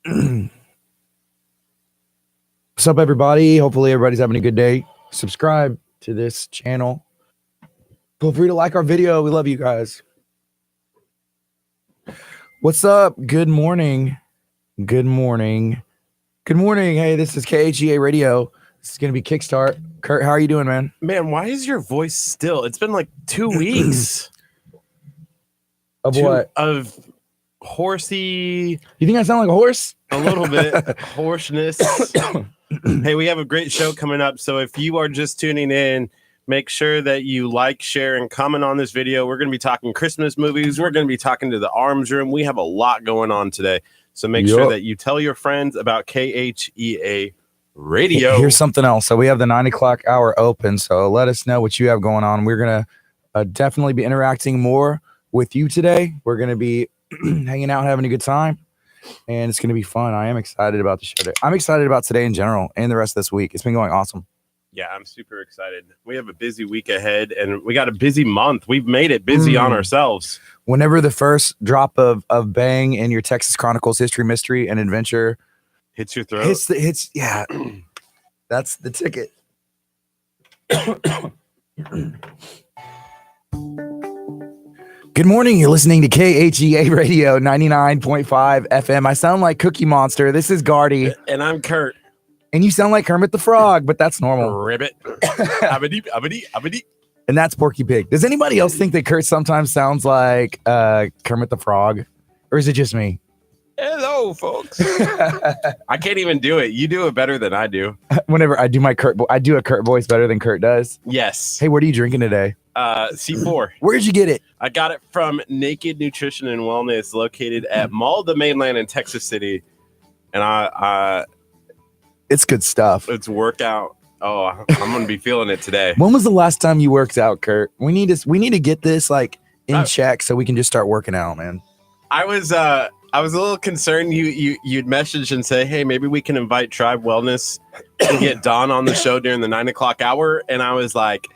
What's up, everybody? Hopefully, everybody's having a good day. Subscribe to this channel. Feel free to like our video. We love you guys. What's up? Good morning. Good morning. Good morning. Hey, this is KHEA Radio. This is going to be Kickstart. Curt, how are you doing, man? Man, why is your voice still? It's been like 2 weeks. Of what? Of horsey. You think I sound like a horse? A little bit. Hoarseness. Hey, we have a great show coming up. So if you are just tuning in, make sure that you like, share, and comment on this video. We're going to be talking Christmas movies. We're going to be talking to the Arms Room. We have a lot going on today. So make sure that you tell your friends about KHEA Radio. Here's something else. So we have the 9 o'clock hour open. So let us know what you have going on. We're going to definitely be interacting more with you today. We're going to be hanging out, having a good time, and it's going to be fun. I am excited about the show today. I'm excited about today in general and the rest of this week. It's been going awesome. Yeah, I'm super excited. We have a busy week ahead, and we got a busy month. We've made it busy on ourselves. Whenever the first drop of bang in your Texas Chronicles history, mystery, and adventure hits your throat, yeah, that's the ticket. Good morning. You're listening to KHEA Radio 99.5 FM. I sound like Cookie Monster. This is Gardy. And I'm Curt. And you sound like Kermit the Frog, but that's normal. Ribbit. Abadi. And that's Porky Pig. Does anybody else think that Curt sometimes sounds like Kermit the Frog? Or is it just me? Hello, folks. I can't even do it. You do it better than I do. Whenever I do my Curt, I do a Curt voice better than Curt does. Yes. Hey, what are you drinking today? C4. Where'd you get it? I got it from Naked Nutrition and Wellness, located at Mall of the Mainland in Texas City. And it's good stuff. It's workout. Oh, I'm gonna be feeling it today. When was the last time you worked out, Curt? We need to get this like in check so we can just start working out, man. I was a little concerned. You'd message and say, hey, maybe we can invite Tribe Wellness and get Dawn on the show during the 9 o'clock hour. And I was like,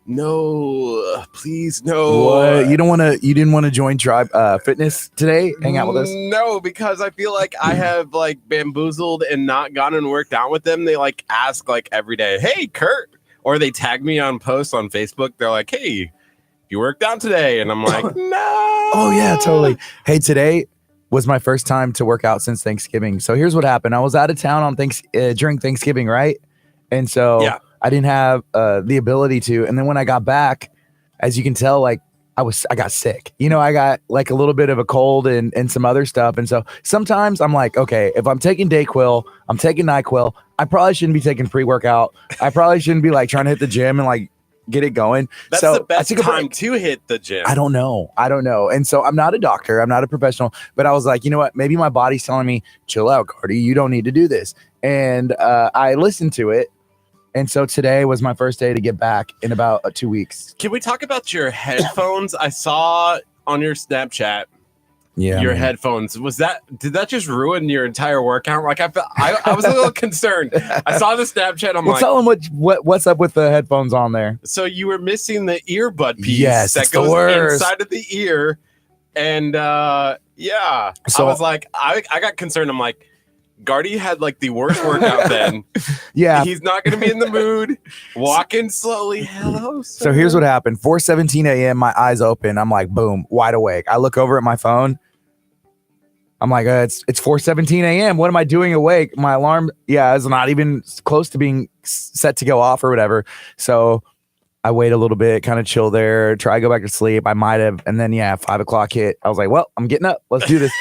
no, please, no. What? You didn't want to join Tribe Fitness today? Hang out with us? No, because I feel like I have like bamboozled and not gone and worked out with them. They like ask like every day, hey, Curt, or they tag me on posts on Facebook. They're like, hey, you worked out today? And I'm like, no. Oh yeah, totally. Hey, today was my first time to work out since Thanksgiving. So here's what happened. I was out of town on during Thanksgiving, right? And so I didn't have the ability to. And then when I got back, as you can tell, like I got sick. You know, I got like a little bit of a cold and some other stuff. And so sometimes I'm like, okay, if I'm taking Dayquil, I'm taking NyQuil, I probably shouldn't be taking pre-workout. I probably shouldn't be like trying to hit the gym and like get it going. That's so the best time to hit the gym. I don't know. And so I'm not a doctor. I'm not a professional. But I was like, you know what? Maybe my body's telling me, chill out, Gardy. You don't need to do this. And I listened to it. And so today was my first day to get back in about 2 weeks. Can we talk about your headphones? I saw on your Snapchat your headphones. Did that just ruin your entire workout? Like I was a little concerned. I saw the Snapchat. I'm like, tell them what's up with the headphones on there. So you were missing the earbud piece that goes inside of the ear. And so I was like, I got concerned. I'm like, Gardy had like the worst workout then. Yeah. He's not going to be in the mood. Walking slowly. Hello, sir. So here's what happened. 4:17 a.m. My eyes open. I'm like, boom, wide awake. I look over at my phone. I'm like, it's 4:17 a.m. What am I doing awake? My alarm, is not even close to being set to go off or whatever. So I wait a little bit, kind of chill there, try to go back to sleep. I might have. And then, 5 o'clock hit. I was like, well, I'm getting up. Let's do this.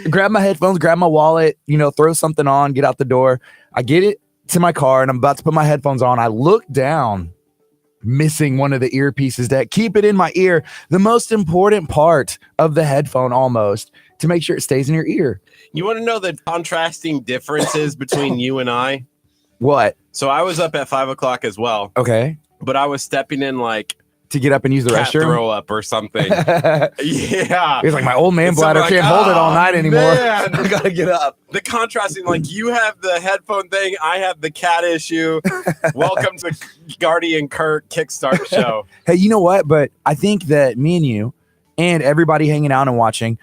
Grab my headphones, grab my wallet, throw something on, get out the door. I get it to my car and I'm about to put my headphones on. I look down, missing one of the earpieces that keep it in my ear. The most important part of the headphone almost to make sure it stays in your ear. You want to know the contrasting differences between you and I? What? So I was up at 5 o'clock as well. Okay. But I was stepping in like to get up and use the restroom, throw up or something. Yeah, it's like my old man bladder can't hold it all night anymore. I gotta get up. The contrasting, like you have the headphone thing, I have the cat issue. Welcome to Gardy and Curt Kickstart show. Hey, you know what? But I think that me and you and everybody hanging out and watching,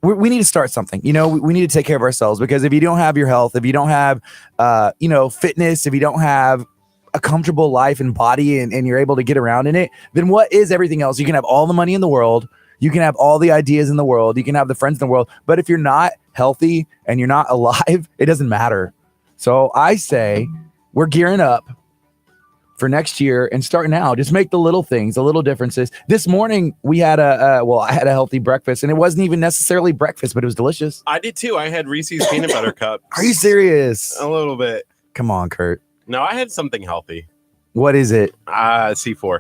we need to start something. You know, we need to take care of ourselves, because if you don't have your health, if you don't have, fitness, if you don't have a comfortable life and body, and you're able to get around in it, then what is everything else? You can have all the money in the world. You can have all the ideas in the world. You can have the friends in the world. But if you're not healthy and you're not alive, it doesn't matter. So I say we're gearing up for next year and start now. Just make the little things, the little differences. This morning we had I had a healthy breakfast, and it wasn't even necessarily breakfast, but it was delicious. I did too. I had Reese's peanut butter cups. Are you serious? A little bit. Come on, Curt. No, I had something healthy. What is it? C4.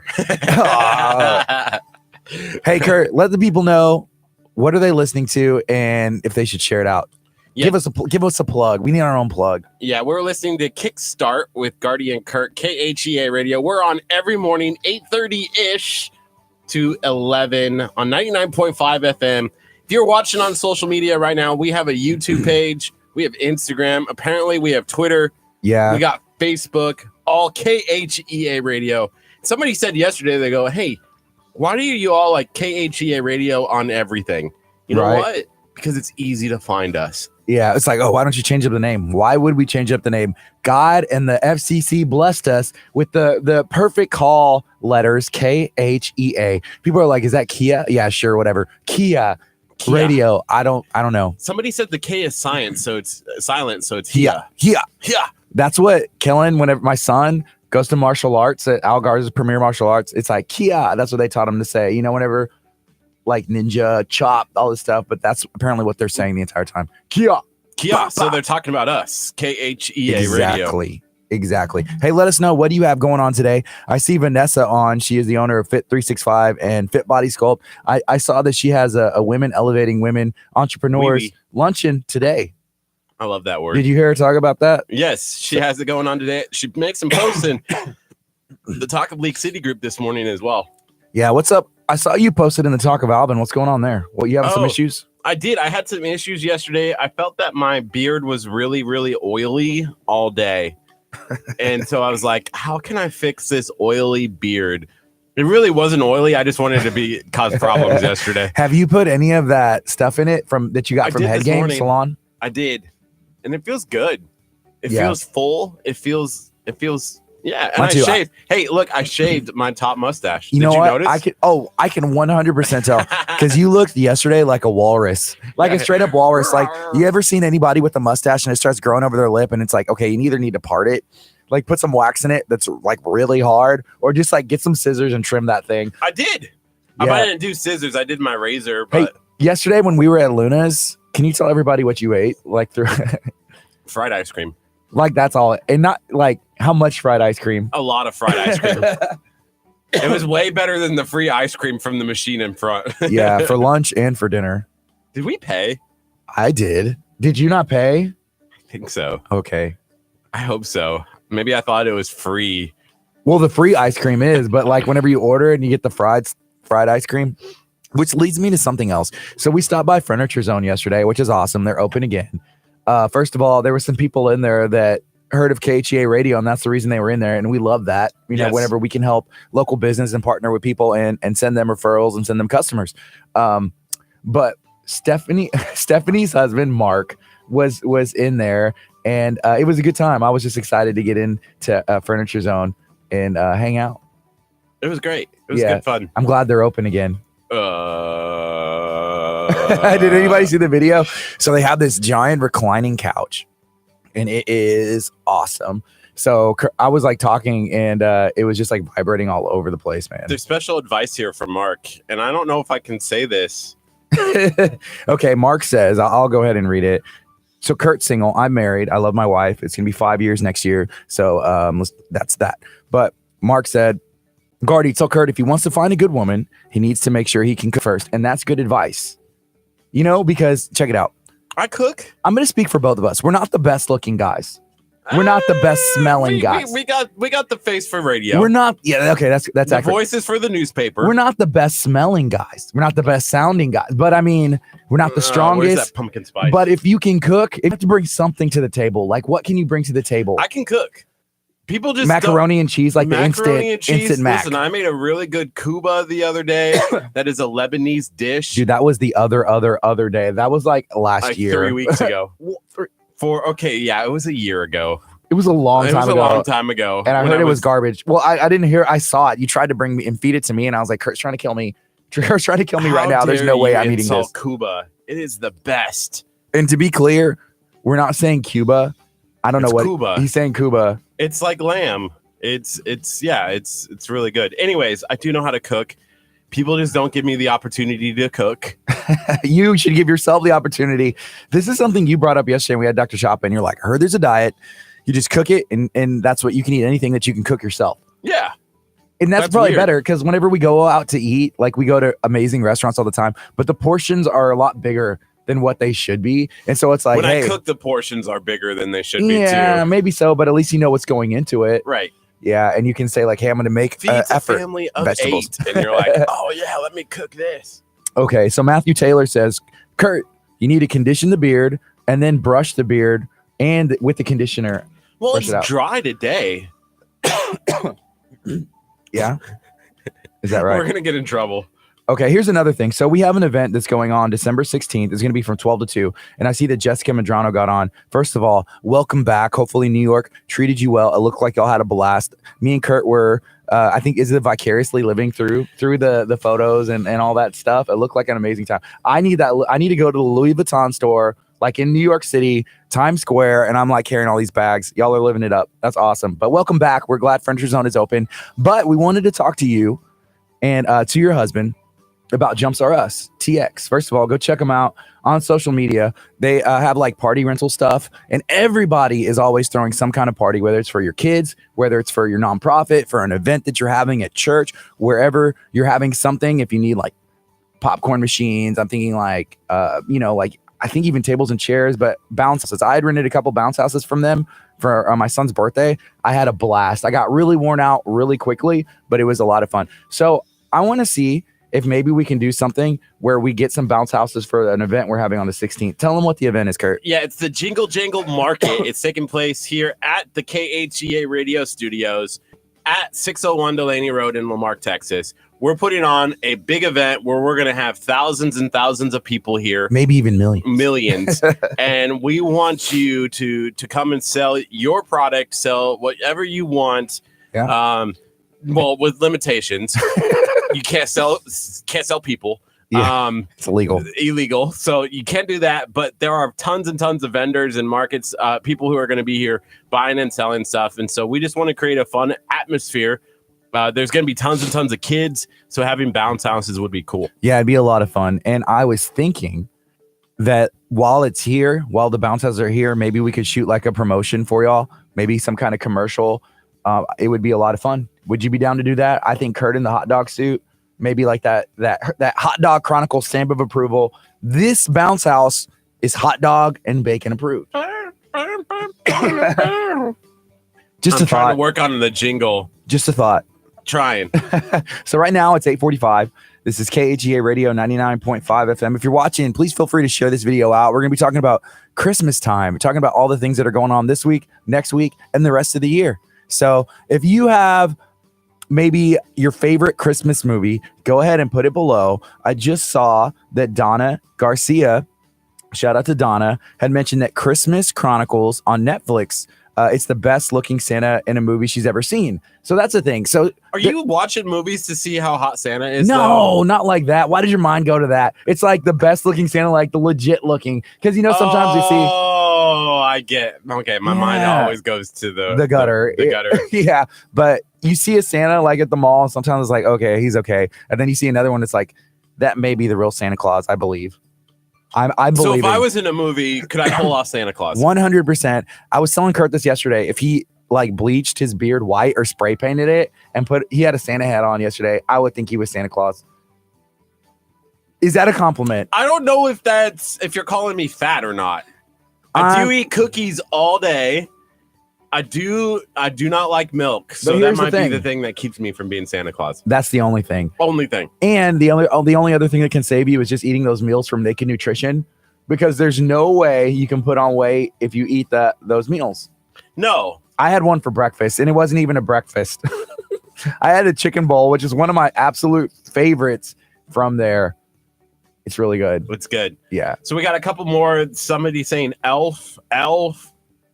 Hey, Curt, let the people know, what are they listening to, and if they should share it out. Yeah. Give us a plug. We need our own plug. Yeah, we're listening to Kickstart with Gardy and Curt, KHEA Radio. We're on every morning, 8:30-ish to 11 on 99.5 FM. If you're watching on social media right now, we have a YouTube page. We have Instagram. Apparently, we have Twitter. Yeah. We got Facebook, all KHEA Radio. Somebody said yesterday, they go, hey, why do you all like KHEA Radio on everything? You know what? Because it's easy to find us. Yeah, it's like, oh, why don't you change up the name? Why would we change up the name? God and the FCC blessed us with the perfect call letters, KHEA. People are like, is that Kia? Yeah, sure, whatever. Kia Radio. I don't know. Somebody said the K is science, so it's silent, so it's Kia. That's what Kellen, whenever my son goes to martial arts at Al Garza's Premier Martial Arts, it's like Kia. That's what they taught him to say. You know, whenever like ninja, chop, all this stuff, but that's apparently what they're saying the entire time. Kia. So they're talking about us, KHEA Radio. Exactly. Hey, let us know, what do you have going on today? I see Vanessa on. She is the owner of Fit 365 and Fit Body Sculpt. I saw that she has a women elevating women entrepreneurs luncheon today. I love that word. Did you hear her talk about that? Yes, she has it going on today. She makes some posts in the Talk of League City group this morning as well. Yeah, what's up? I saw you posted in the Talk of Alvin. What's going on there? Well, you having some issues? I did. I had some issues yesterday. I felt that my beard was really, really oily all day. And so I was like, how can I fix this oily beard? It really wasn't oily. I just wanted to cause problems yesterday. Have you put any of that stuff in it that you got from Head Game Salon? I did. And it feels good. It feels full. It feels yeah. And I shaved. Hey, look, I shaved my top mustache. Did you notice? I can 100% tell, because you looked yesterday like a walrus, like a straight up walrus. Like, you ever seen anybody with a mustache and it starts growing over their lip, and it's like, okay, you either need to part it, like put some wax in it that's like really hard, or just like get some scissors and trim that thing. I did. Yeah. I didn't do scissors. I did my razor. But yesterday when we were at Luna's, can you tell everybody what you ate? Like fried ice cream. Like, that's all. And not like, how much fried ice cream? A lot of fried ice cream. It was way better than the free ice cream from the machine in front. Yeah, for lunch and for dinner. Did we pay? I did. Did you not pay? I think so. Okay. I hope so. Maybe I thought it was free. Well, the free ice cream is, but like whenever you order it and you get the fried ice cream, which leads me to something else. So we stopped by Furniture Zone yesterday, which is awesome. They're open again. First of all, there were some people in there that heard of KHEA Radio, and that's the reason they were in there. And we love that, know, whenever we can help local business and partner with people and send them referrals and send them customers. But Stephanie's husband, Mark, was in there, and it was a good time. I was just excited to get into Furniture Zone and hang out. It was great. It was good fun. I'm glad they're open again. Did anybody see the video? So they have this giant reclining couch, and it is awesome. So I was like talking, and it was just like vibrating all over the place, man. There's special advice here from Mark, and I don't know if I can say this. Okay, Mark says, I'll go ahead and read it. So Curt's single. I'm married. I love my wife. It's gonna be 5 years next year. So that's that. But Mark said, Gardy, tell Curt if he wants to find a good woman, he needs to make sure he can cook first, and that's good advice. You know, because check it out. I cook. I'm going to speak for both of us. We're not the best looking guys. We're not the best smelling guys. We got the face for radio. We're not. Yeah. Okay. That's the accurate. Voices for the newspaper. We're not the best smelling guys. We're not the best sounding guys. But I mean, we're not the strongest. Where's that pumpkin spice? But if you can cook, you have to bring something to the table. Like, what can you bring to the table? I can cook. People just macaroni and cheese, like the instant mac. Listen, I made a really good kuba the other day. That is a Lebanese dish. Dude, that was the other day. That was like last year. 3 weeks ago. It was a year ago. It was a long time ago. And I heard it was garbage. Well, I didn't hear. I saw it. You tried to bring me and feed it to me, and I was like, Kurt's trying to kill me. Kurt's trying to kill me right now. There's no way I'm eating this. Cuba. It is the best. And to be clear, we're not saying Cuba. I don't know what Cuba. He's saying Cuba. It's like lamb. It's really good. Anyways, I do know how to cook. People just don't give me the opportunity to cook. You should give yourself the opportunity. This is something you brought up yesterday. We had Dr. Shop and you're like, I heard there's a diet. You just cook it and that's what you can eat, anything that you can cook yourself. Yeah. And that's probably better because whenever we go out to eat, like we go to amazing restaurants all the time, but the portions are a lot bigger than what they should be. And so it's like, when I cook, the portions are bigger than they should be too. Yeah, maybe so, but at least you know what's going into it. Right. Yeah, and you can say like, hey, I'm going to make effort. A family of vegetables. 8, and you're like, oh yeah, let me cook this. Okay, so Matthew Taylor says, Kurt, you need to condition the beard and then brush the beard and with the conditioner. Well, it's dry today. Yeah. Is that right? We're going to get in trouble. Okay, here's another thing. So we have an event that's going on December 16th. It's going to be from 12 to 2. And I see that Jessica Madrano got on. First of all, welcome back. Hopefully New York treated you well. It looked like y'all had a blast. Me and Kurt were, I think, is it vicariously living through the photos and all that stuff. It looked like an amazing time. I need to go to the Louis Vuitton store, like in New York City, Times Square, and I'm like carrying all these bags. Y'all are living it up. That's awesome. But welcome back. We're glad Furniture Zone is open. But we wanted to talk to you and to your husband about Jumps R Us TX. First of all, go check them out on social media. They have like party rental stuff, and everybody is always throwing some kind of party, whether it's for your kids, whether it's for your nonprofit, for an event that you're having at church, wherever you're having something. If you need like popcorn machines, I'm thinking like, like I think even tables and chairs, but bounce houses. I had rented a couple bounce houses from them for my son's birthday. I had a blast. I got really worn out really quickly, but it was a lot of fun. So I want to see if maybe we can do something where we get some bounce houses for an event we're having on the 16th. Tell them what the event is, Kurt. Yeah, it's the Jingle Jangle Market. It's taking place here at the KHEA Radio Studios at 601 Delaney Road in Lamarck, Texas. We're putting on a big event where we're going to have thousands and thousands of people here. Maybe even millions. Millions. And we want you to come and sell your product, sell whatever you want. Yeah. Well, with limitations. You can't sell people. Yeah, it's illegal. So you can't do that. But there are tons and tons of vendors and markets, people who are going to be here buying and selling stuff. And so we just want to create a fun atmosphere. There's going to be tons and tons of kids. So having bounce houses would be cool. Yeah, it'd be a lot of fun. And I was thinking that while it's here, while the bounce houses are here, maybe we could shoot like a promotion for y'all. Maybe some kind of commercial. It would be a lot of fun. Would you be down to do that? I think Kurt in the hot dog suit, maybe like that Hot Dog Chronicle stamp of approval. This bounce house is hot dog and bacon approved. Just I'm trying to work on the jingle. Just a thought. Trying. So right now it's 8:45. This is KHEA Radio 99.5 FM. If you're watching, please feel free to share this video out. We're going to be talking about Christmas time. We're talking about all the things that are going on this week, next week, and the rest of the year. So if you have maybe your favorite Christmas movie, go ahead and put it below. I just saw that Donna Garcia, shout out to Donna, had mentioned that Christmas Chronicles on Netflix, it's the best looking Santa in a movie she's ever seen. So that's the thing. So are you watching movies to see how hot Santa is? No, not like that. Why did your mind go to that? It's like the best looking Santa, like the legit looking. Because sometimes you see. Oh, I get. Okay, my mind always goes to the gutter. The gutter. Yeah, but you see a Santa like at the mall. Sometimes it's like, okay, he's okay, and then you see another one that's like, that may be the real Santa Claus. I believe. I believe. So if I was in a movie, could I pull off Santa Claus? 100%. I was telling Kurt this yesterday. If he like bleached his beard white or spray painted it and he had a Santa hat on yesterday, I would think he was Santa Claus. Is that a compliment? I don't know if you're calling me fat or not. I do eat cookies all day. I do not like milk, so that might be the thing that keeps me from being Santa Claus. That's the only thing. Only thing. And the only other thing that can save you is just eating those meals from Naked Nutrition, because there's no way you can put on weight if you eat those meals. No, I had one for breakfast, and it wasn't even a breakfast. I had a chicken bowl, which is one of my absolute favorites from there. It's really good. It's good. Yeah. So we got a couple more. Somebody saying Elf.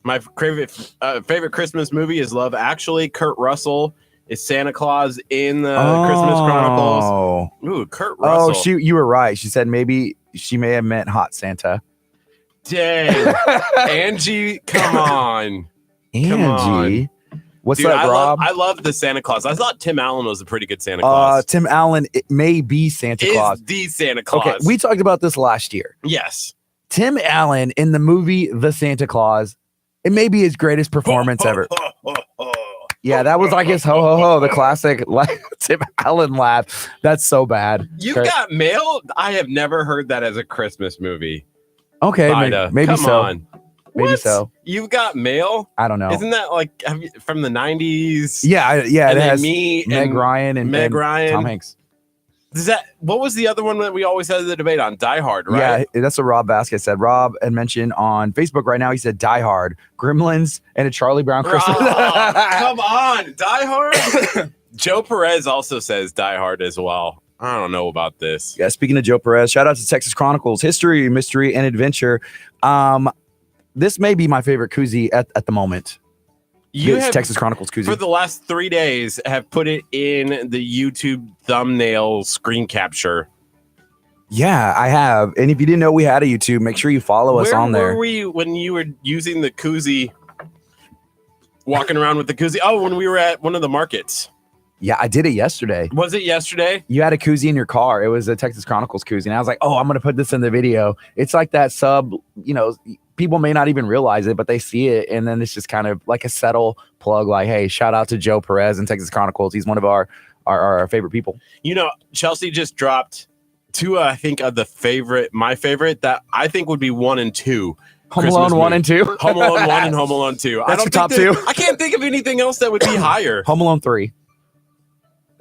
My favorite Christmas movie is Love Actually. Kurt Russell is Santa Claus in the Christmas Chronicles. Ooh, Kurt Russell. Oh, you were right. She said maybe she may have meant Hot Santa. Dang. Angie, come on. Angie. What's Dude, up, Rob? I love the Santa Claus. I thought Tim Allen was a pretty good Santa Claus. Tim Allen, it may be Santa Claus. The Santa Claus. Okay, we talked about this last year. Yes. Tim Allen in the movie The Santa Claus, it may be his greatest performance ever. Yeah, that was like his ho ho ho, the classic like Tim Allen laugh. That's so bad. You've Got Mail? I have never heard that as a Christmas movie. Okay, maybe Come so. on. Maybe What? so. You've Got Mail? I don't know. Isn't that like from the 90s? Yeah, And it then has Meg Ryan and Tom Hanks. What was the other one that we always had the debate on? Die Hard, right? Yeah, that's what Rob Vasquez said. Rob had mentioned on Facebook right now, he said Die Hard, Gremlins, and a Charlie Brown Christmas. Come on, Die Hard. Joe Perez also says Die Hard as well. I don't know about this. Yeah, speaking of Joe Perez, shout out to Texas Chronicles, history, mystery, and adventure. This may be my favorite koozie at the moment. You have, Texas Chronicles koozie. For the last 3 days, have put it in the YouTube thumbnail screen capture. Yeah, I have. And if you didn't know we had a YouTube, make sure you follow us on there. Where were we when you were using the koozie, walking around with the koozie? Oh, when we were at one of the markets. Yeah, I did it yesterday. Was it yesterday? You had a koozie in your car. It was a Texas Chronicles koozie. And I was like, oh, I'm going to put this in the video. It's like that people may not even realize it, but they see it. And then it's just kind of like a subtle plug like, hey, shout out to Joe Perez and Texas Chronicles. He's one of our favorite people. Chelsea just dropped two, I think, of my favorite that I think would be 1 and 2. Home Alone 1 and 2. Home Alone 1 and Home Alone 2. That's your top 2. I can't think of anything else that would be higher. Home Alone 3.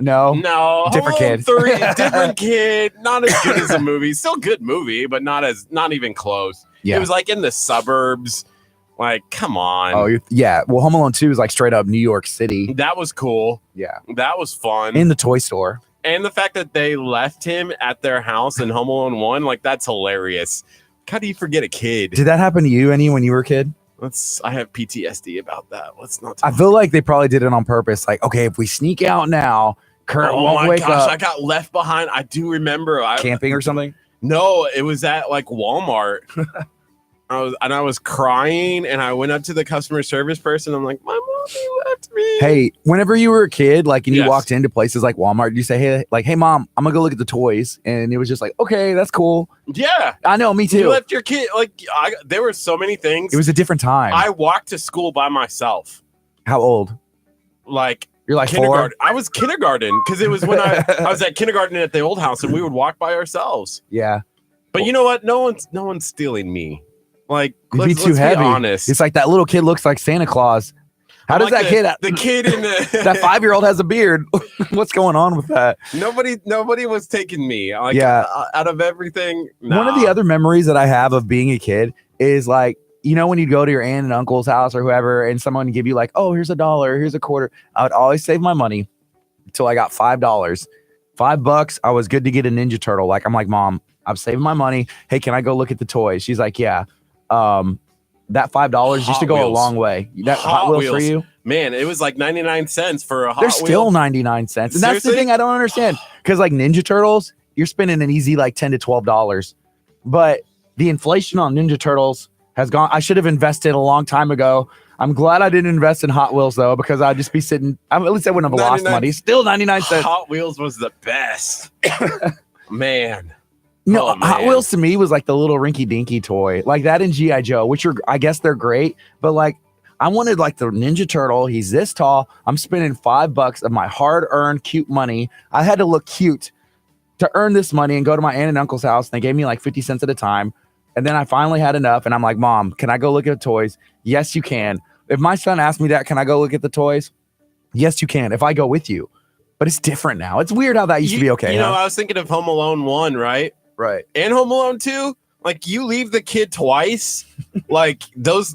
No, different kid. 3, different kid. Not as good as a movie. Still good movie, but not even close. Yeah. It was like in the suburbs. Like, come on. Oh, yeah. Well, Home Alone 2 is like straight up New York City. That was cool. Yeah. That was fun. In the toy store. And the fact that they left him at their house in Home Alone 1, like, that's hilarious. How do you forget a kid? Did that happen to you, Annie, when you were a kid? I have PTSD about that. Let's not. I feel like they probably did it on purpose. Like, okay, if we sneak out now, Kurt won't wake up. I got left behind. I do remember. Camping or something? No, it was at like Walmart. I was crying, and I went up to the customer service person. I'm like, my mommy left me. Hey, whenever you were a kid, like, and you Yes. walked into places like Walmart, you say, hey, mom, I'm gonna go look at the toys, and it was just like, okay, that's cool. Yeah, I know, me too. you left your kid. There were so many things. It was a different time. I walked to school by myself. How old? Like. You're like 4? Kindergarten. I was kindergarten because it was when I was at kindergarten at the old house, and we would walk by ourselves. Yeah. But you know what? No one's stealing me. Like, You'd be too heavy. Be honest. It's like that little kid looks like Santa Claus. How does like that the kid in the that 5-year-old has a beard? What's going on with that? Nobody was taking me. Like, Yeah. Out of everything. Nah. One of the other memories that I have of being a kid is like, when you'd go to your aunt and uncle's house or whoever, and someone would give you like, oh, here's $1, here's $0.25. I would always save my money until I got $5. $5. I was good to get a Ninja Turtle. Like, I'm like, Mom, I'm saving my money. Hey, can I go look at the toys? She's like, yeah. That $5 used to go a long way. That Hot Wheels for you? Man, it was like 99 cents for a Hot They're Wheel. still 99 cents. And that's the Seriously? thing I don't understand. Because like Ninja Turtles, you're spending an easy like $10 to $12. But the inflation on Ninja Turtles has gone. I should have invested a long time ago. I'm glad I didn't invest in Hot Wheels though, because I'd just be sitting. At least I wouldn't have lost money. Still 99 cents. Hot Wheels was the best. Man. No, Oh, man. Hot Wheels to me was like the little rinky dinky toy, like that and G.I. Joe, which I guess they're great, but like I wanted like the Ninja Turtle. He's this tall. I'm spending $5 of my hard earned cute money. I had to look cute to earn this money and go to my aunt and uncle's house. And they gave me like 50 cents at a time. And then I finally had enough. And I'm like, Mom, can I go look at the toys? Yes, you can. If my son asked me that, can I go look at the toys? Yes, you can. If I go with you. But it's different now. It's weird how that used to be okay. I was thinking of Home Alone 1, right? Right. And Home Alone 2. Like you leave the kid twice, like those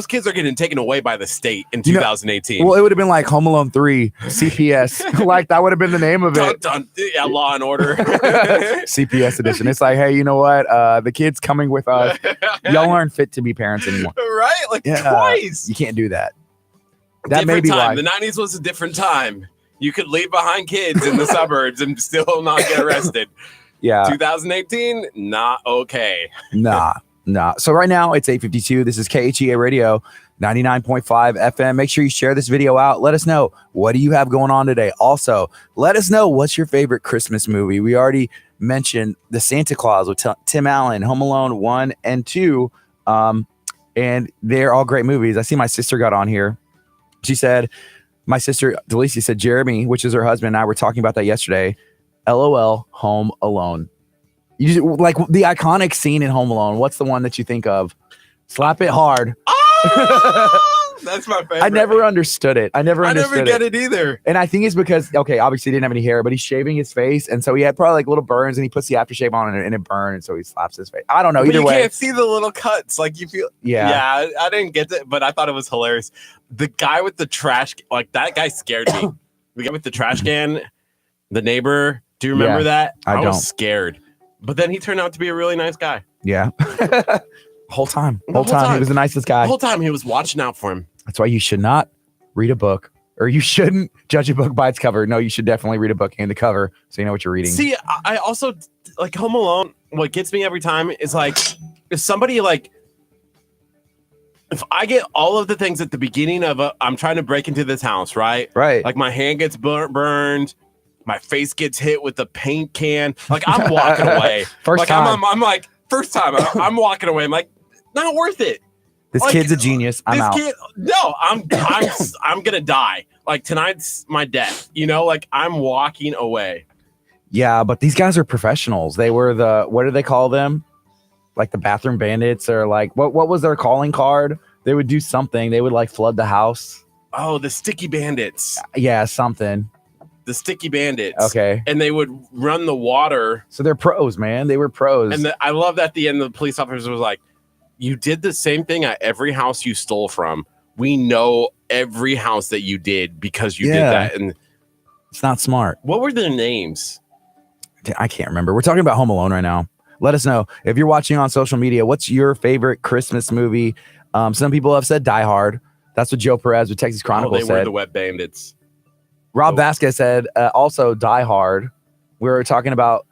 kids are getting taken away by the state in 2018. Well, it would have been like Home Alone 3 CPS. Like that would have been the name of it. Yeah, Law and Order. CPS edition. It's like, hey, you know what? The kid's coming with us. Y'all aren't fit to be parents anymore. Right? Like twice. You can't do that. That different may be time. why. The 90s was a different time. You could leave behind kids in the suburbs and still not get arrested. Yeah. 2018, not okay. Nah. So right now it's 8:52. This is KHEA Radio 99.5 FM. Make sure you share this video out. Let us know, what do you have going on today? Also, let us know, what's your favorite Christmas movie? We already mentioned The Santa Claus with Tim Allen, Home Alone 1 and 2. And they're all great movies. I see my sister got on here. She said, my sister Delicia said, Jeremy, which is her husband, and I were talking about that yesterday. LOL, Home Alone. You just, like the iconic scene in Home Alone. What's the one that you think of? Slap it hard. Oh, that's my favorite. I never understood it. I never get it either. And I think it's because, okay, obviously he didn't have any hair, but he's shaving his face. And so he had probably like little burns and he puts the aftershave on and it burned. And so he slaps his face. I don't know. Either way. You can't see the little cuts. Like you feel. Yeah. I didn't get it, but I thought it was hilarious. The guy with the trash, like that guy scared me. The guy with the trash can, the neighbor. Do you remember that? I was scared. But then he turned out to be a really nice guy. Yeah. Whole time. He was the nicest guy. The whole time he was watching out for him. That's why you should not read a book, or you shouldn't judge a book by its cover. No, you should definitely read a book and the cover so you know what you're reading. See, I also like Home Alone. What gets me every time is like if somebody like if I get all of the things at the beginning of I'm trying to break into this house, right? Right. Like my hand gets burned. My face gets hit with a paint can. Like I'm walking away. First time. I'm like, first time. I'm walking away. I'm like, not worth it. This kid's a genius. I'm out. I'm gonna die. Like tonight's my death. You know, like I'm walking away. Yeah, but these guys are professionals. They were what do they call them? Like the bathroom bandits, or like what was their calling card? They would do something. They would like flood the house. Oh, the sticky bandits. Yeah, something. The sticky bandits. Okay. And they would run the water. So they're pros, man. They were pros. And I love that at the end the police officer was like, you did the same thing at every house you stole from. We know every house that you did because you did that. And it's not smart. What were their names? I can't remember. We're talking about Home Alone right now. Let us know if you're watching on social media. What's your favorite Christmas movie? Some people have said Die Hard. That's what Joe Perez with Texas Chronicle said. They were the wet bandits. Rob Vasquez said also Die Hard. We were talking about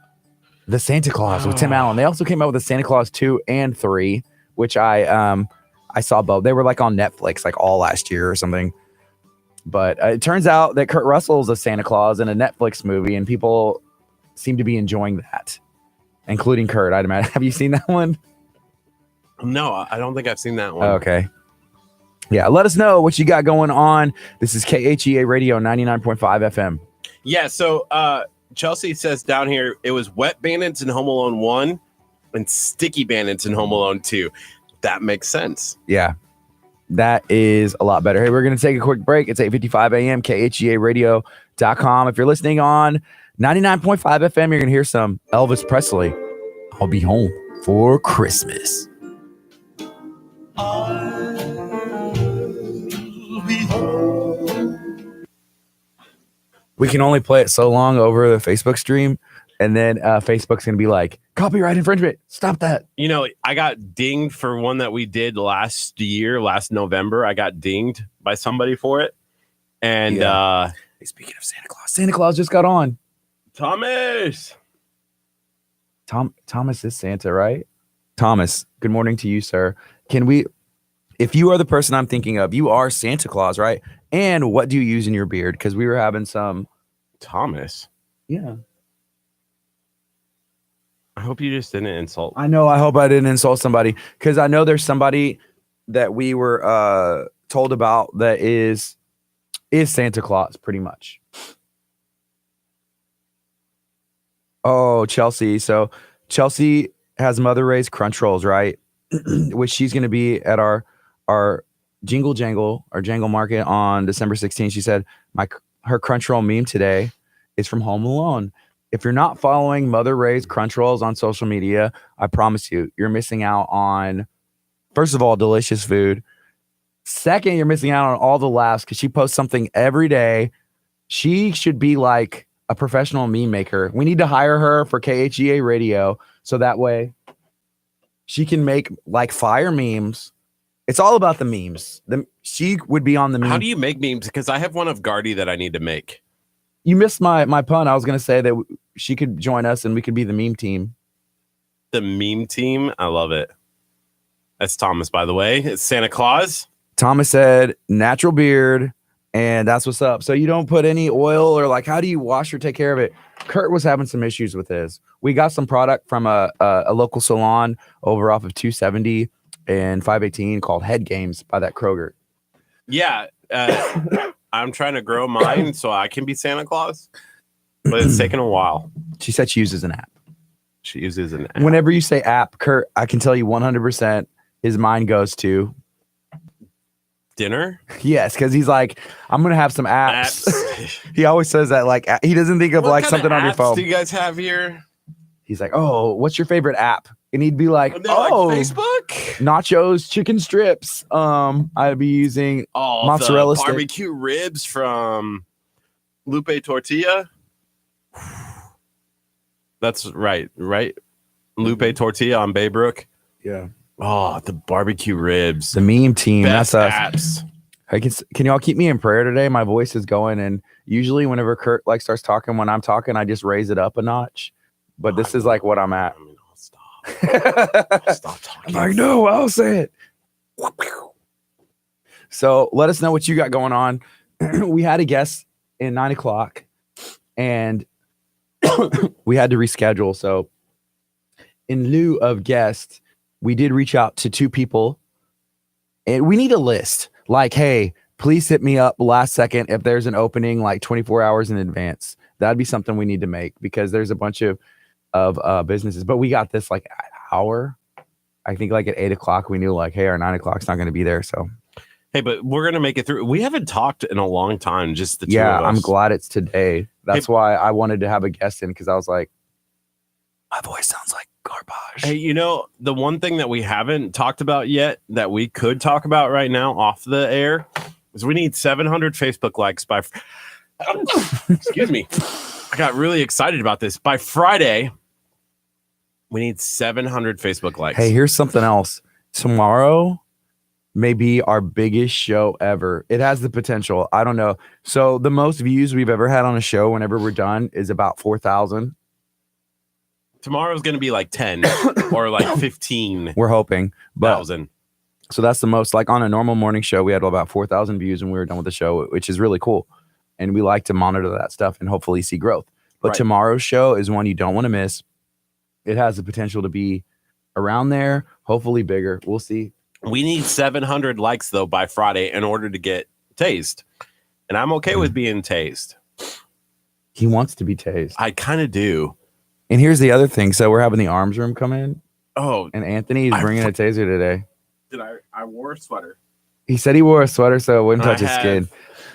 The Santa Claus with Tim Allen. They also came out with the Santa Claus 2 and 3, which I saw both. They were like on Netflix like all last year or something. But it turns out that Kurt Russell's a Santa Claus in a Netflix movie, and people seem to be enjoying that, including Kurt, I'd imagine. Have you seen that one? No, I don't think I've seen that one. Okay. Yeah, let us know what you got going on. This is KHEA Radio 99.5 FM. Yeah, so Chelsea says down here, it was wet bandits in Home Alone 1 and sticky bandits in Home Alone 2. That makes sense. Yeah, that is a lot better. Hey, we're going to take a quick break. It's 8:55 a.m., KHEARadio.com. If you're listening on 99.5 FM, you're going to hear some Elvis Presley. I'll be home for Christmas. We can only play it so long over the Facebook stream, and then Facebook's gonna be like, copyright infringement, stop that. You know, I got dinged for one that we did last November. I got dinged by somebody for it. And hey, speaking of Santa Claus just got on. Thomas is Santa, right? Thomas, good morning to you, sir. Can we, if you are the person I'm thinking of, you are Santa Claus, right? And what do you use in your beard? Because we were having some. Thomas. Yeah. I hope you just didn't insult. I know. I hope I didn't insult somebody, because I know there's somebody that we were told about that is Santa Claus, pretty much. Oh, Chelsea. So Chelsea has Mother Ray's Crunch Rolls, right? Which she's going to be at our Jangle Market on December 16th. She said her Crunch Roll meme today is from Home Alone. if you're not following Mother Ray's Crunch Rolls on social media, I promise you, you're missing out on, first of all, delicious food. Second, you're missing out on all the laughs because she posts something every day. She should be like a professional meme maker. We need to hire her for KHEA radio so that way she can make like fire memes. It's all about the memes. She would be on the meme. How do you make memes? Because I have one of Gardy that I need to make. You missed my pun. I was going to say that she could join us and we could be the meme team. The meme team? I love it. That's Thomas, by the way. It's Santa Claus. Thomas said natural beard, and that's what's up. So you don't put any oil or like, how do you wash or take care of it? Curt was having some issues with his. We got some product from a local salon over off of 270 and 518 called Head Games by that Kroger. Yeah. I'm trying to grow mine so I can be Santa Claus, but it's taken a while. She said she uses an app. She uses an app. Whenever you say app, Curt, I can tell you 100% his mind goes to dinner. Yes, because he's like, I'm gonna have some apps. He always says that, like, he doesn't think of what like kind something of on your apps phone. do you guys have here? He's like, oh, what's your favorite app? And he'd be like, Like Facebook, nachos, chicken strips. I'd be using mozzarella the stick. barbecue ribs from Lupe Tortilla. That's right. Lupe Tortilla on Baybrook. Yeah. Oh, the barbecue ribs. The meme team. Best That's us. apps. Hey, can y'all keep me in prayer today? My voice is going, and usually whenever Curt like starts talking, when I'm talking, I just raise it up a notch. But this is like what I'm at. I mean, I'll stop. I'll stop talking. I'm like, no, I'll say it. So let us know what you got going on. We had a guest in 9 o'clock and we had to reschedule. So in lieu of guests, we did reach out to 2 people and we need a list. Like, hey, please hit me up last second if there's an opening like 24 hours in advance. That'd be something we need to make because there's a bunch of businesses, but we got this like an hour. I think like at 8 o'clock, we knew like, hey, our 9 o'clock's not going to be there. So, hey, but we're going to make it through. We haven't talked in a long time. Just the two yeah, of us. I'm glad it's today. That's why I wanted to have a guest in because I was like, my voice sounds like garbage. Hey, you know, the one thing that we haven't talked about yet that we could talk about right now off the air is we need 700 Facebook likes by. Excuse me. I got really excited about this. By Friday, we need 700 Facebook likes. Hey, here's something else. Tomorrow may be our biggest show ever. It has the potential. I don't know. So the most views we've ever had on a show whenever we're done is about 4,000. Tomorrow's going to be like 10 or like 15. We're hoping. But 1,000. so that's the most. Like on a normal morning show, we had about 4,000 views when we were done with the show, which is really cool. And we like to monitor that stuff and hopefully see growth. But Right. Tomorrow's show is one you don't want to miss. It has the potential to be around there, hopefully bigger. We'll see. We need 700 likes, though, by Friday in order to get tased. And I'm okay with being tased. He wants to be tased. I kind of do. And here's the other thing. So we're having the arms room come in, Oh, and Anthony is bringing a taser today. did I wore a sweater. He said he wore a sweater so it wouldn't touch his skin.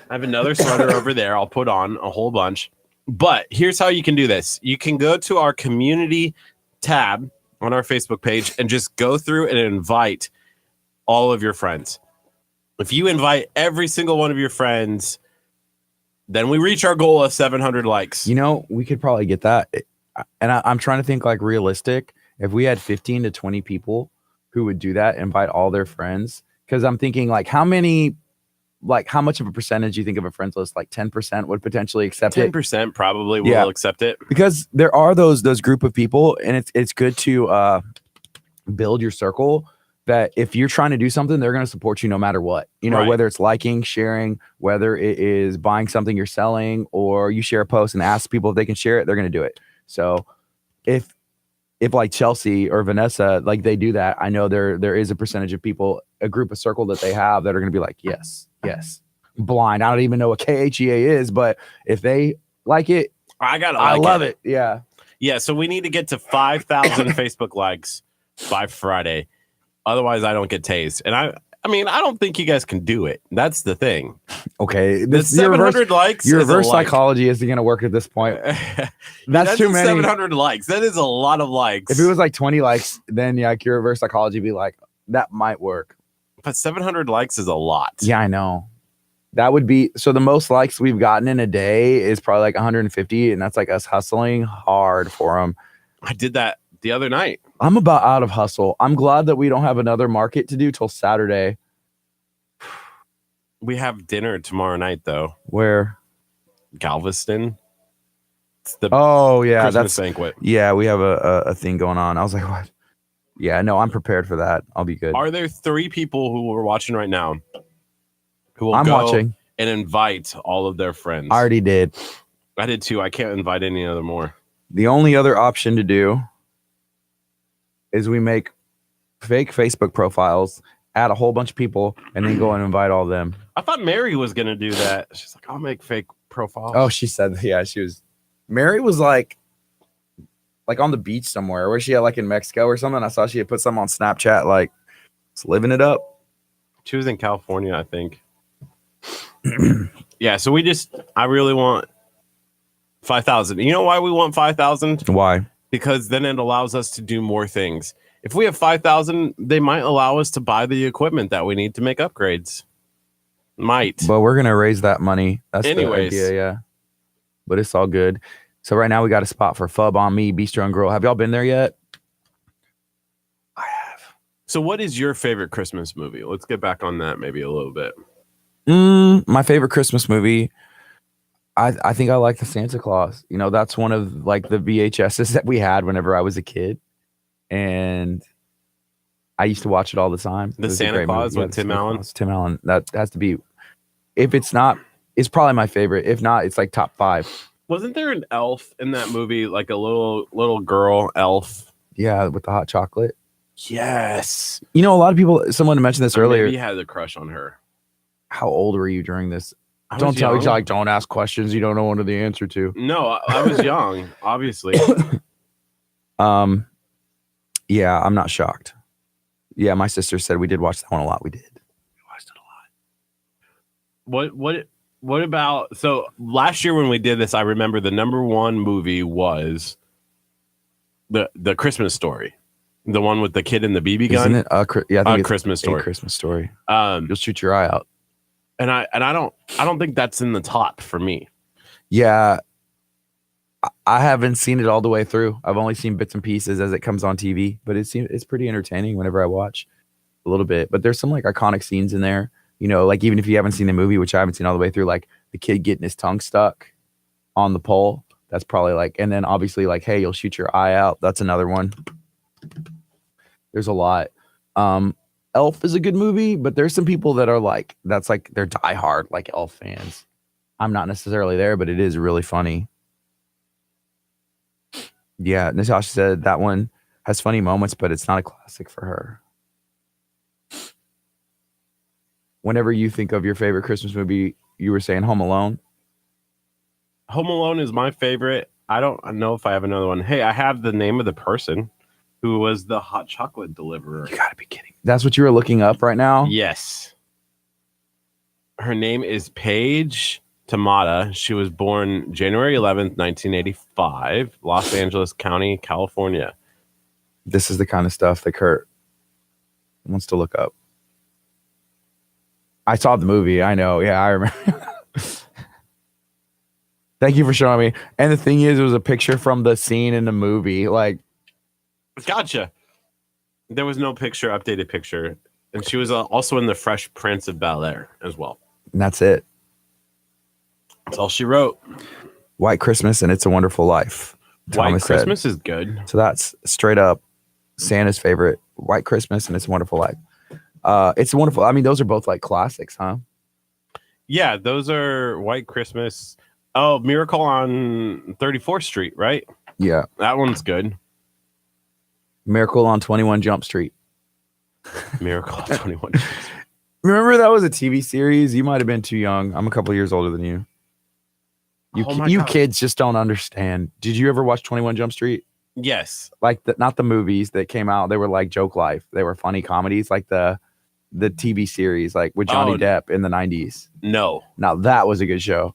I have another sweater over there. I'll put on a whole bunch. But here's how you can do this. You can go to our community tab on our Facebook page and just go through and invite all of your friends. If you invite every single one of your friends, then we reach our goal of 700 likes. You know, we could probably get that. And I'm trying to think like realistic. If we had 15 to 20 people who would do that, invite all their friends. Because I'm thinking like how much of a percentage do you think of a friends list? Like 10% would potentially accept 10% probably will accept it. Because there are those group of people, and it's good to build your circle that if you're trying to do something, they're going to support you no matter what. You know, Right. whether it's liking, sharing, whether it is buying something you're selling, or you share a post and ask people if they can share it, they're going to do it. So if like Chelsea or Vanessa, like they do that, I know there is a percentage of people, a group of circle that they have that are going to be like, yes, blind. I don't even know what KHEA is, but if they like it, I love it. Yeah. Yeah, so we need to get to 5,000 Facebook likes by Friday. Otherwise, I don't get tased. And I mean, I don't think you guys can do it. That's the thing. Okay, The 700 likes. Your is a reverse like. psychology isn't going to work at this point. That's too many. 700 likes. That is a lot of likes. If it was like 20 likes, then yeah, like your reverse psychology would be like, that might work. But 700 likes is a lot. Yeah, I know. That would be, so the most likes we've gotten in a day is probably like 150, and that's like us hustling hard for them. I did that the other night. I'm about out of hustle. I'm glad that we don't have another market to do till Saturday. We have dinner tomorrow night, though. Where? Galveston. It's the yeah, Christmas banquet. Yeah, we have a thing going on. I was like, what? Yeah, no, I'm prepared for that. I'll be good. Are there 3 people who are watching right now who will I'm go watching and invite all of their friends? I already did. I did too. I can't invite any other more. The only other option to do is we make fake Facebook profiles, add a whole bunch of people, and then go and invite all of them. I thought Mary was going to do that. She's like, I'll make fake profiles. Oh, she said, yeah, she was. Mary was like on the beach somewhere. Where she at, like in Mexico or something? I saw she had put something on Snapchat, like, just living it up. She was in California, I think. Yeah, so I really want 5,000. You know why we want 5,000? Why? Because then it allows us to do more things. If we have 5,000, they might allow us to buy the equipment that we need to make upgrades. Might. But we're gonna raise that money. That's Anyways. the idea, yeah. But it's all good. So right now we got a spot for Fub on Me, Bistro and Grill. Have y'all been there yet? I have. So what is your favorite Christmas movie? Let's get back on that maybe a little bit. My favorite Christmas movie, I think I like the Santa Claus. You know, that's one of like the VHSs that we had whenever I was a kid. And I used to watch it all the time. The Santa Claus with Tim Allen? Tim Allen. That has to be, if it's not, it's probably my favorite. If not, it's like top 5. Wasn't there an elf in that movie, like a little girl elf? Yeah, with the hot chocolate. Yes. You know, a lot of people, someone mentioned this earlier. Maybe had a crush on her. How old were you during this? Don't tell me, like, don't ask questions you don't know what the answer to. No, I was young, obviously. Yeah, I'm not shocked. Yeah, my sister said we did watch that one a lot. We did. We watched it a lot. What about, so last year when we did this, I remember the number 1 movie was the Christmas Story. The one with the kid in the BB gun. Isn't it? Yeah, I think Christmas Story. A Christmas Story. You'll shoot your eye out. And I don't think that's in the top for me. Yeah, I haven't seen it all the way through. I've only seen bits and pieces as it comes on TV, but it's pretty entertaining whenever I watch a little bit. But there's some like iconic scenes in there, you know, like even if you haven't seen the movie, which I haven't seen all the way through, like the kid getting his tongue stuck on the pole. That's probably like, and then obviously like, hey, you'll shoot your eye out. That's another one. There's a lot. Elf is a good movie, but there's some people that are like, that's like they're diehard like Elf fans. I'm not necessarily there, but it is really funny. Yeah, Natasha said that one has funny moments, but it's not a classic for her. Whenever you think of your favorite Christmas movie, you were saying Home Alone. Home Alone is my favorite. I don't know if I have another one. Hey, I have the name of the person who was the hot chocolate deliverer. You gotta be kidding. That's what you were looking up right now? Yes. Her name is Paige Tamata. She was born January 11th, 1985, Los Angeles County, California. This is the kind of stuff that Curt wants to look up. I saw the movie. I know. Yeah, I remember. Thank you for showing me. And the thing is, it was a picture from the scene in the movie. Like, gotcha. There was no updated picture. And she was also in The Fresh Prince of Bel-Air as well. And that's it. That's all she wrote. White Christmas and It's a Wonderful Life. White Christmas is good. So that's straight up Santa's favorite. White Christmas and It's a Wonderful Life. It's wonderful. I mean, those are both like classics, huh? Yeah, those are White Christmas. Oh, Miracle on 34th Street, right? Yeah. That one's good. Miracle on 21 Jump Street. Miracle on 21 Jump Street. Remember that was a TV series? You might have been too young. I'm a couple years older than you. You kids just don't understand. Did you ever watch 21 Jump Street? Yes. Like not the movies that came out. They were like Joke Life. They were funny comedies. Like the the TV series, like with Johnny Depp in the 90s. No. Now that was a good show.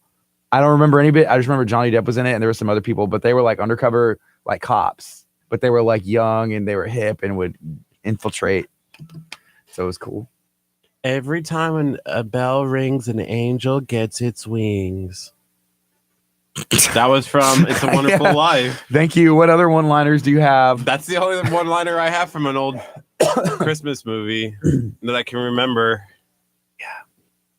I don't remember any of it. I just remember Johnny Depp was in it and there were some other people, but they were like undercover like cops, but they were like young and they were hip and would infiltrate. So it was cool. Every time a bell rings, an angel gets its wings. That was from It's a Wonderful Life. Thank you. What other one-liners do you have? That's the only one-liner I have from an old Christmas movie that I can remember. Yeah.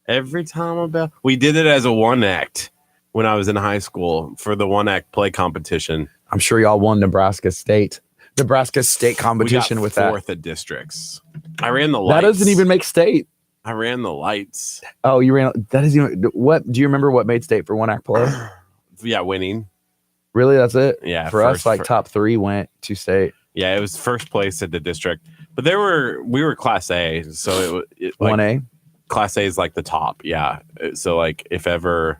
Every time a bell. We did it as a one act when I was in high school for the one act play competition. I'm sure y'all won Nebraska State competition with that. Fourth at districts. I ran the lights. That doesn't even make state. I ran the lights. Oh, you ran. That isn't even. What do you remember? What made state for one act play? Yeah, winning. Really, that's it. Yeah, for us, like top 3 went to state. Yeah, it was first place at the district, but we were class A, so it like, 1A. Class A is like the top. Yeah, so like if you're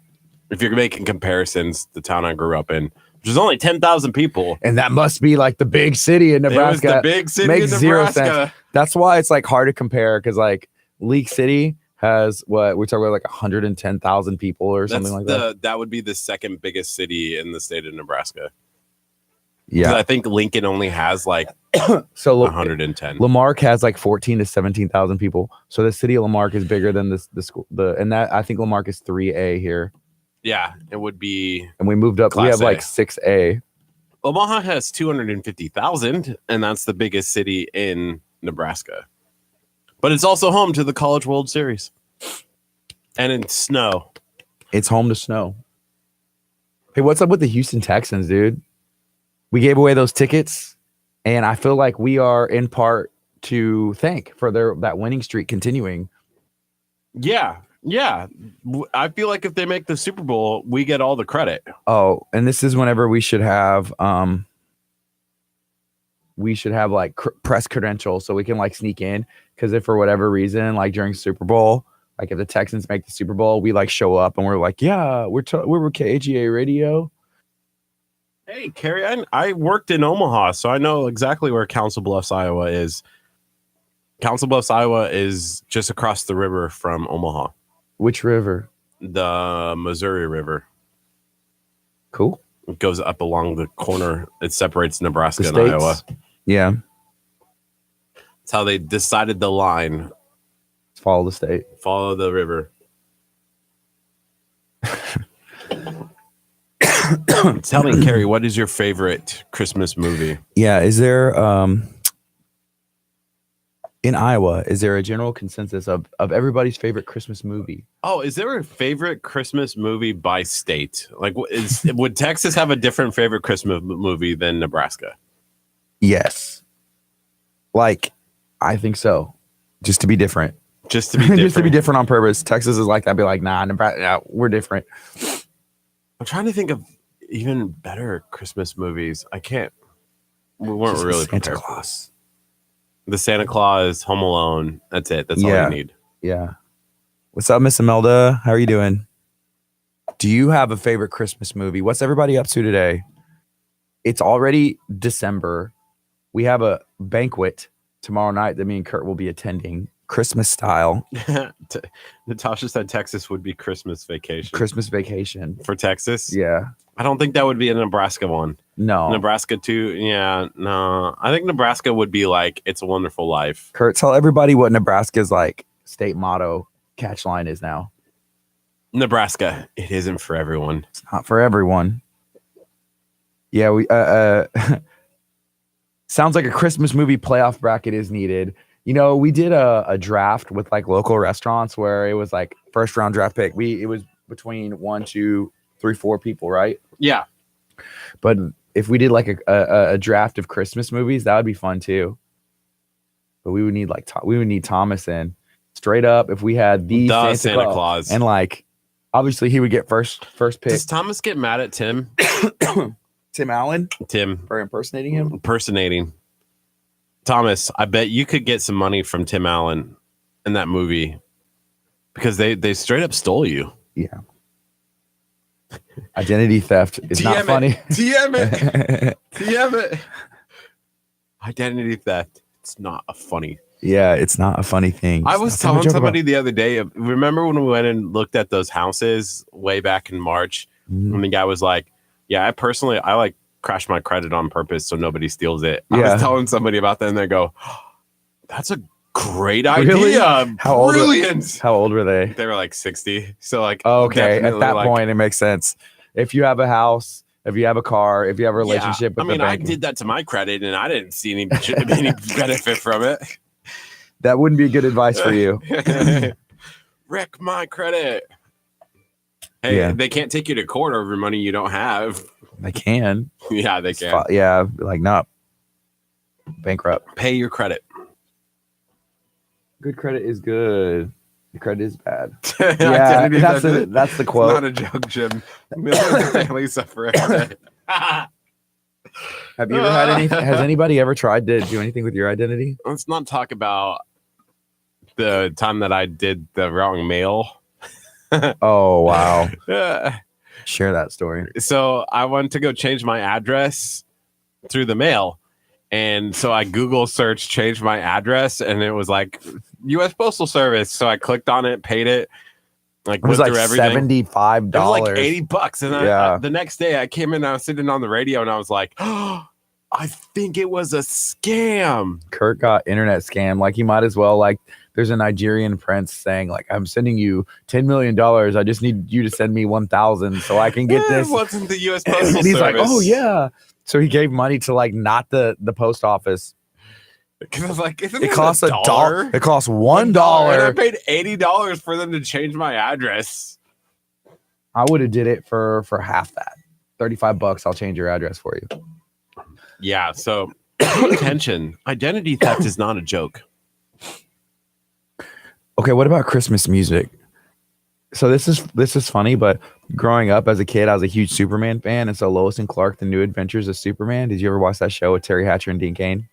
making comparisons, the town I grew up in, which is only 10,000 people, and that must be like the big city in Nebraska. It was the big city Makes in zero Nebraska. sense. That's why it's like hard to compare because like League City has what we talk about like 110,000 people or something like that. That would be the second biggest city in the state of Nebraska. Yeah, I think Lincoln only has like so 110. Lamarck has like 14 to 17,000 people. So the city of Lamarck is bigger than the school. And that I think Lamarck is 3A here. Yeah, it would be. And we moved up. We have like 6A. Omaha has 250,000, and that's the biggest city in Nebraska. But it's also home to the College World Series. And in snow. It's home to snow. Hey, what's up with the Houston Texans, dude? We gave away those tickets, and I feel like we are in part to thank for that winning streak continuing. Yeah. Yeah. I feel like if they make the Super Bowl, we get all the credit. Oh, and this is whenever we should have like press credentials so we can like sneak in. Because if for whatever reason, like during Super Bowl, like if the Texans make the Super Bowl, we like show up and we're like, yeah, we're KGA radio. Hey, Carrie, I worked in Omaha, so I know exactly where Council Bluffs, Iowa is. Council Bluffs, Iowa is just across the river from Omaha. Which river? The Missouri River. Cool. It goes up along the corner. It separates Nebraska and Iowa. Yeah. That's how they decided the line. Follow the state. Follow the river. Tell me, Carrie, what is your favorite Christmas movie? Yeah, is there in Iowa, is there a general consensus of everybody's favorite Christmas movie? Oh, is there a favorite Christmas movie by state? Like, would Texas have a different favorite Christmas movie than Nebraska? Yes. Like, I think so. Just to be different. Just to be different. Just to be different on purpose. Texas is like that. Be like, nah, Nebraska, nah, we're different. I'm trying to think of even better Christmas movies. I can't. We weren't really Santa prepared. Claus. The Santa Claus, Home Alone. That's it. That's all you need. Yeah. What's up, Miss Imelda? How are you doing? Do you have a favorite Christmas movie? What's everybody up to today? It's already December. We have a banquet tomorrow night that me and Curt will be attending, Christmas style. Natasha said Texas would be Christmas vacation. Christmas vacation. For Texas? Yeah. I don't think that would be a Nebraska one. No. Nebraska too. Yeah, no. I think Nebraska would be like It's a Wonderful Life. Curt, tell everybody what Nebraska's like state motto catch line is now. Nebraska, it isn't for everyone. It's not for everyone. Yeah, we sounds like a Christmas movie playoff bracket is needed. You know, we did a draft with like local restaurants where it was like first round draft pick. It was between 1, 2, 3, 4 people, right? Yeah. But if we did like a draft of Christmas movies, that would be fun too. But we would need Thomas in straight up if we had the Santa Claus. And like obviously he would get first pick. Does Thomas get mad at Tim? Tim Allen? Tim. For impersonating him? Impersonating. Thomas, I bet you could get some money from Tim Allen in that movie because they straight up stole you. Yeah. Identity theft is not funny. TM it. TM it. Identity theft. It's not a funny. Yeah, it's not a funny thing. I It's was not something to telling joke somebody about. the other day, remember when we went and looked at those houses way back in March? Mhm. And the guy was like, yeah, I like crash my credit on purpose so nobody steals it. I Yeah. was telling somebody about that and they go, that's a great Really? idea. Brilliant. How old were they? They were like 60. So like, Oh, okay. At definitely, that like, point, it makes sense. If you have a house, if you have a car, if you have a relationship I with mean, the I bank, did that to my credit and I didn't see any benefit from it. that wouldn't be good advice for you. Wreck my credit. Hey, Yeah. they can't take you to court over money you don't have. They can. Yeah, they It's can. yeah, like not bankrupt. Pay your credit. Good credit is good. Your credit is bad. Identity Yeah, theft. that's the It's quote. not a joke, Jim. Millions of families suffer every day. Have you ever had any? Has anybody ever tried to do anything with your identity? Let's not talk about the time that I did the wrong mail. Oh wow! Share that story. So I wanted to go change my address through the mail. And so I Google searched change my address and it was like U.S. Postal Service. So I clicked on it, paid it, like It was went like through everything. $75. It was like $80. And Yeah. the next day I came in and I was sitting on the radio and I was like, oh, I think it was a scam. Curt got internet scam. Like, he might as well, like, there's a Nigerian prince saying, like, I'm sending you $10 million. I just need you to send me 1,000 so I can get this. It wasn't the U.S. Postal Service. And he's like, oh yeah. So he gave money to like not the post office. Because I was like, isn't It costs a dollar? It costs And I $1. paid $80 for them to change my address. I would have did it for half that. $35. I'll change your address for you. Yeah. So pay attention. Identity theft is not a joke. Okay, what about Christmas music? So this is funny, but growing up as a kid, I was a huge Superman fan, and so Lois and Clark: The New Adventures of Superman. Did you ever watch that show with Terry Hatcher and Dean Cain?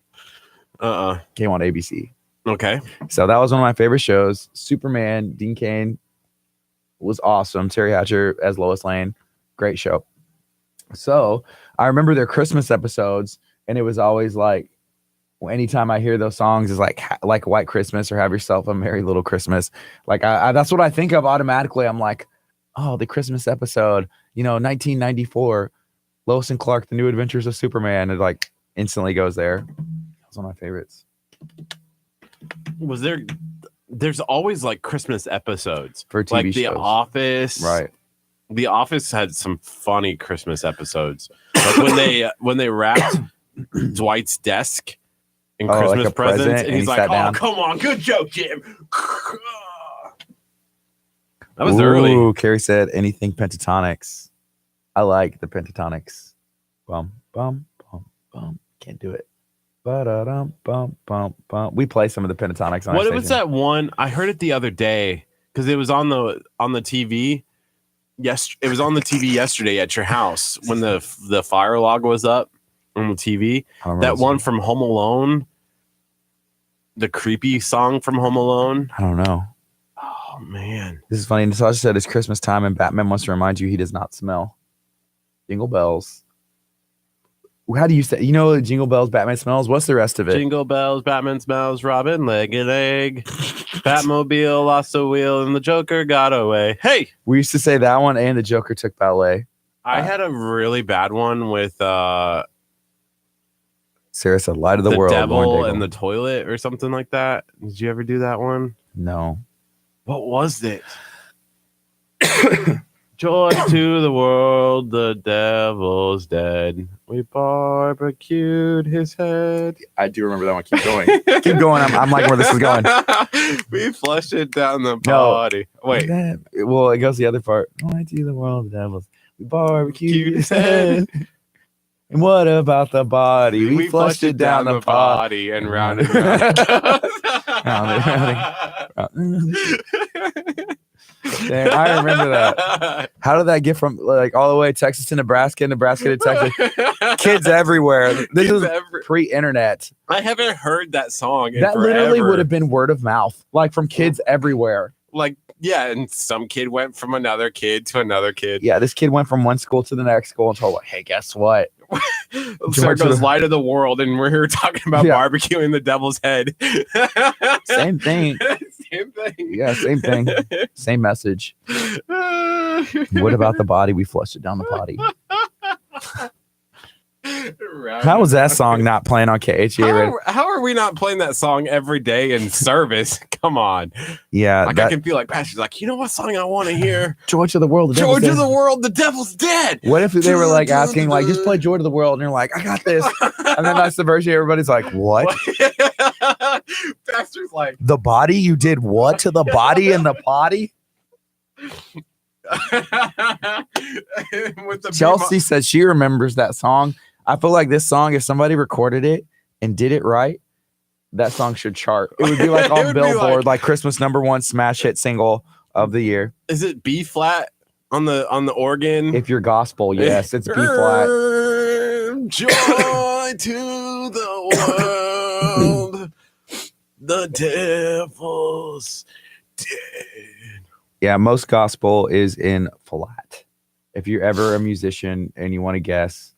Came on ABC. Okay. So that was one of my favorite shows. Superman, Dean Cain was awesome. Terry Hatcher as Lois Lane, great show. So I remember their Christmas episodes, and it was always like, anytime I hear those songs, is like White Christmas or Have Yourself a Merry Little Christmas. Like I that's what I think of automatically. I'm like, oh, the Christmas episode, 1994, Lois and Clark: The New Adventures of Superman. It like instantly goes there. That's one of my favorites. There's always like Christmas episodes For TV like shows. The Office, Right. The Office had some funny Christmas episodes, like when they wrapped Dwight's desk in Christmas like a presents, present, and he's he like, sat "Oh, down. come on, good joke, Jim." That was early. Ooh, Carrie said anything pentatonics. I like the pentatonics. Bum, bum, bum, bum. Can't do it. Ba-da-dum, bum, bum, bum. We play some of the pentatonics on our What was station. that one? I heard it the other day because it was on the TV. Yes, it was on the TV yesterday at your house when the fire log was up on the TV. I don't remember That this one from Home Alone, the creepy song from Home Alone. I don't know. Oh man, This is funny. Natasha said it's Christmas time and Batman wants to remind you he does not smell. Jingle bells. How do you say, Jingle bells, Batman smells? What's the rest of it? jingle bells, Batman smells, Robin leg a leg, Batmobile lost a wheel, and the Joker got away. Hey, We used to say that one, and the Joker took ballet. I had a really bad one with Sarah said, "Light of the the world." devil Lauren and Daigle. the toilet or something like that. Did you ever do that one? No. What was it? Joy to the world, the devil's dead. We barbecued his head. I do remember that one. Keep going. Keep going. I'm like where this is going. We flushed it down the No. body. Wait. Well, it goes the other part. Joy to the world, the devils. We barbecued his head. And what about the body? We flushed it down the pot. body and rounded. Dang, I remember that. How did that get from like all the way Texas to Nebraska, Nebraska to Texas? Kids everywhere. This is pre-internet. I haven't heard that song in That forever. literally would have been word of mouth, like from kids everywhere. Like, yeah, and some kid went from another kid to another kid. Yeah, this kid went from one school to the next school and told, like, hey, guess what? Sir goes light of the world, and we're here talking about barbecuing the devil's head. Same thing. Same thing. Yeah, same thing. Same message. What about the body? We flushed it down the potty. How was that song not playing on KHA? How are we not playing that song every day in service? Come on. Yeah. Like I can feel like Pastor's like, you know what song I want to hear? Joy to the World. Joy to the World. The devil's dead. What if they were like asking, like, just play Joy to the World? And you're like, I got this. And then that's the version everybody's like, what? Pastor's like, the body? You did what to the body and the potty? Chelsea says she remembers that song. I feel like this song, if somebody recorded it and did it right, that song should chart. It would be like on Billboard, like Christmas #1 smash hit single of the year. Is it B flat on the organ? If you're gospel, yes, it's B flat. Joy to the world, the devil's dead. Yeah, most gospel is in flat. If you're ever a musician and you want to guess,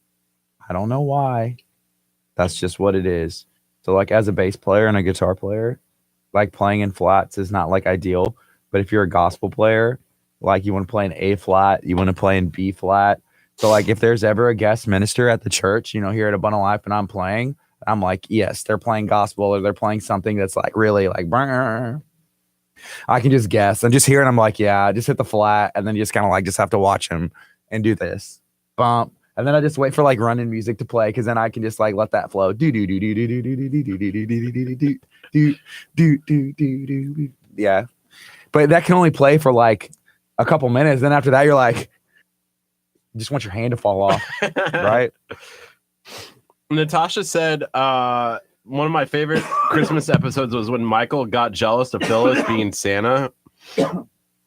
I don't know why. That's just what it is. So like as a bass player and a guitar player, like playing in flats is not like ideal. But if you're a gospel player, like you want to play in A flat, you want to play in B flat. So like if there's ever a guest minister at the church, you know, here at Abundant Life and I'm playing, I'm like, yes, they're playing gospel or they're playing something that's like really like, brr. I can just guess and just hear it. I'm like, yeah, just hit the flat and then just kind of like just have to watch him and do this bump. And then I just wait for like running music to play because then I can just like let that flow. Yeah. But that can only play for like a couple minutes. Then after that, you're like, you just want your hand to fall off. Right. Natasha said, one of my favorite Christmas episodes was when Michael got jealous of Phyllis being Santa.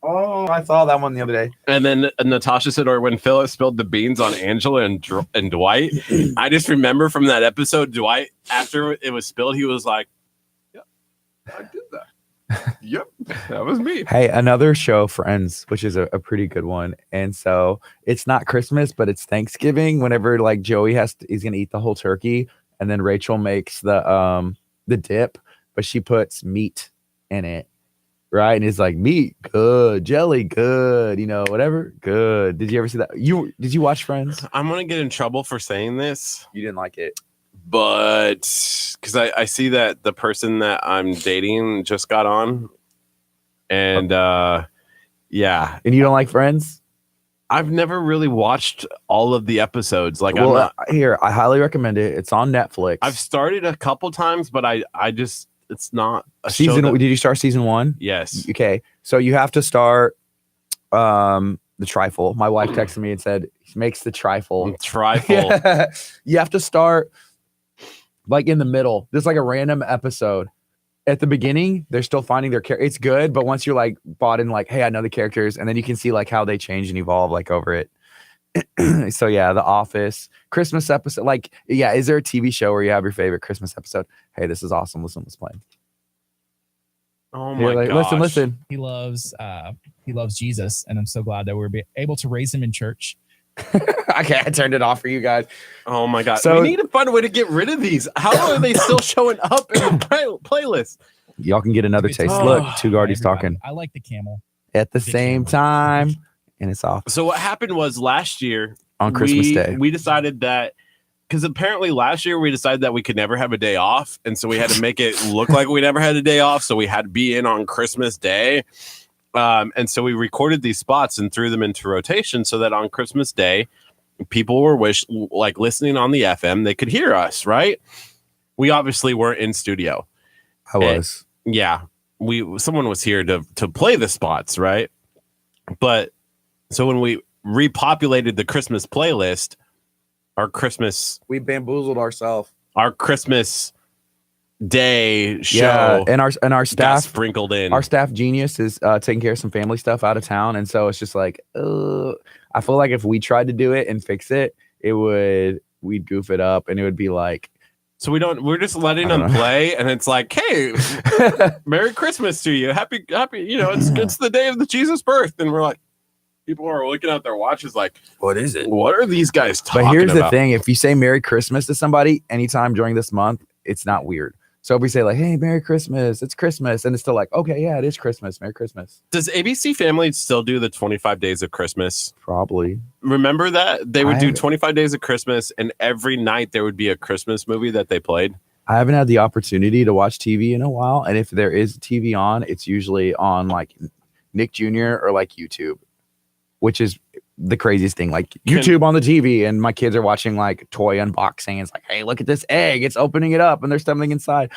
Oh, I saw that one the other day. And then Natasha said, or when Phyllis spilled the beans on Angela and Dwight. I just remember from that episode, Dwight, after it was spilled, he was like, yep, I did that. Yep, that was me. Hey, another show, Friends, which is a pretty good one. And so it's not Christmas, but it's Thanksgiving. Whenever like Joey he's going to eat the whole turkey. And then Rachel makes the dip, but she puts meat in it. Right. And it's like meat, good, jelly, good, you know, whatever, good. Did you ever see that? Did you watch Friends? I'm going to get in trouble for saying this. You didn't like it. But because I see that the person that I'm dating just got on. And yeah. And you don't like Friends? I've never really watched all of the episodes. Like, well, I highly recommend it. It's on Netflix. I've started a couple times, but I just, it's not a season. Show did you start season 1? Yes. Okay. So you have to start the trifle. My wife texted me and said he makes the trifle. Trifle. You have to start like in the middle. There's like a random episode. At the beginning, they're still finding their character. It's good, but once you're like bought in, like, hey, I know the characters, and then you can see like how they change and evolve like over it. So yeah, The Office, Christmas episode. Like, yeah, is there a TV show where you have your favorite Christmas episode? Hey, this is awesome. Listen, let's play. Oh my gosh. Listen. He loves Jesus, and I'm so glad that we're able to raise him in church. Okay, I turned it off for you guys. Oh my god! So we need to find a way to get rid of these. How are they still showing up in the playlist? Y'all can get another taste. Look, two Gardy's talking. I like the camel At the same time, and it's off. So what happened was last year on Christmas Day, we decided that because apparently last year we decided that we could never have a day off, and so we had to make it look like we never had a day off. So we had to be in on Christmas Day. And so we recorded these spots and threw them into rotation so that on Christmas Day, people were listening on the FM, they could hear us, right? We obviously weren't in studio. I was. Yeah. Someone was here to play the spots, right? But so when we repopulated the Christmas playlist, we bamboozled ourselves. Our Christmas Day show, yeah, and our staff sprinkled in. Our staff genius is taking care of some family stuff out of town, and so it's just like, I feel like if we tried to do it and fix it, we'd goof it up, and it would be like. So we're just letting them play, and it's like, hey, Merry Christmas to you, happy, you know, it's the day of the Jesus birth, and we're like, People are looking at their watches like, what is it? what are these guys talking about? But here's the thing. If you say Merry Christmas to somebody anytime during this month, it's not weird. So if we say like, hey, Merry Christmas, it's Christmas. And it's still like, okay, yeah, it is Christmas. Merry Christmas. Does ABC Family still do the 25 Days of Christmas? Probably. Remember that? They would do 25 Days of Christmas, and every night there would be a Christmas movie that they played. I haven't had the opportunity to watch TV in a while. And if there is TV on, it's usually on like Nick Jr. or like YouTube, which is the craziest thing. Like YouTube on the TV, and my kids are watching like toy unboxing. It's like, hey, look at this egg. It's opening it up and there's something inside.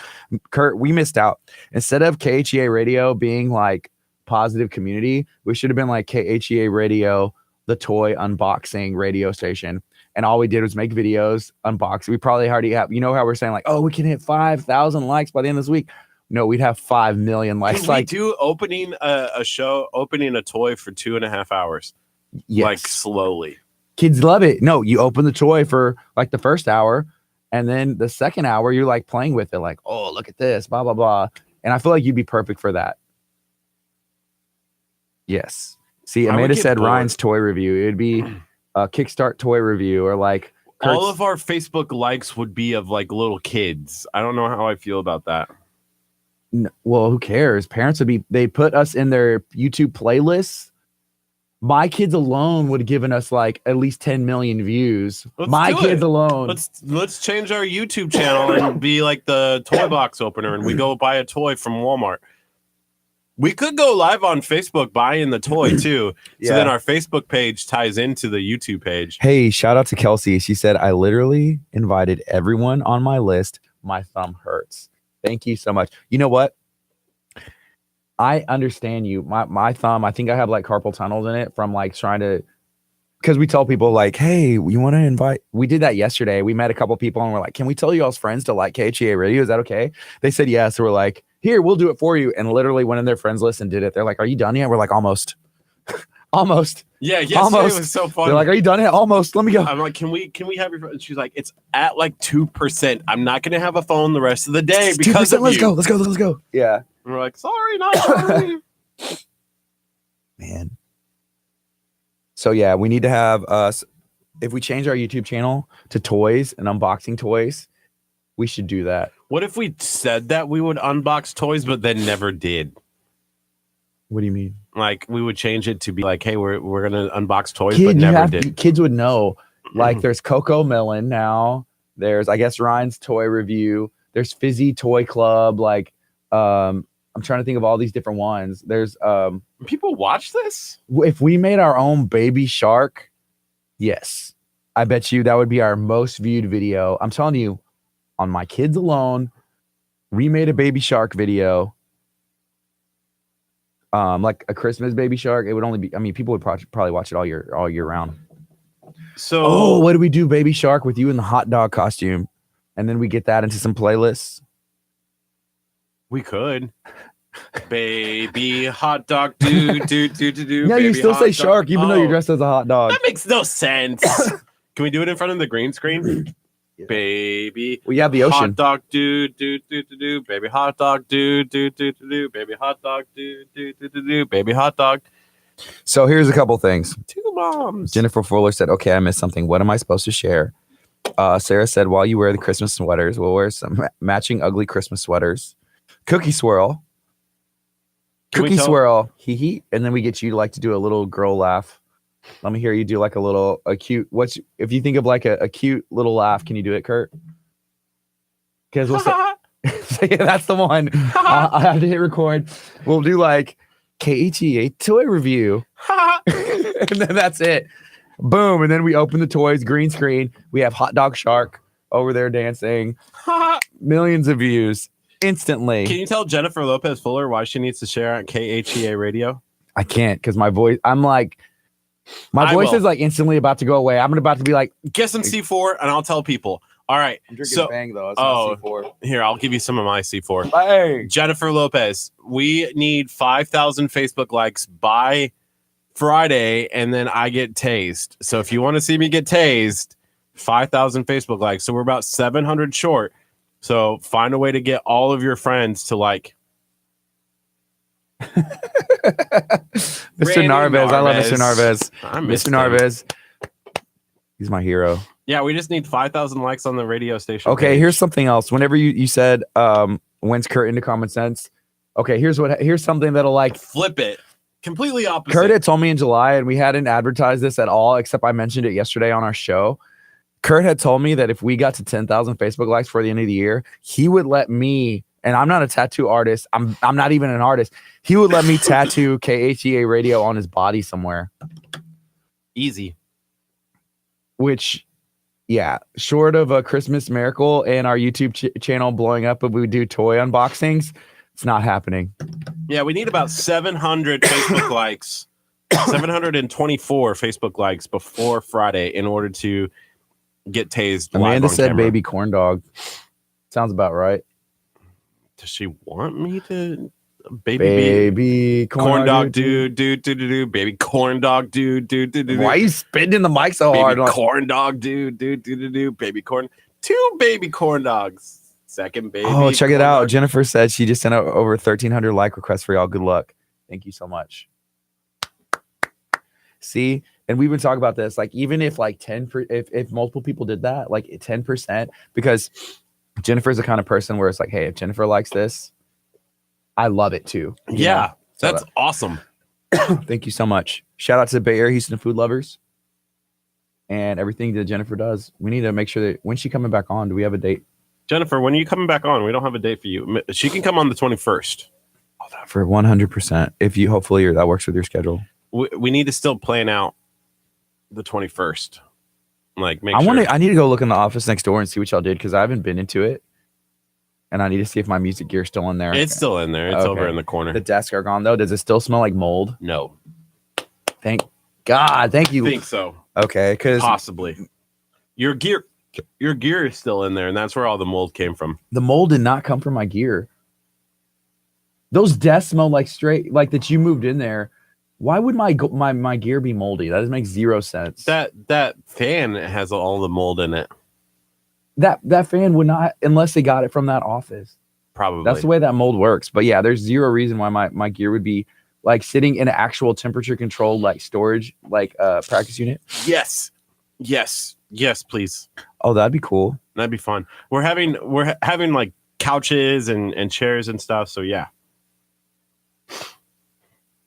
Kurt, we missed out. Instead of KHEA radio being like positive community, we should have been like KHEA radio, the toy unboxing radio station. And all we did was make videos, unbox. We probably already have, you know how we're saying like, oh, we can hit 5,000 likes by the end of this week. No, we'd have 5 million likes. Can like we do opening a show, opening a toy for 2.5 hours. Yes. Like slowly. Kids love it. No, you open the toy for like the first hour, and then the second hour you're like playing with it, like, oh, look at this, blah blah blah. And I feel like you'd be perfect for that. Yes. See, Amanda said bored. Ryan's toy review. It'd be a Kickstart toy review, or like Kurt's. All of our Facebook likes would be of like little kids. I don't know how I feel about that. Well, who cares? Parents would be. They put us in their YouTube playlists. My kids alone would have given us like at least 10 million views. My kids alone. Let's change our YouTube channel and be like the toy box opener, and we go buy a toy from Walmart. We could go live on Facebook buying the toy too. Yeah. So then our Facebook page ties into the YouTube page. Hey, shout out to Kelsey. She said, I literally invited everyone on my list. My thumb hurts. Thank you so much. You know what? I understand you. My thumb, I think I have like carpal tunnels in it from like trying to, because we tell people like, hey, you want to invite? We did that yesterday. We met a couple people and we're like, can we tell you all's friends to like KHEA radio? Is that okay? They said yes. Yeah. So we're like, here, we'll do it for you. And literally went in their friends list and did it. They're like, are you done yet? We're like, almost. Almost. Yeah, yesterday almost. Was so fun. They're like, are you done yet? Almost. Let me go. I'm like, can we have your phone? She's like, it's at like 2%. I'm not gonna have a phone the rest of the day because of let's you. Let's go. Yeah. And we're like, sorry, not sorry. Man. So yeah, we need to have us. If we change our YouTube channel to toys and unboxing toys, we should do that. What if we said that we would unbox toys, but then never did? What do you mean? Like we would change it to be like, hey, we're gonna unbox toys, but never did. Kids would know. Like there's Coco Melon now. There's, I guess, Ryan's toy review. There's Fizzy Toy Club. Like, I'm trying to think of all these different ones. There's people watch this. If we made our own Baby Shark, yes, I bet you that would be our most viewed video. I'm telling you, on my kids alone, we made a Baby Shark video. Like a Christmas Baby Shark, it would only be. I mean, people would probably watch it all year round. So, what do we do, Baby Shark, with you in the hot dog costume, and then we get that into some playlists? We could. Baby hot dog, do. Yeah, you still say shark, even though you're dressed as a hot dog. That makes no sense. Can we do it in front of the green screen? Yeah. Baby, we have the ocean. Hot dog, do. Baby hot dog, do. Baby hot dog, do. Baby hot dog. So here's a couple things. 2 moms. Jennifer Fuller said, okay, I missed something. What am I supposed to share? Sarah said, while you wear the Christmas sweaters, we'll wear some matching ugly Christmas sweaters. Cookie swirl. Cookie swirl. Hee hee. And then we get you to like to do a little girl laugh. Let me hear you do like a cute, if you think of like a cute little laugh, can you do it, Kurt? Because we'll say, yeah, that's the one. I have to hit record. We'll do like KHEA toy review. And then that's it. Boom. And then we open the toys, green screen. We have Hot Dog Shark over there dancing. Millions of views instantly. Can you tell Jennifer Lopez Fuller why she needs to share on KHEA radio? I can't, because my voice, my voice is like instantly about to go away. I'm about to be like, get some C4 and I'll tell people. All right. I'm drinking Bang though. It's not C4. Here, I'll give you some of my C4. Hey. Jennifer Lopez, we need 5,000 Facebook likes by Friday, and then I get tased. So if you want to see me get tased, 5,000 Facebook likes. So we're about 700 short. So find a way to get all of your friends to like. Mr. Narvez. I love Mr. Narvez. I miss Mr. Narvez. He's my hero. Yeah, we just need 5,000 likes on the radio station. Okay, page. here's something else. Whenever you said when's Kurt into Common Sense? Okay, here's something that'll like flip it. Completely opposite. Kurt had told me in July, and we hadn't advertised this at all, except I mentioned it yesterday on our show. Kurt had told me that if we got to 10,000 Facebook likes for the end of the year, he would let me, and I'm not a tattoo artist. I'm not even an artist. He would let me tattoo KHEA radio on his body somewhere. Easy. Which, yeah, short of a Christmas miracle and our YouTube channel blowing up, if we do toy unboxings, it's not happening. Yeah, we need about 700 Facebook likes, 724 Facebook likes before Friday in order to get tased. Amanda live on said camera. baby corn dog. Sounds about right. Does she want me to baby corn dog dude baby corn dog dude. Why are you spitting the mic so hard? Baby corn dog dude baby corn. 2 baby corn dogs. Second baby. Oh, check it out. dog. Jennifer said she just sent out over 1,300 like requests for y'all. Good luck. Thank you so much. See, and we've been talking about this. Like, even if like 10, if multiple people did that, like 10%, because Jennifer's the kind of person where it's like, hey, if Jennifer likes this, I love it too. Yeah, So that's awesome. thank you so much. Shout out to the Bay Area Houston food lovers and everything that Jennifer does. We need to make sure that when's she coming back on? Do we have a date? Jennifer, when are you coming back on? We don't have a date for you. She can come on the 21st. For 100%. If you hopefully that works with your schedule. We need to still plan out the 21st. Like, make I sure. need to go look in the office next door and see what y'all did because I haven't been into it. And I need to see if my music gear's still in there. It's still in there. It's over in the corner. The desks are gone though. Does it still smell like mold? No. Thank God. Thank you. I think so. Okay, because Possibly. Your gear is still in there, and that's where all the mold came from. the mold did not come from my gear. Those desks smell like straight, like that you moved in there. Why would my gear be moldy? That doesn't make zero sense. That fan has all the mold in it. That fan would not, unless they got it from that office. Probably. That's the way that mold works. But yeah, there's zero reason why my gear would be like sitting in an actual temperature controlled like storage, like practice unit. Yes, please. Oh, that'd be cool. That'd be fun. We're having like couches and chairs and stuff. So yeah.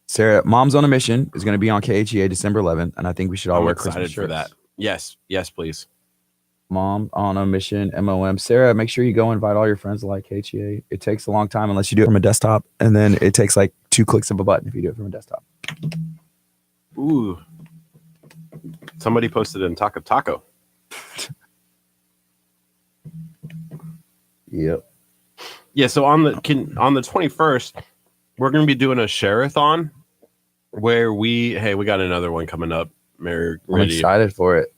Sarah, Mom's on a Mission is going to be on KHEA December 11th, and I think we should all I'm wear excited Christmas for shirts. that. Yes, please. Mom on a Mission, MOM. Sarah, make sure you go invite all your friends to like KHEA. It takes a long time unless you do it from a desktop, and then it takes like 2 clicks of a button if you do it from a desktop. Ooh. Somebody posted in Taco. Yep. Yeah, so on the 21st, we're going to be doing a share-a-thon where we got another one coming up. I'm excited for it.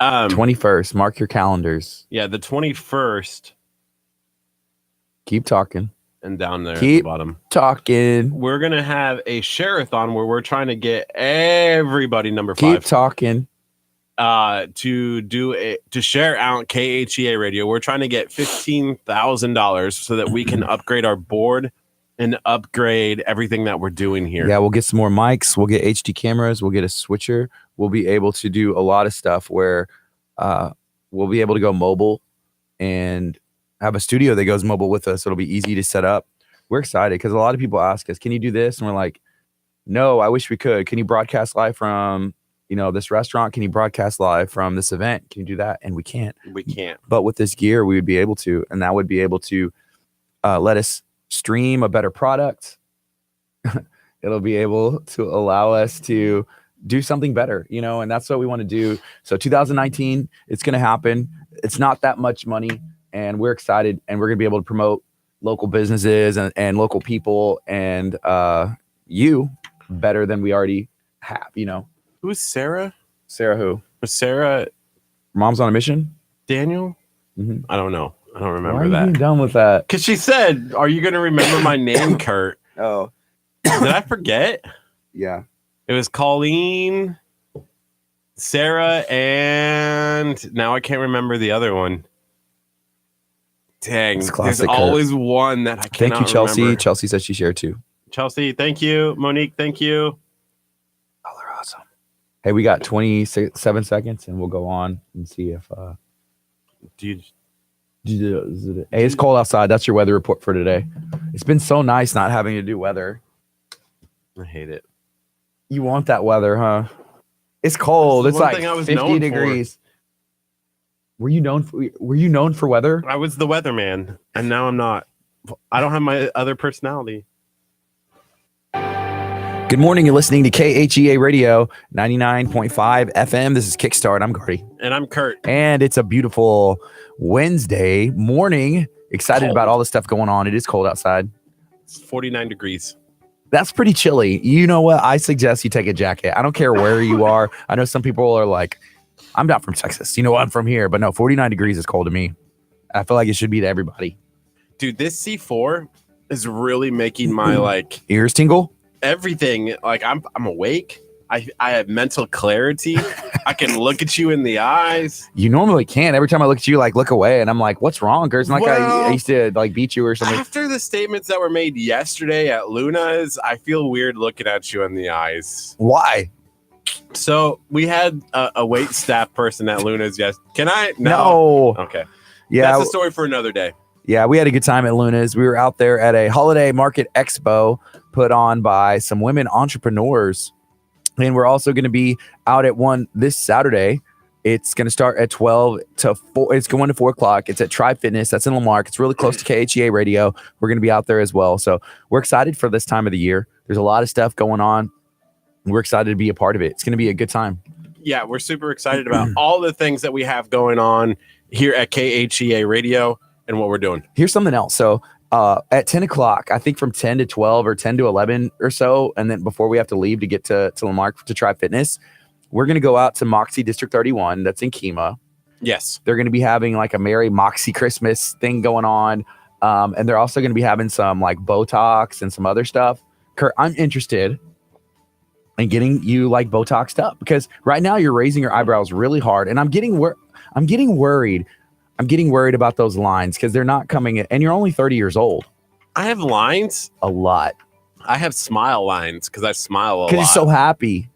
21st, mark your calendars. Yeah, the 21st. Keep talking. And down there Keep at the bottom. Talking. We're going to have a share-a-thon where we're trying to get everybody, number 5. Keep talking. To share out KHEA radio. We're trying to get $15,000 so that we can upgrade our board and upgrade everything that we're doing here. Yeah, we'll get some more mics. We'll get HD cameras. We'll get a switcher. We'll be able to do a lot of stuff where we'll be able to go mobile and have a studio that goes mobile with us. It'll be easy to set up. We're excited because a lot of people ask us, can you do this? And we're like, no, I wish we could. Can you broadcast live from this restaurant? Can you broadcast live from this event? Can you do that? And we can't. But with this gear, we would be able to, and that would be able to let us stream a better product. It'll be able to allow us to do something better, and that's what we want to do. So 2019, it's going to happen. It's not that much money, and we're excited, and we're going to be able to promote local businesses and local people and you better than we already have, Who's Sarah? Sarah who? Was Sarah Mom's on a Mission? Daniel? Mm-hmm. I don't know. I don't remember Why are you that. being done with that? Because she said, are you going to remember my name, Kurt? Oh. Did I forget? Yeah. It was Colleen, Sarah, and now I can't remember the other one. Dang. It's There's classic Kurt. always one that I cannot Thank you, Chelsea. remember. Chelsea said she shared too. Chelsea, thank you. Monique, thank you. Oh, they're awesome. Hey, we got 27 seconds, and we'll go on and see if. Dude, Hey, it's cold outside. That's your weather report for today. It's been so nice not having to do weather. I hate it. You want that weather, huh? It's cold. It's like 50 degrees. Were you known for weather? I was the weatherman, and now I'm not. I don't have my other personality. Good morning. You're listening to KHEA Radio 99.5 FM. This is Kickstart. I'm Gardy. And I'm Curt. And it's a beautiful Wednesday morning. Excited about all the stuff going on. It is cold outside. It's 49 degrees. That's pretty chilly. You know what? I suggest you take a jacket. I don't care where you are. I know some people are like, I'm not from Texas. You know, I'm from here. But no, 49 degrees is cold to me. I feel like it should be to everybody. Dude, this C4 is really making my ears tingle. Everything. Like I'm awake. I have mental clarity. I can look at you in the eyes. You normally can't. Every time I look at you, look away, and I'm like, "What's wrong?" It's like I used to beat you or something. After the statements that were made yesterday at Luna's, I feel weird looking at you in the eyes. Why? So we had a wait staff person at Luna's. Yes, can I? No. Okay. Yeah, that's a story for another day. Yeah, we had a good time at Luna's. We were out there at a holiday market expo put on by some women entrepreneurs. And we're also going to be out at one this Saturday. It's going to start at 12 to 4. It's going to 4 o'clock. It's at Tri Fitness. That's in Lamarck. It's really close to KHEA Radio. We're going to be out there as well. So we're excited for this time of the year. There's a lot of stuff going on. We're excited to be a part of it. It's going to be a good time. Yeah, we're super excited about all the things that we have going on here at KHEA Radio and what we're doing. Here's something else. So at 10 o'clock, I think from 10 to 12 or 10 to 11 or so, and then before we have to leave to get to Lamarck to Tri Fitness, we're going to go out to Moxie District 31. That's in Kemah. Yes. They're going to be having a Merry Moxie Christmas thing going on. And they're also going to be having some Botox and some other stuff. Curt, I'm interested in getting you Botoxed up because right now you're raising your eyebrows really hard. And I'm getting worried. I'm getting worried about those lines because they're not coming in. And you're only 30 years old. I have lines. A lot. I have smile lines because I smile a lot. Because you're so happy.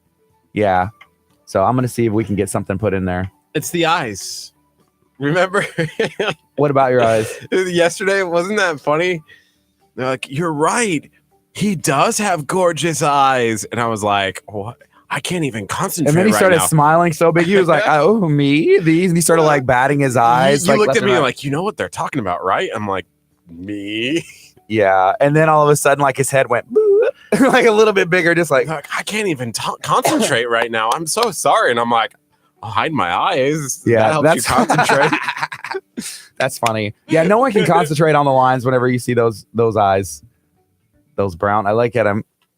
Yeah. So I'm going to see if we can get something put in there. It's the eyes. Remember? What about your eyes? Yesterday, wasn't that funny? They're like, you're right. He does have gorgeous eyes. And I was like, what? I can't even concentrate. And then he started smiling so big. He was like, oh, me? These? And he started batting his eyes. You looked at me like, you know what they're talking about, right? I'm like, me? Yeah. And then all of a sudden, his head went a little bit bigger, just I can't even concentrate right now. I'm so sorry. And I'm like, I'll hide my eyes. Yeah. That helps you concentrate. That's funny. Yeah. No one can concentrate on the lines whenever you see those eyes, those brown. I like it.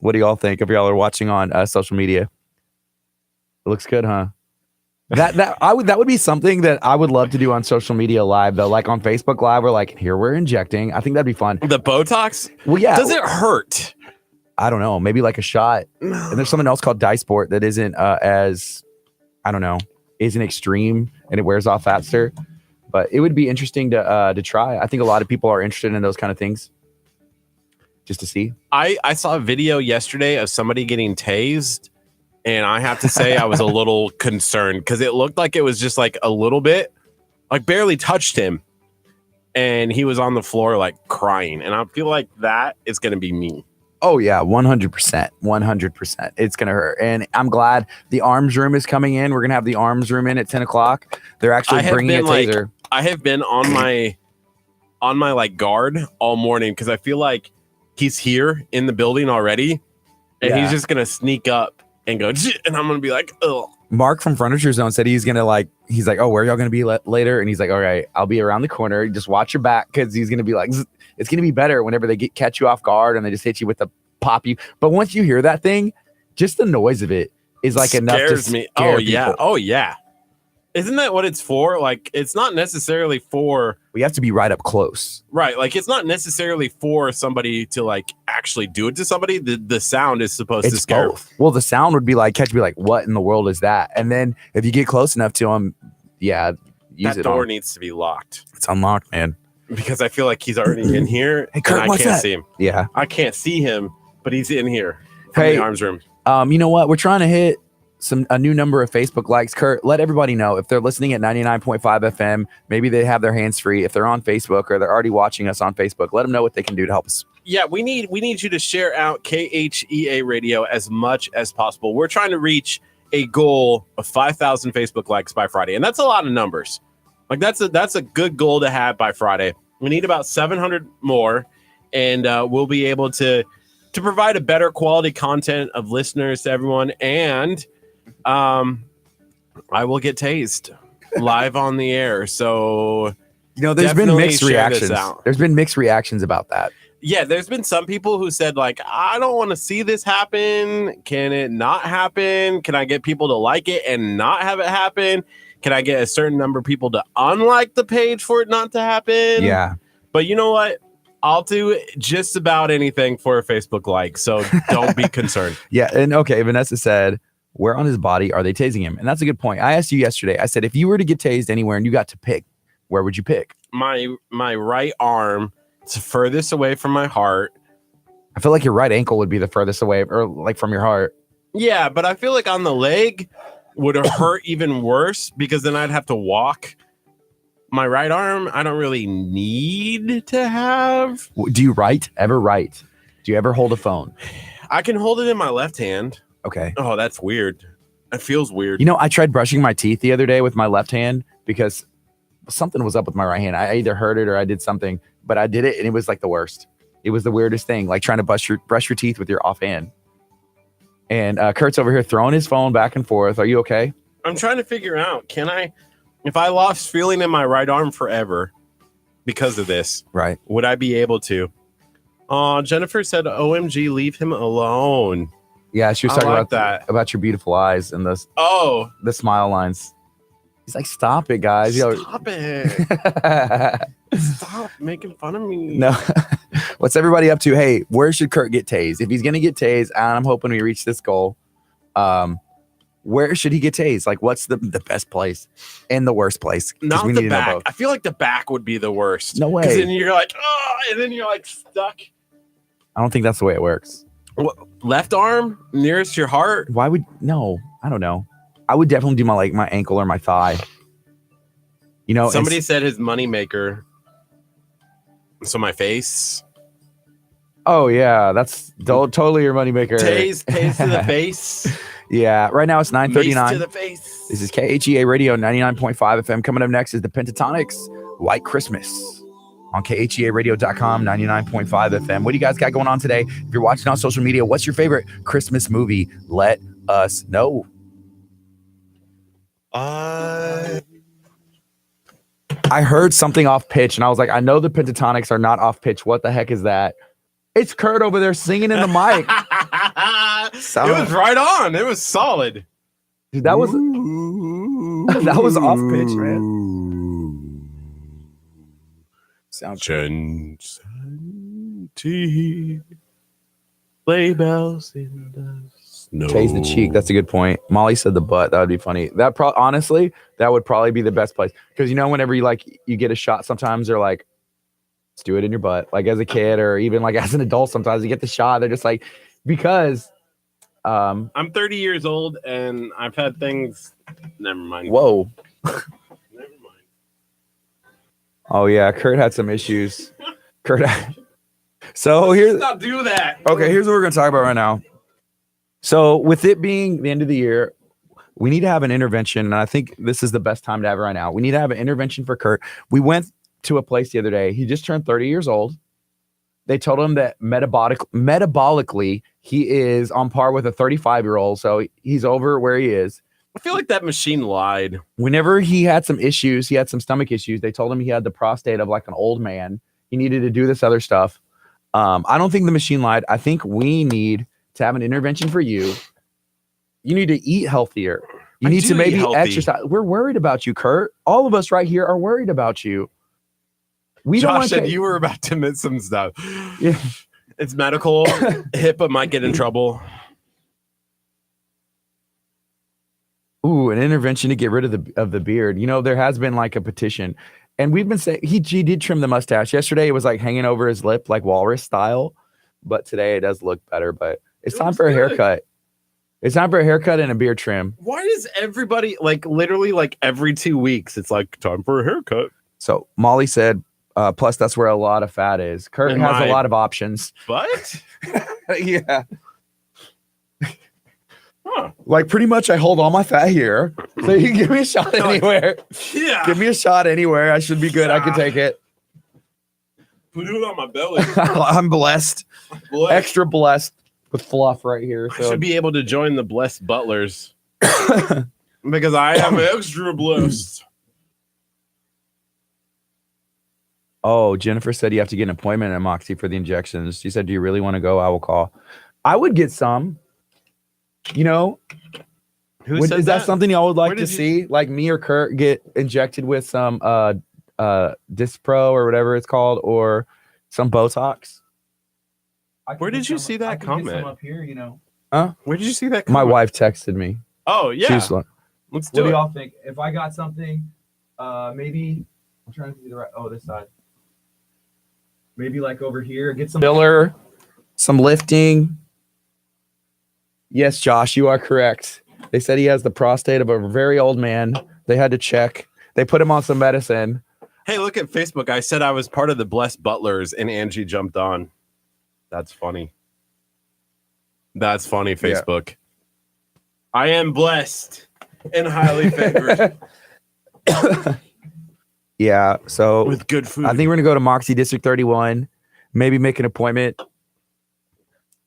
What do y'all think if y'all are watching on social media? It looks good, huh? That would be something that I would love to do on social media live though, on Facebook Live. We're here we're injecting. I think that'd be fun. The Botox? Well, yeah. Does it hurt? I don't know. Maybe a shot. And there's something else called Dysport that isn't as I don't know, isn't extreme and it wears off faster. But it would be interesting to try. I think a lot of people are interested in those kind of things. Just to see. I saw a video yesterday of somebody getting tased. And I have to say, I was a little concerned because it looked like it was just a little bit, barely touched him. And he was on the floor, crying. And I feel like that is going to be me. Oh, yeah, 100%. 100%. It's going to hurt. And I'm glad the arms room is coming in. We're going to have the arms room in at 10 o'clock. They're actually bringing a taser. I have been on my guard all morning because I feel like he's here in the building already. And he's just going to sneak up. And go, and I'm gonna be like, ugh. Mark from Furniture Zone said he's gonna he's like, oh, where are y'all gonna be later? And he's like, all right, I'll be around the corner. Just watch your back because he's gonna be it's gonna be better whenever they catch you off guard and they just hit you with the pop you. But once you hear that thing, just the noise of it is enough to scare people. Oh yeah. Isn't that what it's for? It's not necessarily for. We have to be right up close. Right. It's not necessarily for somebody to actually do it to somebody. The sound is supposed to scare. Both. Well, the sound would be catch me what in the world is that? And then if you get close enough to him, use that door needs to be locked. It's unlocked, man. Because I feel like he's already in here. Hey, Curt, and I can't see him. Yeah. I can't see him. but he's in here from Hey, the arms room. You know what? We're trying to hit a new number of Facebook likes. Curt, let everybody know if they're listening at 99.5 FM. Maybe they have their hands free. If they're on Facebook or they're already watching us on Facebook, let them know what they can do to help us. Yeah, we need you to share out KHEA Radio as much as possible. We're trying to reach a goal of 5,000 Facebook likes by Friday, and that's a lot of numbers. Like that's a good goal to have by Friday. We need about 700 more, and we'll be able to provide a better quality content of listeners to everyone. And I will get tased live on the air. So there's been mixed reactions. There's been mixed reactions about that. Yeah, there's been some people who said, like, I don't want to see this happen. Can it not happen? Can I get people to like it and not have it happen? Can I get a certain number of people to unlike the page for it not to happen? Yeah. But you know what? I'll do just about anything for a Facebook like, so don't be concerned. Yeah, and okay, Vanessa said, where on his body are they tasing him? And that's a good point. I asked you yesterday, I said, if you were to get tased anywhere and you got to pick, where would you pick? My right arm. It's furthest away from my heart. I feel like your right ankle would be the furthest away, or like from your heart. Yeah, but I feel like on the leg would hurt even worse because then I'd have to walk. My right arm, I don't really need to have. Do you write? Ever write? Do you ever hold a phone? I can hold it in my left hand. Okay. Oh, that's weird. It feels weird. I tried brushing my teeth the other day with my left hand because something was up with my right hand. I either hurt it or I did something, but I did it and it was like the worst. It was the weirdest thing, like trying to brush your teeth with your offhand. And Kurt's over here throwing his phone back and forth. Are you okay? I'm trying to figure out, if I lost feeling in my right arm forever because of this, right? Would I be able to? Oh, Jennifer said, OMG, leave him alone. Yeah, she was talking about about your beautiful eyes and the smile lines. He's like, stop it, guys. Stop it. Stop making fun of me. No. What's everybody up to? Hey, where should Curt get tased? If he's going to get tased, and I'm hoping we reach this goal, where should he get tased? Like, what's the best place and the worst place? Not the back. I feel like the back would be the worst. No way. Because then you're like, oh, and then you're like stuck. I don't think that's the way it works. Left arm nearest your heart? Why would no? I don't know. I would definitely do my ankle or my thigh. Somebody said his moneymaker. So my face. Oh yeah, that's totally your moneymaker. Tase to the face. Yeah, right now it's 9:39. To the face. This is KHEA Radio 99.5 FM. Coming up next is the Pentatonics, White Christmas. On KHEAradio.com, 99.5 FM. What do you guys got going on today? If you're watching on social media, what's your favorite Christmas movie? Let us know. I heard something off pitch, and I was like, I know the Pentatonics are not off pitch. What the heck is that? It's Curt over there singing in the mic. It was right on. It was solid. Dude, that was off pitch, man. Sleigh bells in the snow. Tase the cheek. That's a good point. Molly said the butt. That would be funny. Honestly, that would probably be the best place. Because whenever you get a shot, sometimes they're like, let's do it in your butt. Like as a kid or even like as an adult, sometimes you get the shot. They're just like, because I'm 30 years old and I've had things. Never mind. Whoa. Never mind. Oh yeah, Curt had some issues. So here's not do that. Okay, here's what we're gonna talk about right now. So with it being the end of the year, we need to have an intervention, and I think this is the best time to have it right now. We need to have an intervention for Curt. We went to a place the other day. He just turned 30 years old. They told him that metabolically he is on par with a 35-year-old, so he's over where he is. I feel like that machine lied. Whenever he had some issues, he had some stomach issues, they told him he had the prostate of like an old man. He needed to do this other stuff. I don't think the machine lied. I think we need to have an intervention for you. You need to eat healthier. You need to maybe exercise. We're worried about you, Curt. All of us right here are worried about you. Josh said you were about to miss some stuff. Yeah. It's medical. HIPAA might get in trouble. Ooh, an intervention to get rid of the beard. There has been like a petition, and we've been saying he did trim the mustache yesterday. It was like hanging over his lip, like walrus style. but today it does look better. But it's It time looks for a good. haircut. It's time for a haircut and a beard trim. Why does everybody like literally like every 2 weeks? It's like time for a haircut. So Molly said, plus that's where a lot of fat is. Kurt In has my- a lot of options. What? Yeah. Huh. Like pretty much I hold all my fat here. So you can give me a shot anywhere. Yeah. Give me a shot anywhere. I should be good. I can take it. Put it on my belly. I'm blessed. Bless. Extra blessed with fluff right here. I So should be able to join the blessed butlers because I am extra blessed. oh, Jennifer said you have to get an appointment at Moxie for the injections. She said, do you really want to go? I will call. I would get some. You know, Who said is that something y'all would like Where to did you- see? Like me or Kurt get injected with some Dispro or whatever it's called, or some Botox. Where did you see that comment? Up here, you know. Where did you see that? My comment? wife texted me. Oh yeah. She's like, Let's what do do it. y'all think? If I got something, maybe I'm trying to see the right. Oh, this side. Maybe like over here, get some filler, some lifting. Yes, Josh, you are correct. They said he has the prostate of a very old man. They had to check. They put him on some medicine. Hey, look at Facebook. I said I was part of the blessed butlers, and Angie jumped on. That's funny. That's funny, Facebook. I am blessed and highly favored Yeah, so with good food. I think we're gonna go to Moxie District 31. Maybe make an appointment.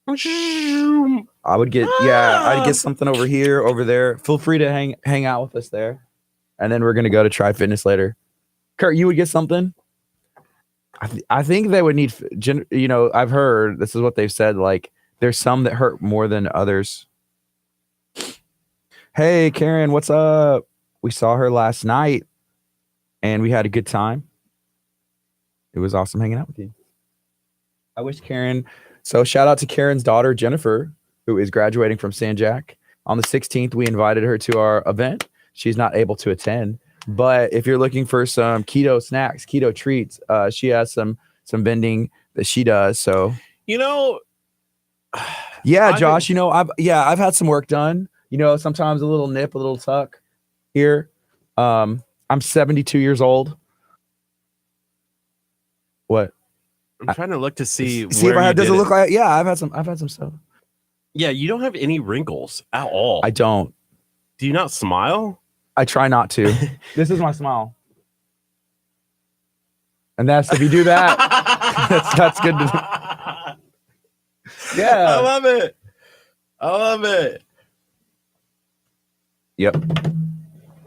I would get I'd get something over here, over there. Feel free to hang out with us there, and then we're gonna go to Try Fitness later. Kurt, you would get something. I think they would need. You know, I've heard this is what they've said. Like, there's some that hurt more than others. Hey, Karen, what's up? We saw her last night, and we had a good time. It was awesome hanging out with you. I wish Karen. So shout out to Karen's daughter, Jennifer, who is graduating from San Jac. On the 16th, we invited her to our event. She's not able to attend, but if you're looking for some keto snacks, keto treats, she has some vending that she does. So, You know, yeah, I Josh, you know, I've had some work done. You know, sometimes a little nip, a little tuck here. I'm 72 years old. What? I'm trying to look to see See where if I you have, does it did look like? Yeah, I've had some stuff. Yeah, you don't have any wrinkles at all. I don't. Do you not smile? I try not to. This is my smile. And that's if you do that, that's good. I Yeah. love it. I love it. Yep.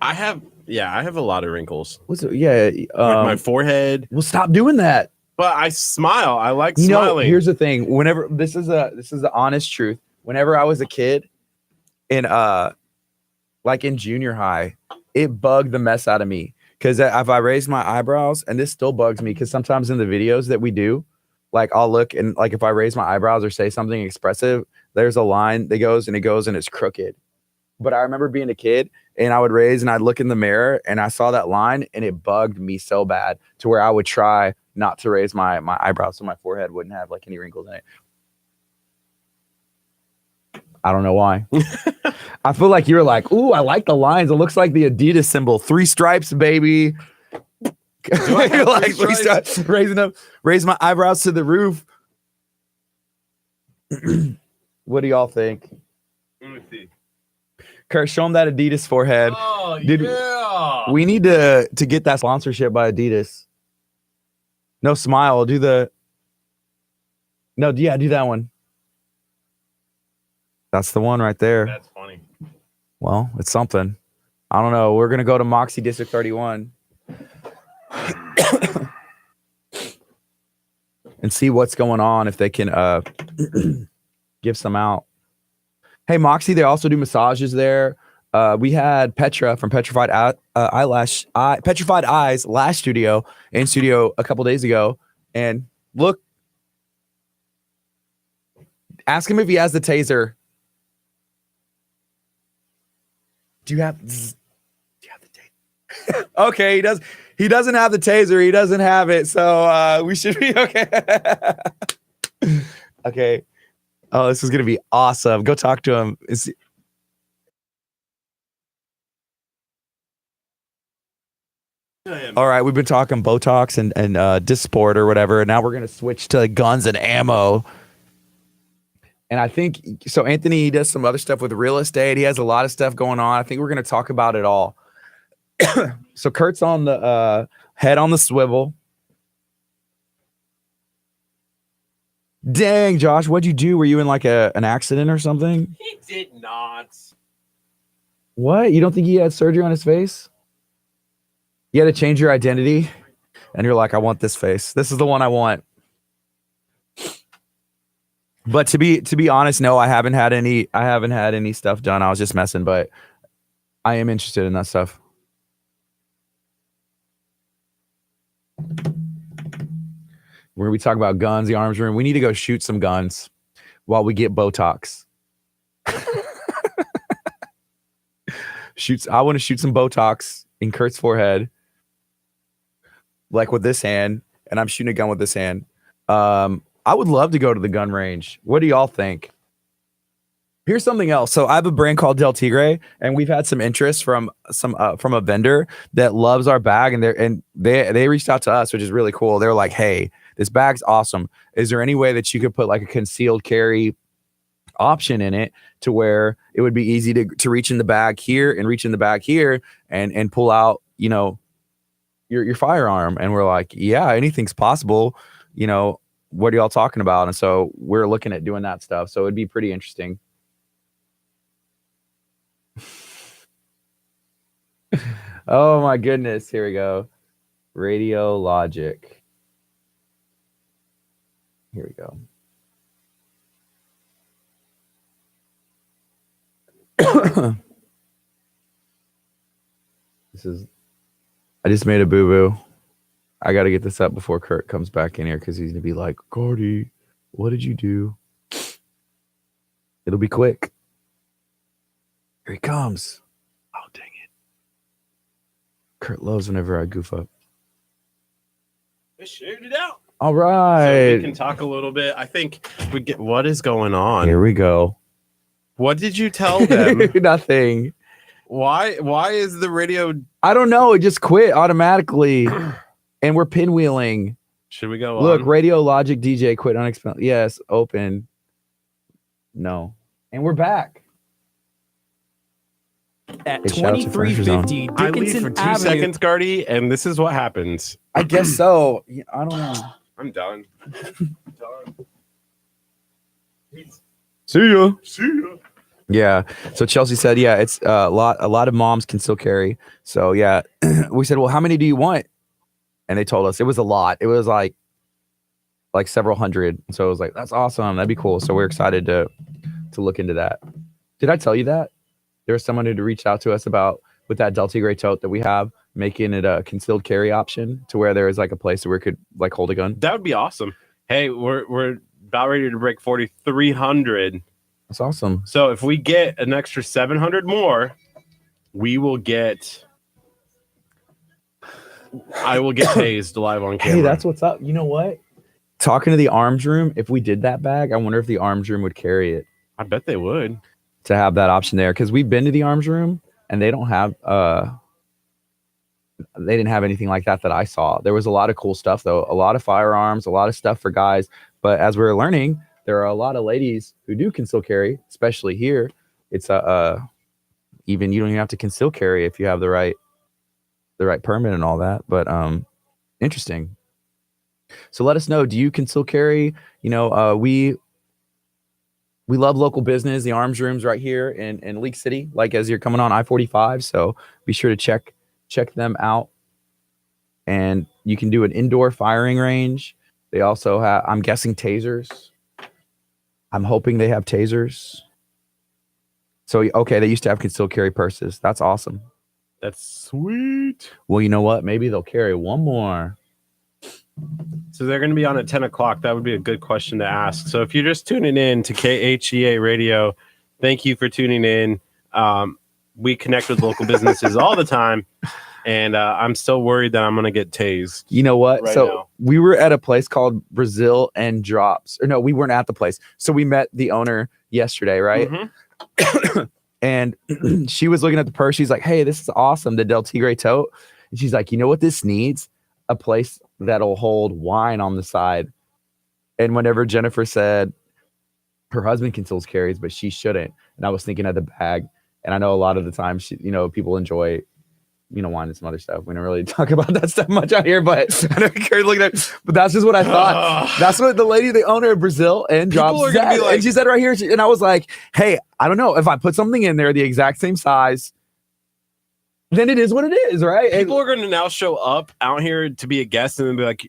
I have a lot of wrinkles. What's it? Yeah. Like my forehead. Well, stop doing that. But I smile. I like You know, smiling. here's the thing. Whenever this is the honest truth. Whenever I was a kid, in like in junior high, it bugged the mess out of me because if I raised my eyebrows, and this still bugs me because sometimes in the videos that we do, like I'll look and like if I raise my eyebrows or say something expressive, there's a line that goes and it's crooked. But I remember being a kid and I would raise and I'd look in the mirror and I saw that line and it bugged me so bad to where I would try not to raise my eyebrows so my forehead wouldn't have like any wrinkles in it. I don't know why. I feel like you were like, ooh, I like the lines. It looks like the Adidas symbol. 3 stripes, baby. You're like 3 stripes. Raise my eyebrows to the roof. What do y'all think? Let me see. Kurt, show them that Adidas forehead. Oh, Dude, yeah. We need to get that sponsorship by Adidas. No, smile. Do that one. That's the one right there. That's funny. Well, it's something. I don't know. We're going to go to Moxie District 31 and see what's going on, if they can give some out. Hey, Moxie, they also do massages there. We had Petra from Petrified Eyes Lash Studio in studio a couple days ago. And look, ask him if he has the taser. Do you have the taser? Okay, he doesn't have the taser. He doesn't have it. So we should be okay. Okay. Oh, this is gonna be awesome. Go talk to him. All right, we've been talking Botox and Dysport or whatever. And now we're gonna switch to guns and ammo. And I think so. Anthony, he does some other stuff with real estate. He has a lot of stuff going on. I think we're gonna talk about it all. So Kurt's on the head on the swivel. Dang, Josh, what'd you do? Were you in like an accident or something? He did not. What? You don't think he had surgery on his face? You had to change your identity, and you're like, I want this face. This is the one I want. But to be honest, no, I haven't had any stuff done. I was just messing, but I am interested in that stuff. Where we talk about guns, the arms room. We need to go shoot some guns while we get Botox. I want to shoot some Botox in Kurt's forehead, like with this hand, and I'm shooting a gun with this hand. I would love to go to the gun range. What do y'all think? Here's something else. So I have a brand called Del Tigre, and we've had some interest from a vendor that loves our bag, and they reached out to us, which is really cool. They're like, "Hey, this bag's awesome. Is there any way that you could put like a concealed carry option in it to where it would be easy to reach in the bag here and reach in the bag here and pull out, you know, your firearm?" And we're like, "Yeah, anything's possible. You know, what are y'all talking about?" And so we're looking at doing that stuff. So it'd be pretty interesting. Oh my goodness. Here we go. Radio Logic. Here we go. I just made a boo-boo. I got to get this up before Kurt comes back in here because he's going to be like, "Gardy, what did you do?" It'll be quick. Here he comes. Oh, dang it. Kurt loves whenever I goof up. Let's shoot it out. All right. So we can talk a little bit. I think we get what is going on. Here we go. What did you tell them? Nothing. Why is the radio? I don't know. It just quit automatically. And we're pinwheeling. Should we go Look, on? Radio Logic DJ quit unexpected. Yes, open. No. And we're back. At Hey, shout out to Furniture Zone. 2350 I leave Dickinson for 2 Avenue. seconds, Gardy, and this is what happens. I guess so. Yeah, I don't know. I'm done. See ya. See ya. Yeah. So Chelsea said, yeah, it's a lot of moms can still carry. So yeah, we said, well, how many do you want? And they told us it was a lot. It was like several hundred. So it was like, that's awesome. That'd be cool. So we're excited to look into that. Did I tell you that? There was someone who reached out to us about with that Del Tigre tote that we have, making it a concealed carry option to where there is like a place where it could like hold a gun. That would be awesome. Hey, we're about ready to break 4,300. That's awesome. So if we get an extra 700 more, we will get. I will get tased live on camera. Hey, that's what's up. You know what? Talking to the arms room, if we did that bag, I wonder if the arms room would carry it. I bet they would. To have that option there, because we've been to the arms room and they don't have they didn't have anything like that I saw. There was a lot of cool stuff though, a lot of firearms, a lot of stuff for guys, but as we're learning, there are a lot of ladies who do conceal carry, especially here. It's even you don't even have to conceal carry if you have the right permit and all that. But interesting. So let us know, do you conceal carry? You know, we love local business. The arms room's right here in Leak City, like as you're coming on I-45. So be sure to check them out. And you can do an indoor firing range. They also have, I'm guessing, tasers. I'm hoping they have tasers. So, okay, they used to have concealed carry purses. That's awesome. That's sweet. Well, you know what? Maybe they'll carry one more. So they're going to be on at 10 o'clock. That would be a good question to ask. So if you're just tuning in to KHEA Radio, thank you for tuning in. We connect with local businesses all the time. and I'm still worried that I'm gonna get tased. You know what? Right So now. we were at a place called Brazil and Drops. Or no, we weren't at the place. So we met the owner yesterday, right? Mhm. And she was looking at the purse. She's like, hey, this is awesome. The Del Tigre tote. And she's like, you know what this needs? A place that'll hold wine on the side. And whenever Jennifer said her husband conceals carries, but she shouldn't. And I was thinking of the bag. And I know a lot of the time, people enjoy, wine and some other stuff. We don't really talk about that stuff much out here, but I know Kurt looking at, but that's just what I thought. That's what the lady, the owner of Brazil and Drops are gonna said. be like, and she said right here, and I was like, hey, I don't know if I put something in there the exact same size, then it is what it is, right? People are going to now show up out here to be a guest and then be like,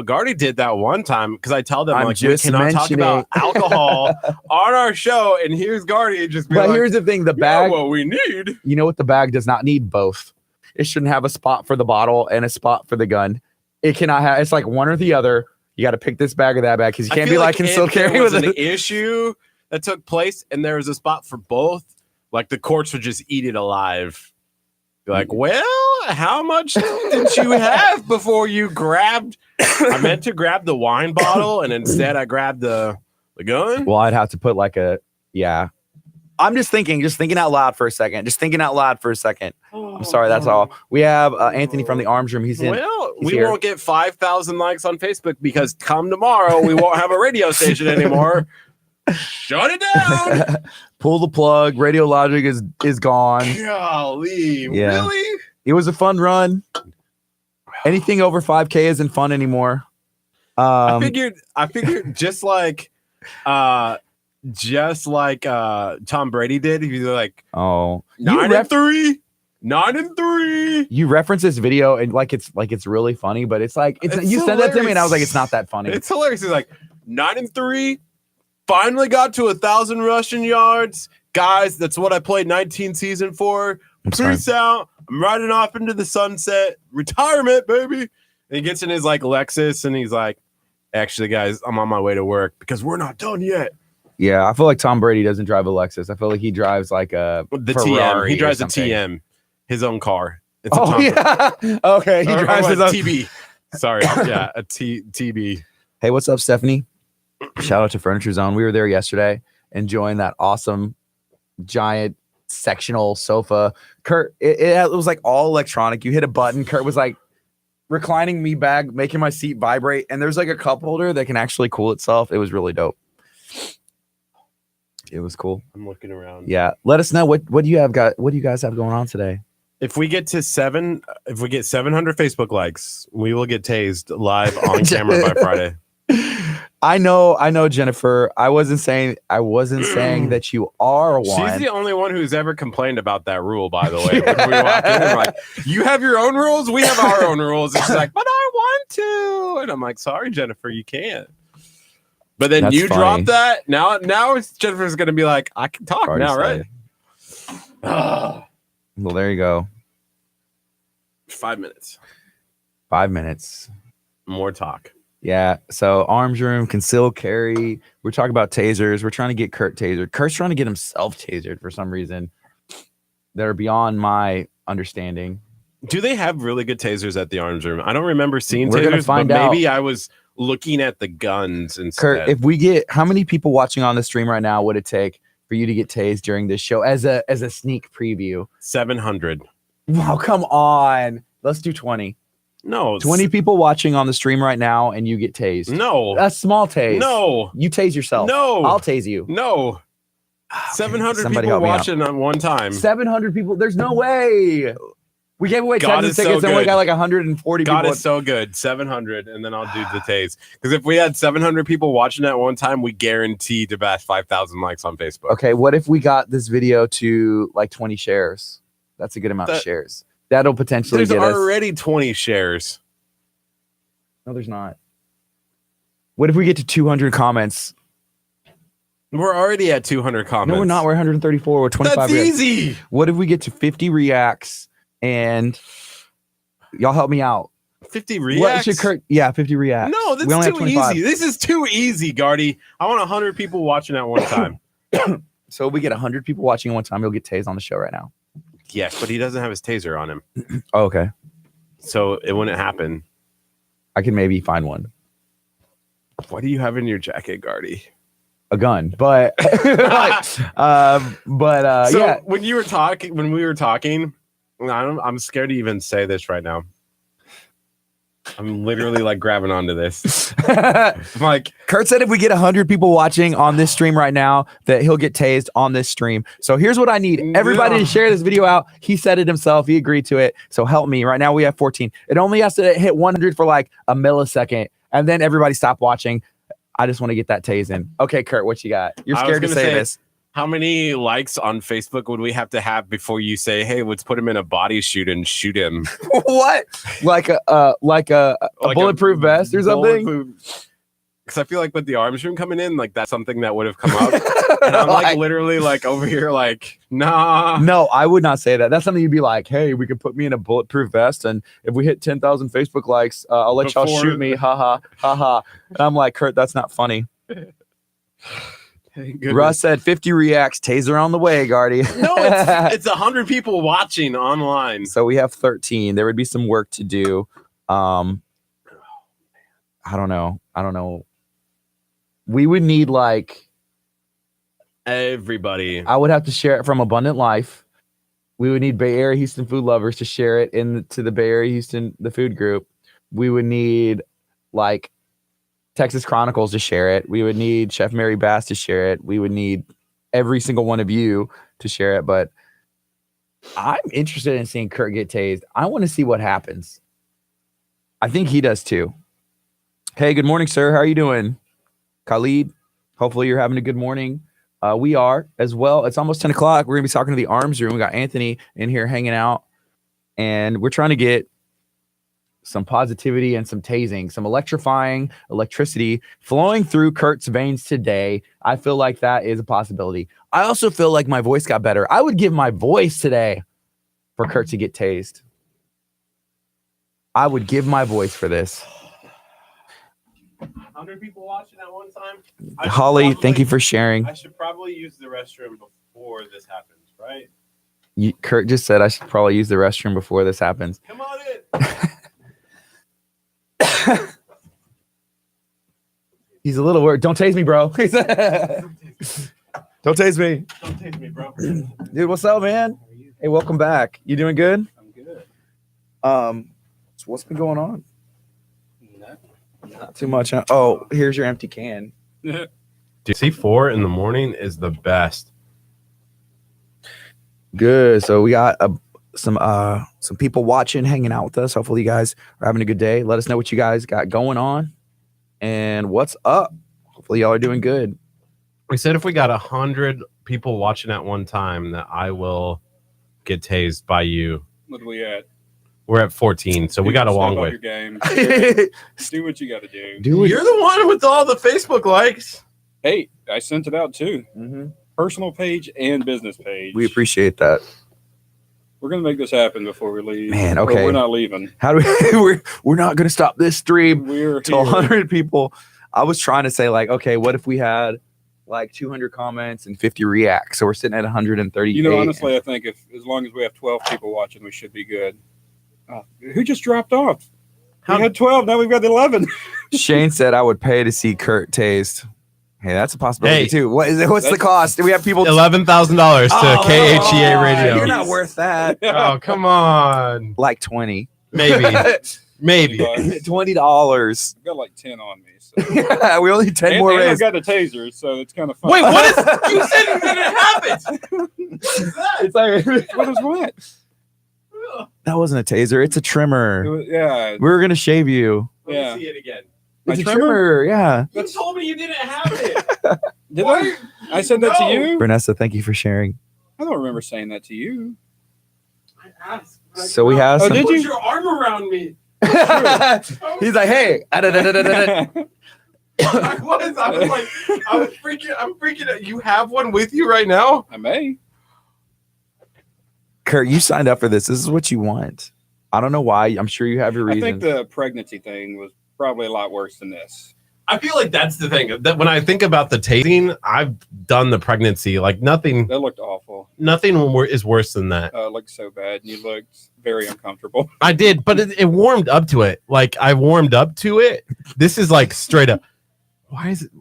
Gardy did that one time because I tell them I'm like we just cannot talk about alcohol on our show, and here's Gardy just be but like, here's the thing, the bag, what we need. you know what the bag does not need? Both. It shouldn't have a spot for the bottle and a spot for the gun. It cannot have, it's like one or the other. You got to pick this bag or that bag because you can't be like concealed carry with an it. issue that took place and there was a spot for both, like the courts would just eat it alive. Be like, well, how much did you have before you grabbed? I meant to grab the wine bottle and instead I grabbed the gun. Well, I'd have to put yeah. I'm just thinking out loud for a second. I'm sorry, that's all. We have Anthony from the Arms Room. He's in. Well, he's we here. won't get 5,000 likes on Facebook because come tomorrow we won't have a radio station anymore. Shut it down. Pull the plug. Radio Logic is gone. Golly, Yeah. really? It was a fun run. Anything over 5K isn't fun anymore. I figured just like Tom Brady did. He was like, oh, 9-3. You reference this video and it's really funny, but it's like you sent that to me and I was like, it's not that funny. It's hilarious. He's like 9-3. Finally got to 1,000 rushing yards. Guys, that's what I played 19 season for. Peace out. I'm riding off into the sunset. Retirement, baby. And he gets in his like Lexus and he's like, actually, guys, I'm on my way to work because we're not done yet. Yeah, I feel like Tom Brady doesn't drive a Lexus. I feel like he drives like a Ferrari. TM. He drives a TM, his own car. It's yeah. Okay, he drives his own TB. Sorry, yeah, a TB. Hey, what's up, Stephanie? Shout out to Furniture Zone. We were there yesterday, enjoying that awesome giant sectional sofa. Kurt, it was like all electronic. You hit a button. Kurt was like reclining me back, making my seat vibrate, and there's like a cup holder that can actually cool itself. It was really dope. It was cool. I'm looking around. Yeah, let us know what do you guys have going on today? If we get 700 Facebook likes, we will get tased live on camera by Friday. I know, Jennifer. I wasn't saying that you are one. She's the only one who's ever complained about that rule, by the way. When we walk in, we're like, you have your own rules, we have our own rules. And she's like, but I want to. And I'm like, sorry, Jennifer, you can't. But then That's you funny. drop that. Now Jennifer's gonna be like, I can talk now, right? Well, there you go. 5 minutes. 5 minutes. More talk. Yeah. So Arms Room, concealed carry. We're talking about tasers. We're trying to get Kurt tasered. Kurt's trying to get himself tasered for some reason that are beyond my understanding. Do they have really good tasers at the Arms Room? I don't remember seeing We're gonna tasers, find but maybe out. I was looking at the guns instead. Kurt, if we get, how many people watching on the stream right now would it take for you to get tased during this show as a sneak preview? 700. Wow, come on. Let's do 20. No. 20 people watching on the stream right now and you get tased. No. A small tase. No. You tase yourself. No. I'll tase you. No. Oh, 700 somebody people help me out. watching on one time. 700 people. There's no way. We gave away God 10 is so tickets and we good. got like 140 God people. is so good. 700, and then I'll do the tase. Because if we had 700 people watching at one time, we guarantee to bash 5,000 likes on Facebook. Okay, what if we got this video to like 20 shares? That's a good amount of shares. That'll potentially There's get us. already 20 shares. No, there's not. What if we get to 200 comments? We're already at 200 comments. No, we're not. We're 134. We're 25. That's reacts. easy. What if we get to 50 reacts and y'all help me out? 50 What reacts? should Kurt? Yeah, 50 reacts. No, We only that's have too 25. easy. This is too easy, Gardy. I want 100 people watching at one time. So if we get 100 people watching at one time, you'll get tased on the show right now. Yes, but he doesn't have his taser on him. Oh, okay. so it wouldn't happen. I can maybe find one. What do you have in your jacket, Gardy? A gun, but so yeah. When we were talking, I'm scared to even say this right now. I'm literally like grabbing onto this. I'm like, Curt said if we get 100 people watching on this stream right now, that he'll get tased on this stream. So here's what I need. Everybody to share this video out. He said it himself. He agreed to it. So help me. Right now we have 14. It only has to hit 100 for like a millisecond. And then everybody stop watching. I just want to get that tase in. Okay, Curt, what you got? You're scared to say this. How many likes on Facebook would we have to have before you say, "Hey, let's put him in a body shoot and shoot him"? What? Like a bulletproof vest or something? Because I feel like with the arms room coming in, like that's something that would have come up. And I'm like literally like over here, like, nah. No, I would not say that. That's something you'd be like, hey, we could put me in a bulletproof vest, and if we hit 10,000 Facebook likes, I'll let y'all shoot me. Ha ha ha ha. And I'm like, Curt, that's not funny. Russ said 50 reacts, taser on the way, Gardy. No, it's 100 people watching online. So we have 13. There would be some work to do. I don't know. We would need like everybody. I would have to share it from Abundant Life. We would need Bay Area Houston food lovers to share it to the Bay Area Houston, the food group. We would need like Texas Chronicles to share it. We would need Chef Mary Bass to share it. We would need every single one of you to share it. But I'm interested in seeing Curt get tased. I want to see what happens. I think he does too. Hey, good morning, sir. How are you doing? Khalid, hopefully you're having a good morning. We are as well. It's almost 10 o'clock. We're going to be talking to the arms room. We got Anthony in here hanging out, and we're trying to get some positivity and some tasing, some electrifying electricity flowing through Curt's veins today. I feel like that is a possibility. I also feel like my voice got better. I would give my voice today for Curt to get tased. I would give my voice for this. 100 people watching at one time. Holly, thank you for sharing. I should probably use the restroom before this happens, right? Curt just said I should probably use the restroom before this happens. Come on in. He's a little worried. Don't tase me, bro. Don't tase me. Don't tase me, bro. Dude, what's up, man? Hey, welcome back. You doing good? I'm good. So what's been going on? Not too much. Huh? Oh, here's your empty can. Dude, C4 in the morning is the best. Good. So we got some people watching, hanging out with us. Hopefully you guys are having a good day. Let us know what you guys got going on and what's up. Hopefully y'all are doing good. We said if we got 100 people watching at one time, that I will get tased by you. What are we at? We're at 14, so we got a long way. Your game. Do what you got to do. You're the one with all the Facebook likes. Hey, I sent it out too. Mm-hmm. Personal page and business page. We appreciate that. We're gonna make this happen before we leave. Man, okay. But we're not leaving. How do we? we're not gonna stop this stream We're to 100 people. I was trying to say like, okay, what if we had like 200 comments and 50 reacts? So we're sitting at 138. You know, honestly, I think if as long as we have 12 people watching, we should be good. Who just dropped off? We had 12. Now we've got 11. Shane said I would pay to see Curt tased. Hey, that's a possibility too. What is it? What's the cost? Do we have people? $11,000 to KHEA Radio. You're not worth that. Oh, come on. Like 20. Maybe. Maybe. $20. I've got like 10 on me. So. Yeah, we only need 10 more and raised. I've got the taser, so it's kind of fun. Wait, what is? You said you didn't have it. It's like, What is what? that wasn't a taser. It's a trimmer. Yeah. We were gonna shave you. Yeah. Let me see it again. My It's a trimmer? trimmer. Yeah. You told me you didn't have it. Did I? I said that to you? Vanessa, thank you for sharing. I don't remember saying that to you. I asked. So we have Oh, some. did Put you? your arm around me. He's like, hey. I was like, I'm freaking out. You have one with you right now? I may. Curt, you signed up for this. This is what you want. I don't know why. I'm sure you have your I reasons. think the pregnancy thing was probably a lot worse than this. I feel like that's the thing. That when I think about the tasing, I've done the pregnancy. Like nothing That looked awful. is worse than that. It looked so bad. And you looked very uncomfortable. I did, but it warmed up to it. Like I warmed up to it. This is like straight up. Why is it?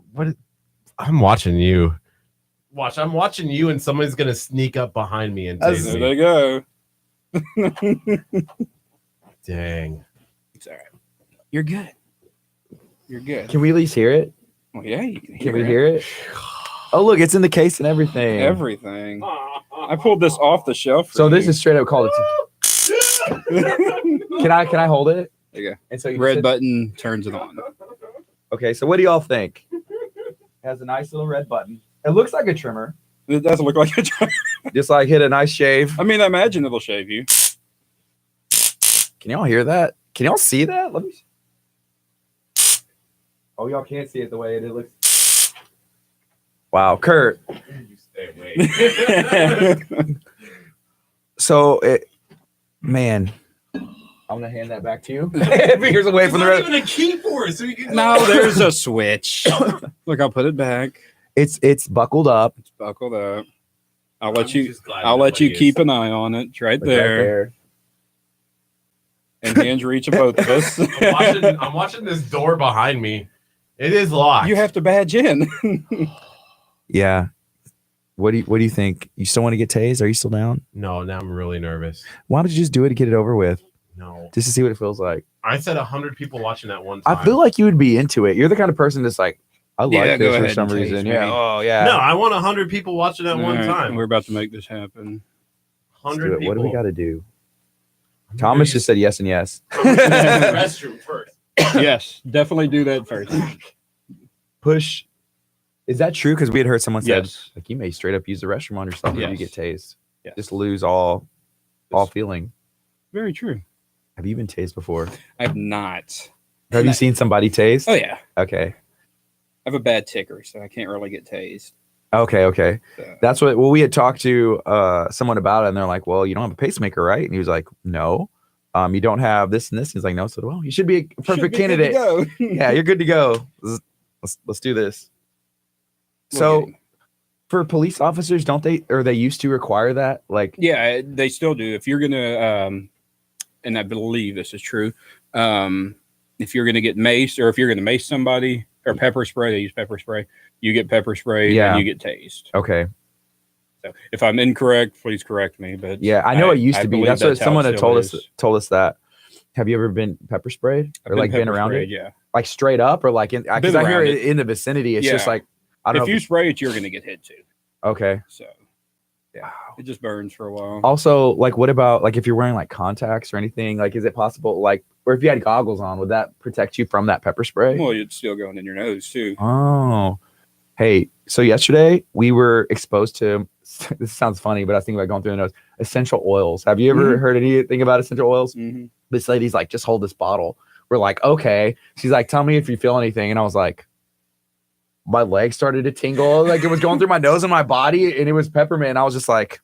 I'm watching you. I'm watching you, and somebody's gonna sneak up behind me and tase There me. they go. Dang. It's all right. You're good. You're good. Can we at least hear it? Well, yeah, you can Can we hear it? Oh, look, it's in the case and everything. Everything. I pulled this off the shelf. So this is straight up called it. Can I hold it? There you go. And so you Red sit- button turns it on. Okay, so what do y'all think? It has a nice little red button. It looks like a trimmer. It doesn't look like a Just like hit a nice shave. I mean, I imagine it'll shave you. Can y'all hear that? Can y'all see that? Let me. Oh, y'all can't see it the way it looks. Wow, Kurt. You stay away. So man, I'm gonna hand that back to you. Fingers away from the There's red. not even a key for it, so you can. No, there's a switch. Look, I'll put it back. It's buckled up. It's buckled up. I'll I'm let you. just glad I'll let you nobody keep is. an eye on it. It's right It's right there. And hands reach of both of us. I'm watching this door behind me. It is locked. You have to badge in. Yeah. What do you think? You still want to get tased? Are you still down? No, now I'm really nervous. Why don't you just do it to get it over with? No, Just to see what it feels like. I said 100 people watching at one time. I feel like you would be into it. You're the kind of person that's like, I like Yeah, go this for ahead some and tase reason. me. Yeah. Oh yeah. no, I want 100 people watching at one All right, time. We're about to make this happen. Let's do 100 it. people. What do we got to do? Thomas just said yes and yes. restroom first. Yes, definitely do that first. Push. Is that true? Because we had heard someone said Yes. like you may straight up use the restroom on yourself if you Yes. get tased. Yes. Just lose all feeling. Very true. Have you been tased before? I've not. Have you seen somebody tased? Oh yeah. Okay. I have a bad ticker, so I can't really get tased. Okay. So. That's what. Well, we had talked to someone about it, and they're like, "Well, you don't have a pacemaker, right?" And he was like, "No." You don't have this and this. He's like, "No." So, well, you should be a perfect candidate. Yeah, you're good to go. Let's do this. So, for police officers, don't they, or they used to require that? Like, yeah, they still do. If you're gonna, and I believe this is true, if you're gonna get maced or if you're gonna mace somebody or pepper spray, they use pepper spray. You get pepper spray, Yeah. and you get tased. okay, So if I'm incorrect, please correct me. But yeah, I know it used I to be. believe That's what how someone it had still told us that. Have you ever been pepper sprayed I've or like been pepper around sprayed, it? Yeah. Like straight up or like in? Because Been I hear around it in the vicinity. It's just Yeah. like I don't If know. you spray it, you're gonna get hit too. Okay. So yeah, it just burns for a while. Also, like, what about like if you're wearing like contacts or anything? Like, is it possible like, or if you had goggles on, would that protect you from that pepper spray? Well, it's still going in your nose too. Oh, hey. So yesterday we were exposed to. This sounds funny, but I was thinking about going through the nose. Essential oils. Have you ever heard anything about essential oils? Mm-hmm. This lady's like, just hold this bottle. We're like, okay. She's like, tell me if you feel anything, and I was like, my legs started to tingle, like it was going through my nose and my body, and it was peppermint. And I was just like,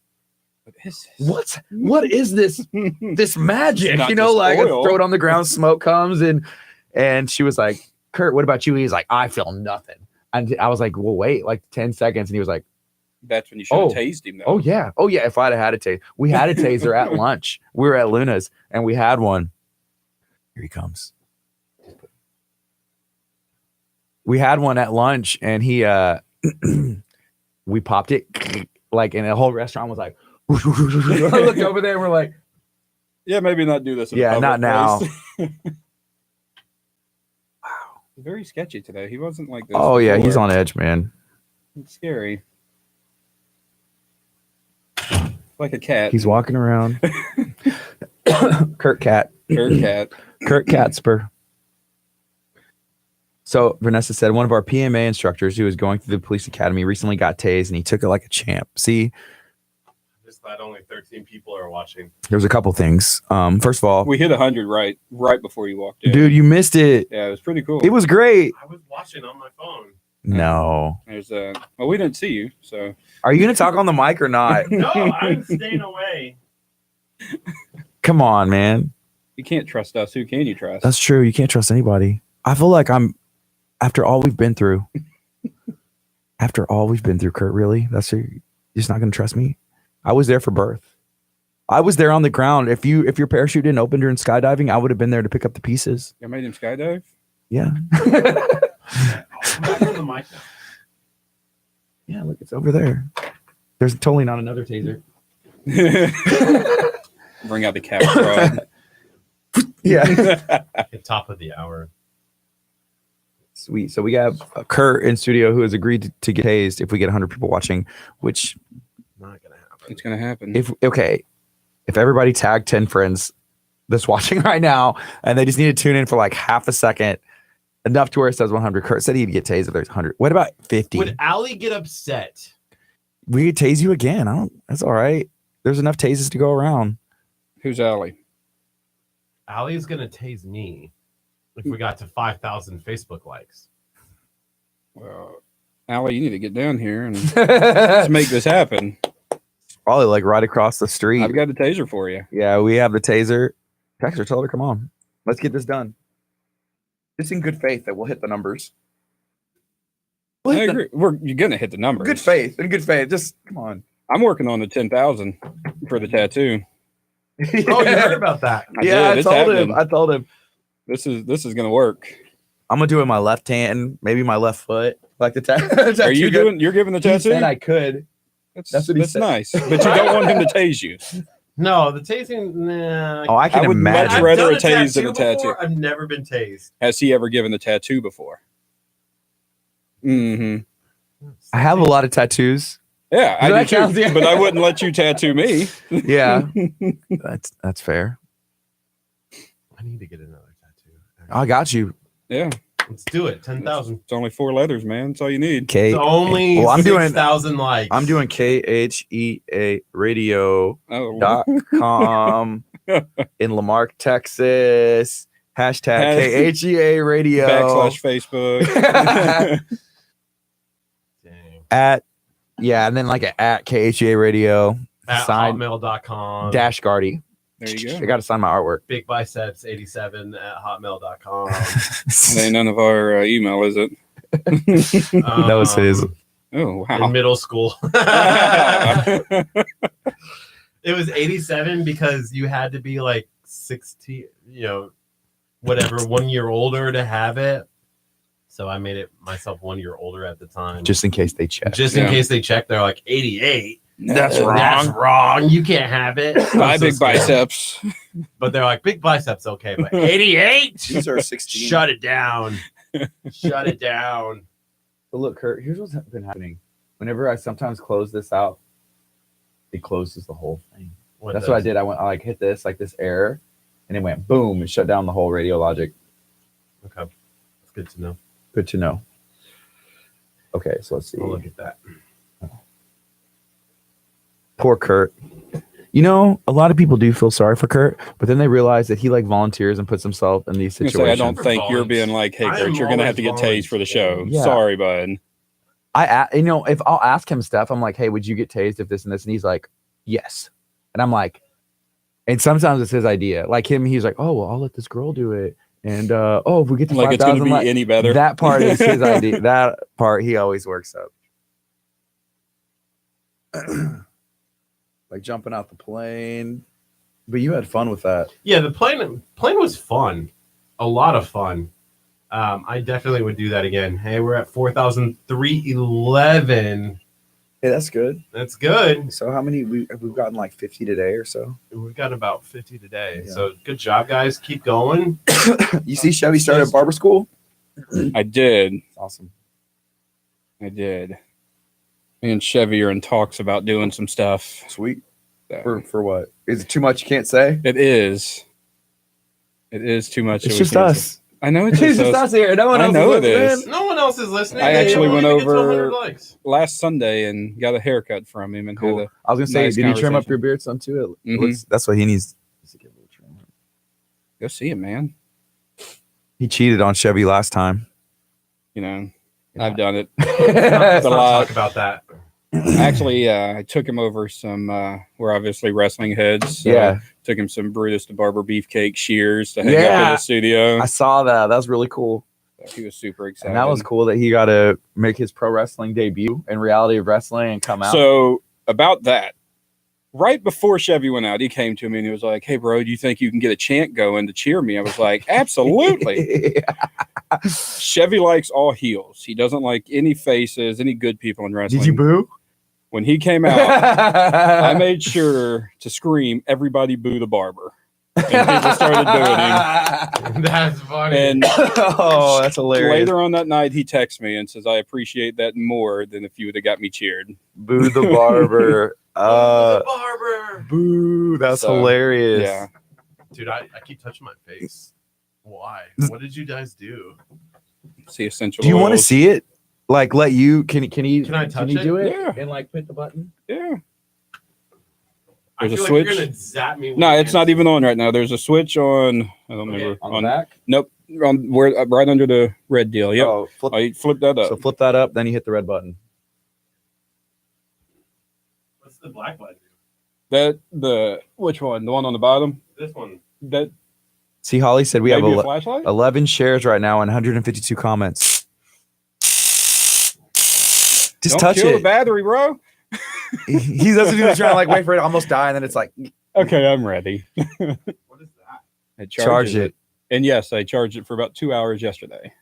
what is this? This magic, Not you know, just like I oil. throw it on the ground, smoke comes, and she was like, Kurt, what about you? He's like, I feel nothing. And I was like, well, wait, like 10 seconds. And he was like, That's when you should have Oh. tased him, though. oh yeah. If I'd have had a taser, we had a taser at lunch. We were at Luna's and we had one. Here he comes. We had one at lunch and he, we popped it like, and the whole restaurant was like, I looked over there and we're like, Yeah, maybe not do this. In a yeah, public not now. place. Very sketchy today. He wasn't like this. Oh yeah, he's before. on edge, man. It's scary. Like a cat. He's walking around. Kurt Cat. Kurt cat. Kurt Catspur. So Vanessa said one of our PMA instructors who was going through the police academy recently got tased and he took it like a champ. See, I'm just glad only 13 people are watching. there's a couple things. First of all, We hit 100 right before you walked in. dude, you missed it. Yeah, it was pretty cool. It was great. I was watching on my phone. No. There's well, we didn't see you, so Are you going to talk on the mic or not? No, I'm staying away. Come on, man. you can't trust us. Who can you trust? That's true. You can't trust anybody. I feel like I'm After all we've been through. After all we've been through, Kurt, really? You're just not going to trust me? I was there for birth. I was there on the ground. If your parachute didn't open during skydiving, I would have been there to pick up the pieces. You made him skydive? Yeah. Come back on the mic now. Yeah, look, it's over there. There's totally not another taser. Bring out the cat rod. Yeah. At top of the hour. Sweet. So we have Kurt in studio who has agreed to get tased if we get 100 people watching, which Not gonna happen. It's gonna happen. If everybody tag 10 friends that's watching right now and they just need to tune in for like half a second, enough to where it says 100. Kurt said he'd get tased if there's 100. What about 50? Would Allie get upset? We could tase you again. That's all right. There's enough tases to go around. Who's Allie? Allie's gonna tase me if we got to 5,000 Facebook likes. Well, Allie, you need to get down here and let's make this happen. Probably like right across the street. I've got a taser for you. Yeah, we have the taser. Text her, tell her, come on. Let's get this done. Just in good faith that we'll hit the numbers. I agree. You're gonna hit the numbers. Good faith. In good faith. Just come on. I'm working on the 10,000 for the tattoo. Oh, you heard about that? I told him. This is gonna work. I'm gonna do it with my left hand, maybe my left foot. Like the tattoo. Are you doing? You're giving the He tattoo? said I could. That's what he said. Nice, but you don't want him to tase you. No, the tasing. Nah. Oh, I can I would imagine. much rather done a tase than a tattoo. before. I've never been tased. Has he ever given the tattoo before? Mm-hmm. I have a lot of tattoos. Yeah, Does I that do count? too, but I wouldn't let you tattoo me. Yeah, that's fair. I need to get another tattoo. I got you. Yeah, Let's do it. 10,000. it's only 4 letters, man. That's all you need. K. It's only Well, I'm doing 6,000 likes. I'm doing KHEA radio.com Oh, in Lamarck, Texas. Hashtag KHEA radio. / Facebook. Dang. And then like at KHEA radio. At Sign hotmail.com. dash Gardy. There you I go. got to sign my artwork. Big biceps 87 at hotmail.com. That ain't none of our email, is it? That was his. Oh In wow. middle school. It was 87 because you had to be like 16, whatever, 1 year older to have it. So I made it myself 1 year older at the time. Just in case they check. Just in case they check, they're like 88. That's wrong. That's wrong. You can't have it. Buy I'm so big scared. biceps. But they're like, big biceps, okay. But 88? These are 16. Shut it down. Shut it down. But look, Kurt, here's what's been happening. Whenever I sometimes close this out, it closes the whole thing. That's what I did. I like hit this, like this error, and it went boom and shut down the whole Radio Logic. Okay. That's good to know. Good to know. Okay, so let's see. I'll look at that. Poor Kurt. A lot of people do feel sorry for Kurt, but then they realize that he like volunteers and puts himself in these I was situations. gonna say, I don't think you're being like, hey, I Kurt, am you're gonna have to get always tased for the show. Yeah. Sorry, bud. If I'll ask him stuff, I'm like, hey, would you get tased if this and this? And he's like, yes. And I'm like, and sometimes it's his idea. Like him, he's like, oh, well, I'll let this girl do it. And if we get to Like it's gonna 5,000, be any better. that part is his idea. That part he always works up. Like jumping out the plane. But you had fun with that. Yeah, the plane was fun. A lot of fun. I definitely would do that again. Hey, we're at 4,311. Hey, that's good. That's good. So how many we've gotten like 50 today or so? We've got about 50 today. Yeah. So good job, guys. Keep going. You see Chevy started barber school? I did. Awesome. I did. Me and Chevy are in talks about doing some stuff. Sweet. So, For what? Is it too much you can't say? it is. It is too much. It's that we just can't us. say. I know it's It's just just us. us here. No one I else know it listening. is. No one else is listening. I actually They went won't even get to over- 100 likes. Last Sunday and got a haircut from him and Cool. had I was gonna say, nice did he trim up conversation. your beard some too? It Mhm. looks, that's what he needs. a go see him, man. He cheated on Chevy last time. You know, I've done it. Let's a not lot. talk about that. Actually, I took him over some. We're obviously wrestling heads. So Yeah. took him some Brutus the Barber beefcake shears to hang up in Yeah. the studio. I saw that. That was really cool. He was super excited. And that was cool that he got to make his pro wrestling debut in Reality of Wrestling and come out. So about that, right before Chevy went out, he came to me and he was like, "Hey, bro, do you think you can get a chant going to cheer me?" I was like, "Absolutely." Chevy likes all heels. He doesn't like any faces, any good people in wrestling. Did you boo? When he came out, I made sure to scream, "Everybody boo the barber." And people started booing him. That's funny. And oh, that's hilarious. later on that night, he texts me and says, "I appreciate that more than if you would have got me cheered." Boo the barber. the barber. Boo. That's So, hilarious. Yeah. Dude, I keep touching my face. Why? What did you guys do? See essential. Do you want to oils. see it? Like, let you? Can you? Can I touch you it? do it? Yeah. And like, hit the button. Yeah. I There's a feel switch. Like you're gonna zap me. With No, your it's not hands. even on right now. There's a switch on. I don't remember. On the back. Nope. On where right under the red deal. Yep. Oh, flip, I flip that up. so flip that up. Then you hit the red button. What's the black button? Which one? The one on the bottom? This one. That See, Holly said we maybe have a flashlight? 11 shares right now and 152 comments. Just Don't touch kill the it. battery, bro. He doesn't do the trying to like wait for it to almost die, and then it's like Okay, I'm ready. What is that? It charge charges it. And yes, I charged it for about 2 hours yesterday.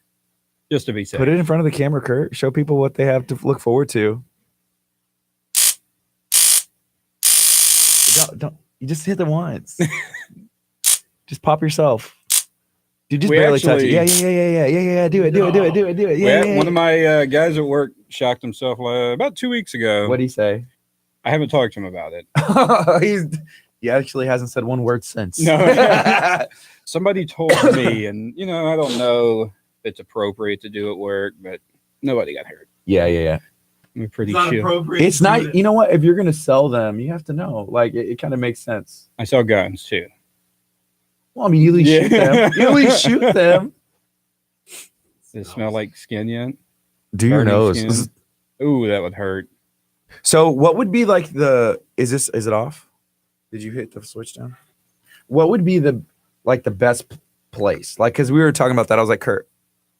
Just to be safe. Put it in front of the camera, Kurt. Show people what they have to look forward to. Don't you just hit it once. Just pop yourself. Dude, just We barely touch it. actually- Yeah. Do it. Yeah. One of my guys at work shocked himself about 2 weeks ago. What'd he say? I haven't talked to him about it. He actually hasn't said one word since. No. Somebody told me, and I don't know if it's appropriate to do at work, but nobody got hurt. Yeah. We're pretty It's not chill. appropriate. It's to do not. it. You know what? If you're gonna sell them, you have to know. Like it kind of makes sense. I sell guns too. Well, I mean, you at least shoot them. You at least shoot them. Does it smell like skin yet? Do your Burning nose. skin? Ooh, that would hurt. So, what would be like the? Is it off? Did you hit the switch down? What would be the best place? Like, because we were talking about that. I was like, Kurt,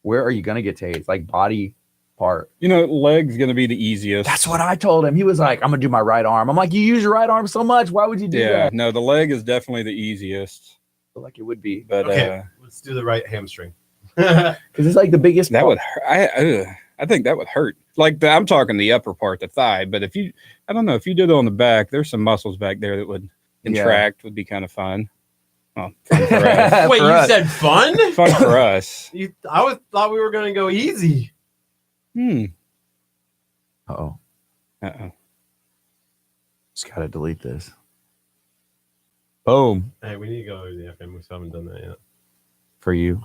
where are you gonna get tased? Like body part. Leg's gonna be the easiest. That's what I told him. He was like, I'm gonna do my right arm. I'm like, you use your right arm so much. Why would you do Yeah, that? no, the leg is definitely the easiest. I feel like it would be But Okay, let's do the right hamstring. because it's like the biggest. that part. would hurt. I think that would hurt. Like I'm talking the upper part, the thigh. But I don't know, if you did it on the back, there's some muscles back there that would contract. Would be kind of fun. Well, fun for us. Wait, For you us. said fun? Fun for us. I thought we were gonna go easy. Uh-oh. Uh-oh. Just gotta delete this. Boom Hey, we need to go over the FM. We still haven't done that yet. for you.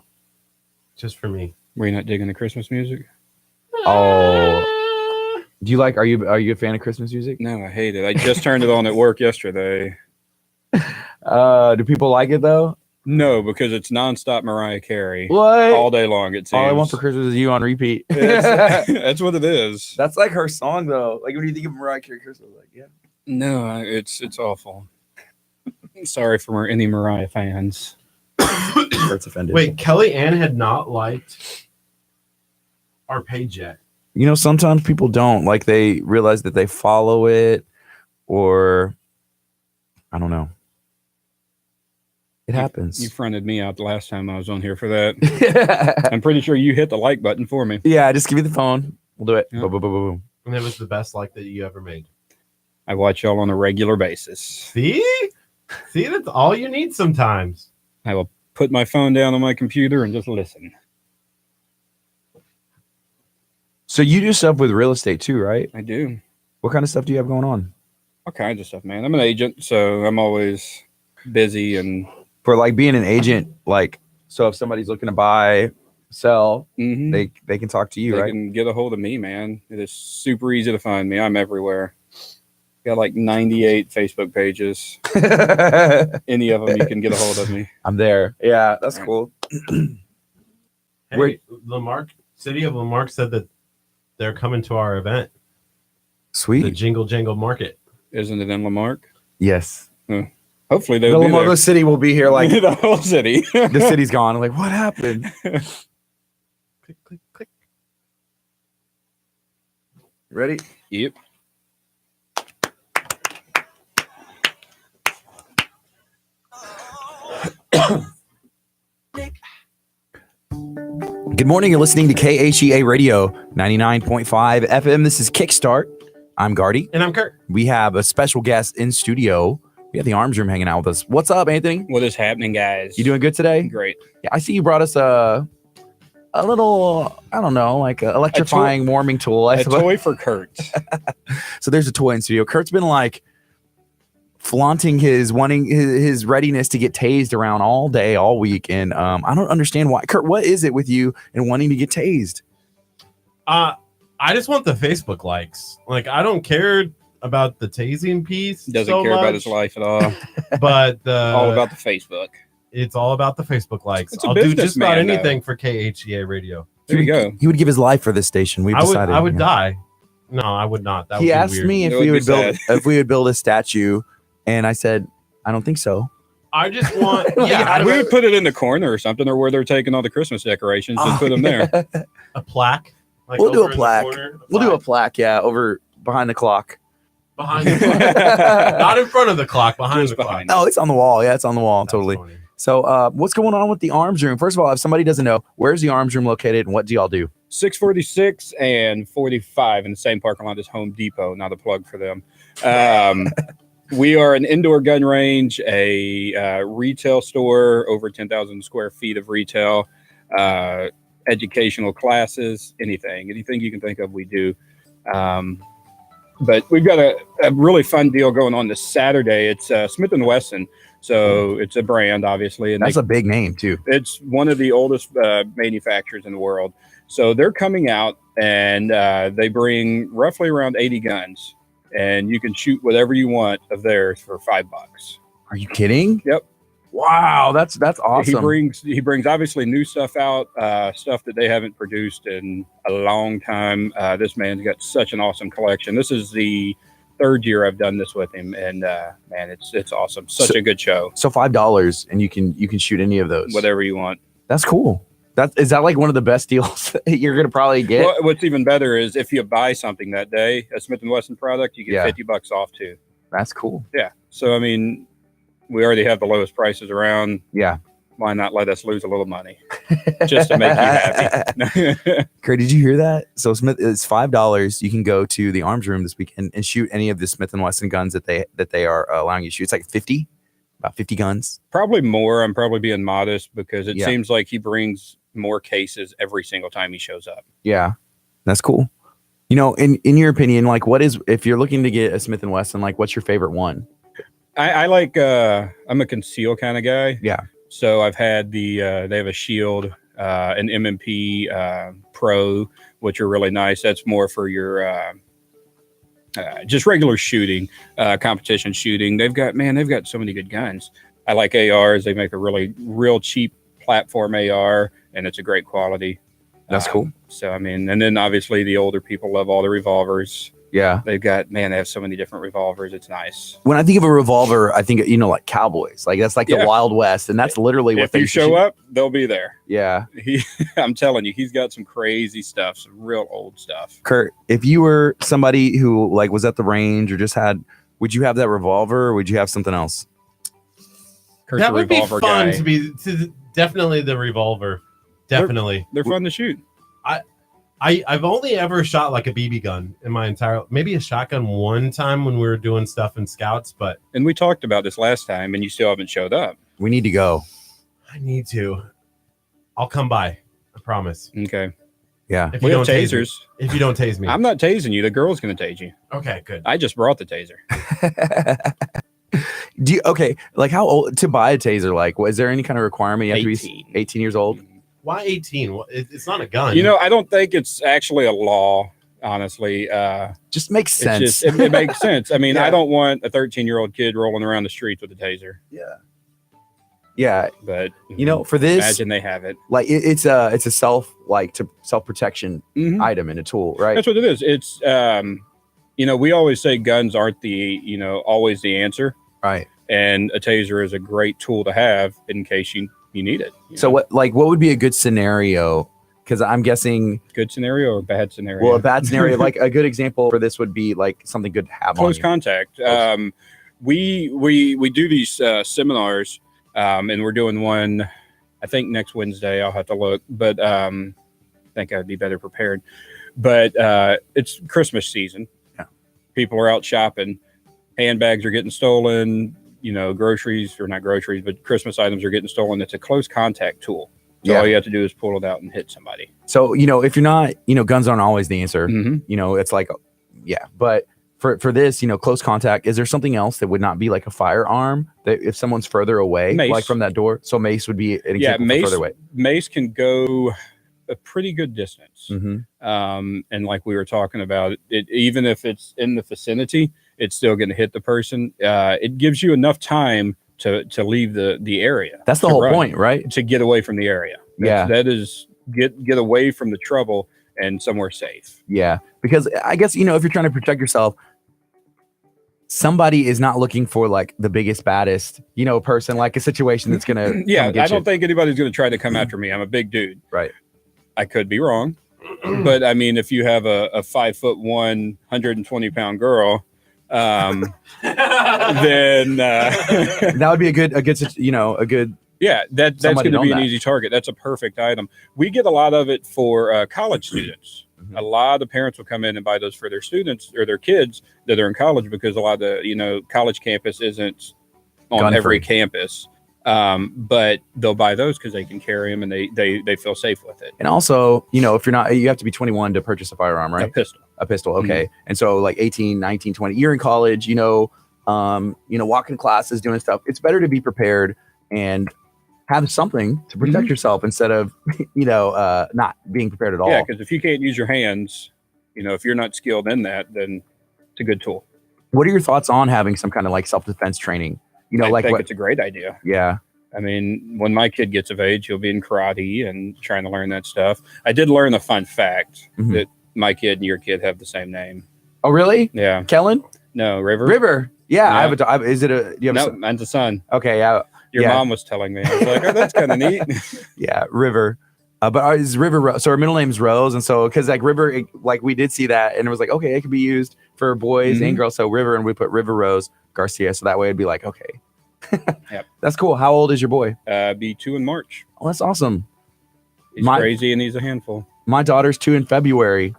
Just for me. Were you not digging the Christmas music? Oh. Do you like? Are you a fan of Christmas music? No, I hate it. I just turned it on at work yesterday. Do people like it though? No, because it's nonstop Mariah Carey What? all day long. It seems. All I want for Christmas is you on repeat. That's what it is. That's like her song though. Like when you think of Mariah Carey Christmas, like yeah. No, it's awful. Sorry for any Mariah fans. Kurt's offended. Wait, Kelly Ann had not liked our page yet. You know, sometimes people don't like. They realize that they follow it, or I don't know. It happens. You fronted me out the last time I was on here for that. I'm pretty sure you hit the like button for me. Yeah, just give me the phone. We'll do it. Yeah. Boom, boom, boom, boom. And it was the best like that you ever made. I watch y'all on a regular basis. See? See, that's all you need sometimes. I will put my phone down on my computer and just listen. So you do stuff with real estate too, right? I do. What kind of stuff do you have going on? All kinds of stuff, man. I'm an agent, so I'm always busy and For like being an agent, like so if somebody's looking to buy, sell, they they can talk to you, right? can get a hold of me, man. It is super easy to find me. I'm everywhere. Got like 98 Facebook pages. Any of them you can get a hold of me. I'm there. Yeah, that's Right. cool. Hey, Wait. Lamarck, City of Lamarck said that they're coming to our event, the Sweet. Jingle Jangle Market. Isn't it in Lamarck? Yes. Hopefully The they'll be Lamargo there. City will be here like the whole city. the city's gone. Like, what happened? Ready? Yep. Good morning. You're listening to KHEA Radio 99.5 FM. This is Kickstart. I'm Gardy. And I'm Curt. We have a special guest in studio. We have the Arms Room hanging out with us. What's up, Anthony? What is happening, guys? You doing good today? Great. Yeah, I see you brought us a little, I don't know, like an electrifying warming tool. I A suppose. toy for Curt. So there's a toy in studio. Kurt's been like flaunting his readiness to get tased around all day, all week, and I don't understand why. Curt, what is it with you and wanting to get tased? I just want the Facebook likes. Like, I don't care about the tasing piece. Doesn't care about his life at all. But All about the Facebook. it's all about the Facebook likes. It's a I'll do just businessman, about anything though. for KHEA Radio. There you go. He would give his life for this station. We've decided. I would die. No, I would not. That would He be asked weird. me if It we would would be build sad. if we would build a statue, and I said I don't think so. I just want. Yeah, We would put it in the corner or something, or where they're taking all the Christmas decorations and put them there. a plaque. Like We'll do over a in the plaque. corner, We'll do a plaque, yeah, over behind the clock. behind the clock. Not in front of the clock, behind Just the clock. behind. No, it's on the wall. Yeah, it's on the wall. That's Totally. funny. So, what's going on with the Arms Room? First of all, if somebody doesn't know, where's the Arms Room located, and what do y'all do? 646 and 45 in the same parking lot as Home Depot. Not a plug for them. We are an indoor gun range, a retail store, over 10,000 square feet of retail, educational classes, anything you can think of, we do. But we've got a really fun deal going on this Saturday. It's Smith & Wesson. So it's a brand, obviously. And That's a big name, too. it's one of the oldest manufacturers in the world. So they're coming out and they bring roughly around 80 guns, and you can shoot whatever you want of theirs for $5. Are you kidding? Yep. Wow, that's awesome. He brings obviously new stuff out, stuff that they haven't produced in a long time. This man's got such an awesome collection. This is the third year I've done this with him, and man, it's awesome. Such a good show. So $5, and you can shoot any of those. Whatever you want. That's cool. Is that like one of the best deals that you're gonna probably get? Well, what's even better is if you buy something that day, a Smith & Wesson product, you get $50 off too. That's cool. Yeah. So, I mean, we already have the lowest prices around. Yeah. Why not let us lose a little money just to make you happy? Kurt, did you hear that? So Smith, it's $5. You can go to the Arms Room this weekend and shoot any of the Smith & Wesson guns that they are allowing you to shoot. It's like about 50 guns. Probably more. I'm probably being modest because it Yeah. seems like he brings more cases every single time he shows up. Yeah, that's cool. You know, in your opinion, like, if you're looking to get a Smith & Wesson, like, what's your favorite one? I like, I'm a conceal kind of guy. Yeah. So I've had they have a Shield, an M&P Pro, which are really nice. That's more for your just regular shooting, competition shooting. They've got so many good guns. I like ARs. They make a real cheap platform AR, and it's a great quality. That's cool. So, I mean, and then obviously the older people love all the revolvers. Yeah. They have so many different revolvers. It's nice. When I think of a revolver, I think, like cowboys. Like, that's like the Wild West, and that's literally what if you show up, they'll be there. Yeah. I'm telling you, he's got some crazy stuff, some real old stuff. Kurt, if you were somebody who like was at the range or just would you have that revolver or would you have something else? Kurt's That a would be revolver fun guy. definitely the revolver. Definitely. They're fun to shoot. I've only ever shot like a BB gun in my maybe a shotgun one time when we were doing stuff in scouts, but And we talked about this last time, and you still haven't showed up. We need to go. I need to. I'll come by. I promise. Okay. Yeah. If We you have don't tase me. tasers. If you don't tase me. I'm not tasing you. The girl's going to tase you. Okay, good. I just brought the taser. Okay, like how old to buy a taser? Like, is there any kind of requirement? You have to 18. be 18 years old. Why 18? It's not a gun. You know, I don't think it's actually a law, honestly. Just makes It's sense. just, it makes sense. I mean, Yeah. I don't want a 13-year-old kid rolling around the streets with a taser. Yeah. But You know, for this, imagine they have it. like it's a self protection Mhm. item and a tool, right? That's what it is. It's we always say guns aren't always the answer, Right. and a taser is a great tool to have in case you need it. So what would be a good scenario? because I'm guessing. Good scenario or bad scenario? Well, a bad scenario, like a good example for this would be like something good to have Close on you. contact. We do these seminars, and we're doing one, I think next Wednesday. I'll have to look, but I think I'd be better prepared. But it's Christmas season. Yeah. People are out shopping. Handbags are getting stolen. Groceries, or not groceries, but Christmas items are getting stolen. It's a close contact tool. So all you have to do is pull it out and hit somebody. So, if you're not, guns aren't always the answer. Mm-hmm. It's like, yeah. But for this, close contact, is there something else that would not be like a firearm that if someone's further away, mace. Like from that door? So mace would be an example for further away. Mace can go a pretty good distance. Mm-hmm. And like we were talking about, even if it's in the vicinity, it's still going to hit the person. It gives you enough time to leave the area. That's the whole point, right? To get away from the area. That is get away from the trouble and somewhere safe. Yeah, because I guess if you're trying to protect yourself, somebody is not looking for like the biggest, baddest, person, like a situation that's gonna. I don't think anybody's gonna try to come after me. I'm a big dude. Right. I could be wrong, but I mean, if you have a 5'1", 120-pound girl. Then that would be a good yeah, that's going to be an easy target. That's a perfect item. We get a lot of it for college students. Mm-hmm. A lot of parents will come in and buy those for their students or their kids that are in college, because a lot of the college campus isn't on every campus, but they'll buy those because they can carry them and they feel safe with it. And also, if you're not, you have to be 21 to purchase a firearm, right? A pistol. Okay. Mm-hmm. And so like 18, 19, 20, you're in college, walking classes, doing stuff. It's better to be prepared and have something to protect yourself instead of, not being prepared at all. Yeah. Because if you can't use your hands, if you're not skilled in that, then it's a good tool. What are your thoughts on having some kind of like self-defense training? I think it's a great idea. Yeah. I mean, when my kid gets of age, he'll be in karate and trying to learn that stuff. I did learn a fun fact that my kid and your kid have the same name. Oh, really? Yeah. Kellen? No, River. River. Yeah. I have is it a? No, mine's a son. Okay. Yeah. Your mom was telling me. I was like, oh, that's kind of neat. Yeah, River. But is River? So her middle name is Rose, and so because like River, like we did see that, and it was like, okay, it could be used for boys and girls. So River, and we put River Rose Garcia, so that way it'd be like, okay. Yep. That's cool. How old is your boy? Be 2 in March. Oh, that's awesome. He's crazy and he's a handful. My daughter's 2 in February.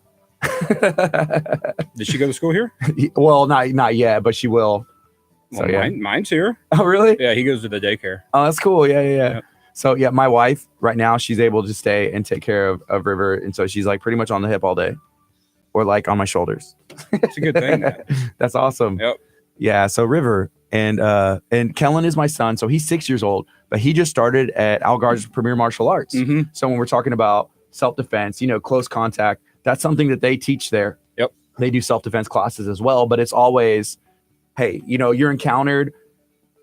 Did she go to school here? Well, not yet, but she will. Well, so, mine's here. Oh, really? Yeah, he goes to the daycare. Oh, that's cool. Yeah. So yeah, my wife right now, she's able to stay and take care of River, and so she's like pretty much on the hip all day, or like on my shoulders. It's a good thing. That's awesome. Yep. Yeah. So River and Kellen is my son, so he's 6 years old, but he just started at Algar's Premier Martial Arts. Mm-hmm. So when we're talking about self-defense, close contact, that's something that they teach there. Yep. They do self-defense classes as well, but it's always, hey, you're encountered.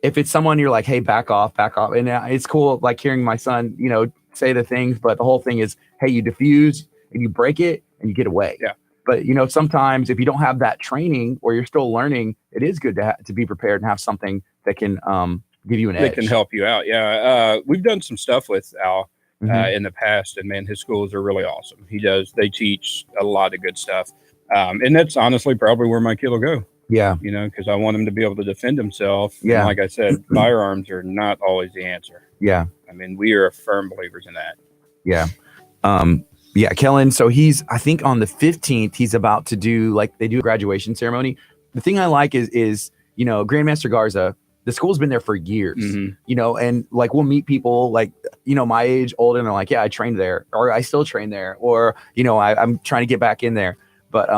If it's someone you're like, hey, back off. And it's cool, like hearing my son, say the things, but the whole thing is, hey, you diffuse and you break it and you get away. Yeah. But, sometimes if you don't have that training or you're still learning, it is good to be prepared and have something that can give you an edge. That can help you out. Yeah. We've done some stuff with Al in the past, and man, his schools are really awesome. They teach a lot of good stuff. And that's honestly probably where my kid will go. Yeah. Because I want him to be able to defend himself. Yeah. And like I said, firearms are not always the answer. Yeah. I mean, we are firm believers in that. Yeah. Yeah, Kellen. So I think on the 15th, he's about to do, like, they do a graduation ceremony. The thing I like is Grandmaster Garza, the school's been there for years, and like, we'll meet people like, my age, older, and they're like, yeah, I trained there, or I still train there, or, I'm trying to get back in there. But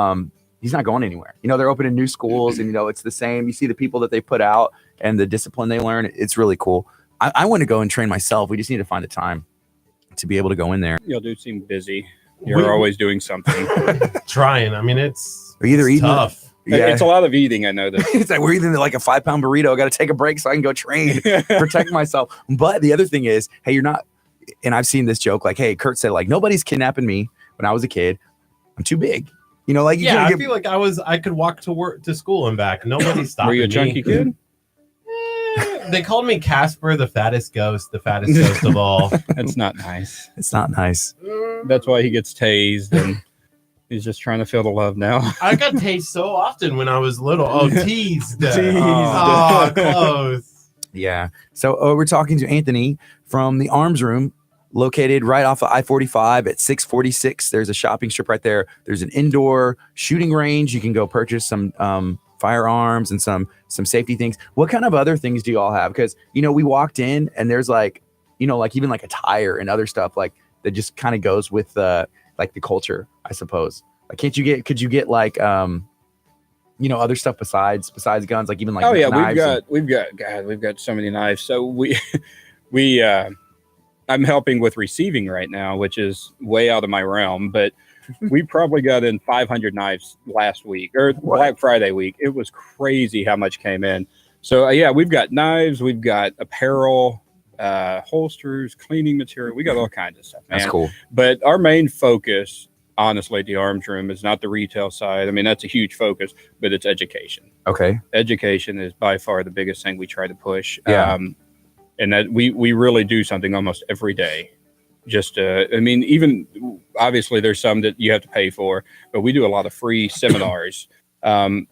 he's not going anywhere. They're opening new schools, and, it's the same. You see the people that they put out and the discipline they learn. It's really cool. I want to go and train myself. We just need to find the time to be able to go in there. Y'all do seem busy. You're always doing something. Trying. I mean, it's eating tough. Yeah. It's a lot of eating. I know that. It's like we're eating like a 5-pound burrito. I got to take a break so I can go train, protect myself. But the other thing is, hey, you're not. And I've seen this joke, like, hey, Curt said, like, nobody's kidnapping me when I was a kid. I'm too big. Like, I feel like I could walk to school and back. Nobody stopped me. Were you a chunky kid? They called me Casper, the fattest ghost of all. That's not nice. It's not nice. That's why he gets tased, and he's just trying to feel the love now. I got tased so often when I was little. Oh, teased. Teased. Oh, close. Yeah. So we're talking to Anthony from the Arms Room, located right off of I-45 at 646. There's a shopping strip right there. There's an indoor shooting range. You can go purchase some firearms and some safety things. What kind of other things do you all have? Because, you know, we walked in and there's like, you know, like even like a tire and other stuff like that just kind of goes with like the culture, I suppose. Like, could you get like, you know, other stuff besides guns, like even like knives we've got so many knives. So we I'm helping with receiving right now, which is way out of my realm, but we probably got in 500 knives last week or Black Friday week. It was crazy how much came in. So yeah, we've got knives, we've got apparel, holsters, cleaning material. We got all kinds of stuff, man. That's cool. But our main focus, honestly, at the Arms Room is not the retail side. I mean, that's a huge focus, but it's education. Okay. Education is by far the biggest thing we try to push. Yeah. And that we really do something almost every day. Just, I mean, even obviously there's some that you have to pay for, but we do a lot of free seminars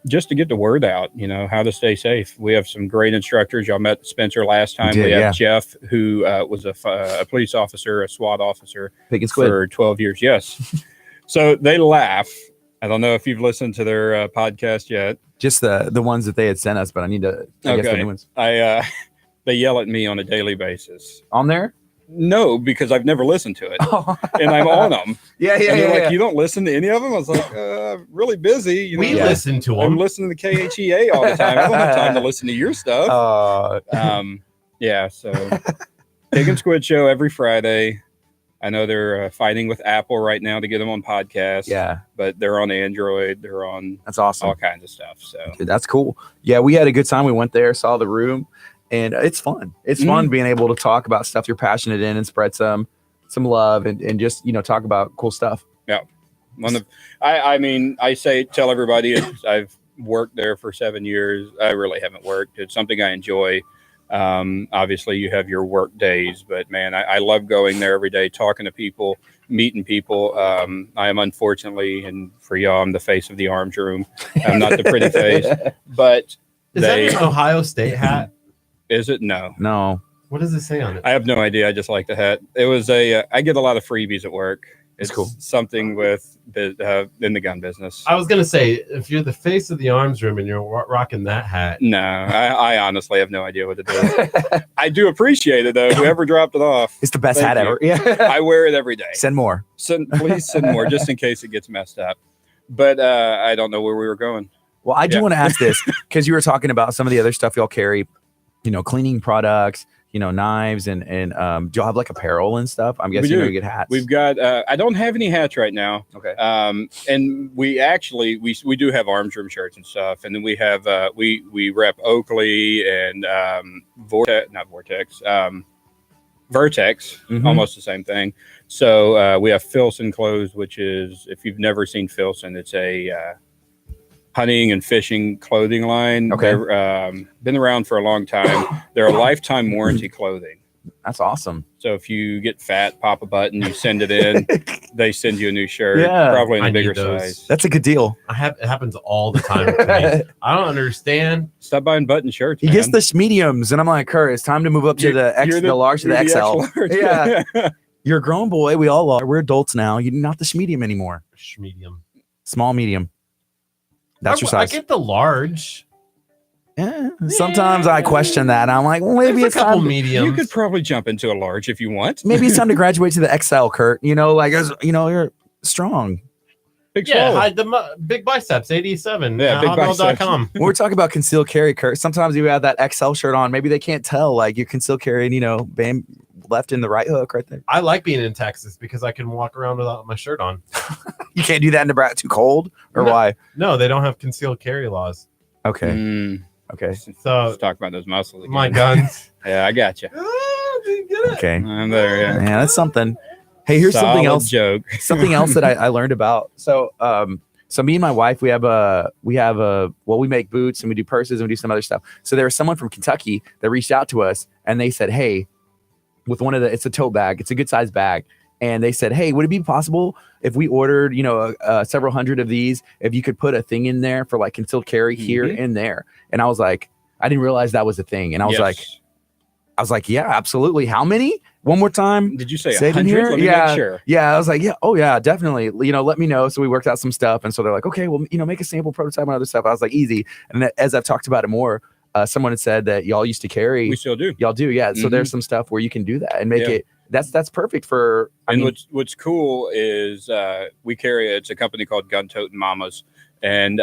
just to get the word out, you know, how to stay safe. We have some great instructors. Y'all met Spencer last time. We have Jeff, who was a police officer, a SWAT officer for 12 years. Yes. So they laugh. I don't know if you've listened to their podcast yet. Just the ones that they had sent us, but I need to guess the new ones. They yell at me on a daily basis. On there? No, because I've never listened to it, and I'm on them. Yeah. Like, you don't listen to any of them. I was like, really busy. You know? We listen to them. I'm listening to KHEA all the time. I don't have time to listen to your stuff. Yeah. So, Pig and Squid Show every Friday. I know they're fighting with Apple right now to get them on podcasts. Yeah, but they're on Android. They're on. That's awesome. All kinds of stuff. So dude, that's cool. Yeah, we had a good time. We went there, saw the room. And it's fun. It's fun being able to talk about stuff you're passionate in and spread some love and just, you know, talk about cool stuff. Yeah. I mean, tell everybody I've worked there for 7 years. I really haven't worked. It's something I enjoy. Obviously you have your work days, but man, I love going there every day, talking to people, meeting people. I am unfortunately, and for y'all, I'm the face of the Arms Room. I'm not the pretty face, but is that an Ohio State hat? Is it? No. What does it say on it? I have no idea. I just like the hat. It was I get a lot of freebies at work. It's cool. Something with in the gun business. I was going to say, if you're the face of the Arms Room and you're rocking that hat. No, I honestly have no idea what it is. I do appreciate it, though. Whoever dropped it off. It's the best hat ever. Yeah. I wear it every day. Send more. Please send more, just in case it gets messed up. But I don't know where we were going. Well, I do want to ask this, because you were talking about some of the other stuff y'all carry. You know, cleaning products, you know, knives and do y'all have like apparel and stuff? I'm guessing you get hats. We've got I don't have any hats right now. Okay. And we actually we do have Arms Room shirts and stuff, and then we have we rep Oakley and Vertex, almost the same thing. So we have Filson clothes, which is, if you've never seen Filson, it's a hunting and fishing clothing line. Okay. They're been around for a long time. They're a lifetime warranty clothing. That's awesome. So if you get fat, pop a button, you send it in, they send you a new shirt, probably in a bigger size. That's a good deal. It happens all the time to me. I don't understand. Stop buying button shirts. He gets the mediums, and I'm like, Curt, it's time to move up to the large to the XL. Yeah. You're a grown boy. We all are. We're adults now. You're not the medium anymore. Medium. Small, medium. That's your size. I get the large. Yeah. Sometimes I question that. I'm like, well, maybe it's a couple time. mediums. You could probably jump into a large if you want. Maybe it's time to graduate to the XL, Curt. You know, like, you know, you're strong. Big the big biceps, 87. Yeah, hotmail.com. When we're talking about concealed carry, Curt, sometimes you have that XL shirt on. Maybe they can't tell, like, you concealed carry, you know, bam, left in the right hook right there. I like being in Texas because I can walk around without my shirt on. You can't do that in Nebraska. Too cold, or why? No, they don't have concealed carry laws. Okay. Okay. So let's talk about those muscles again. My guns. Yeah, I got you. Okay. I'm there. Yeah. Yeah, that's something. Hey, here's something else. Joke. Something else that I learned about. So, So me and my wife, we have a we make boots and we do purses and we do some other stuff. So there was someone from Kentucky that reached out to us and they said, hey, with it's a tote bag, it's a good sized bag. And they said, hey, would it be possible if we ordered, several hundred of these, if you could put a thing in there for like concealed carry here and there? And I was like, I didn't realize that was a thing. And I was like, yeah, absolutely. How many? One more time. Did you say Say it in 100? here? Let me Yeah. make sure. Yeah. I was like, yeah. Oh yeah, definitely. Let me know. So we worked out some stuff. And so they're like, okay, well, make a sample prototype and other stuff. I was like, easy. And as I've talked about it more, someone had said that y'all used to carry. We still do. Y'all do. Yeah. So there's some stuff where you can do that and make it. That's perfect for. What's cool is we carry it's a company called Gun Totin' Mamas, and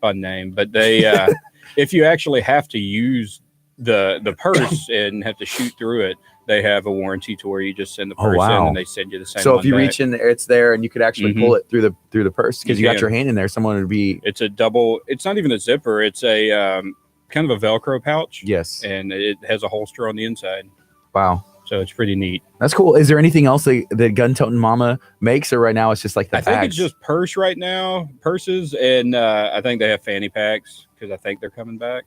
fun name, but they if you actually have to use the purse and have to shoot through it, they have a warranty to where you just send the purse in and they send you the same. So if you reach in there, it's there, and you could actually pull it through the purse because you got your hand in there. Someone would be. It's a double. It's not even a zipper. It's a kind of a Velcro pouch. Yes, and it has a holster on the inside. Wow. So it's pretty neat. That's cool. Is there anything else that Gun Totin' Mama makes, or right now it's just like the I think it's just purse right now, purses, and I think they have fanny packs because I think they're coming back.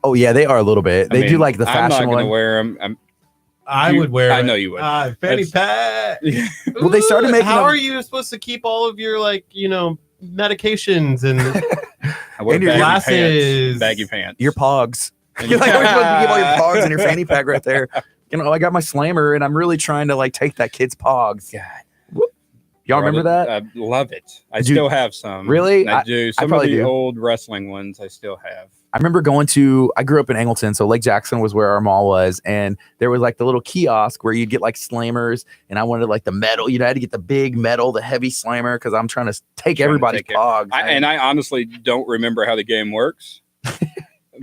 Oh yeah, they are a little bit. They do like the fashion I'm not one. going to wear them. I would wear. I know you would. Fanny pack. Well, they started making. How are you supposed to keep all of your medications and I wear and your glasses, baggy pants, your pogs? You're like, we're supposed to give all your pogs and your fanny pack right there. I got my slammer and I'm really trying to take that kid's pogs. God. Y'all remember that? I love it. I still have some. Really? I do. Some of the old wrestling ones I still have. I remember I grew up in Angleton, so Lake Jackson was where our mall was, and there was the little kiosk where you'd get slammers, and I wanted the metal. I had to get the big metal, the heavy slammer, because I'm trying to take everybody's pogs. I honestly don't remember how the game works.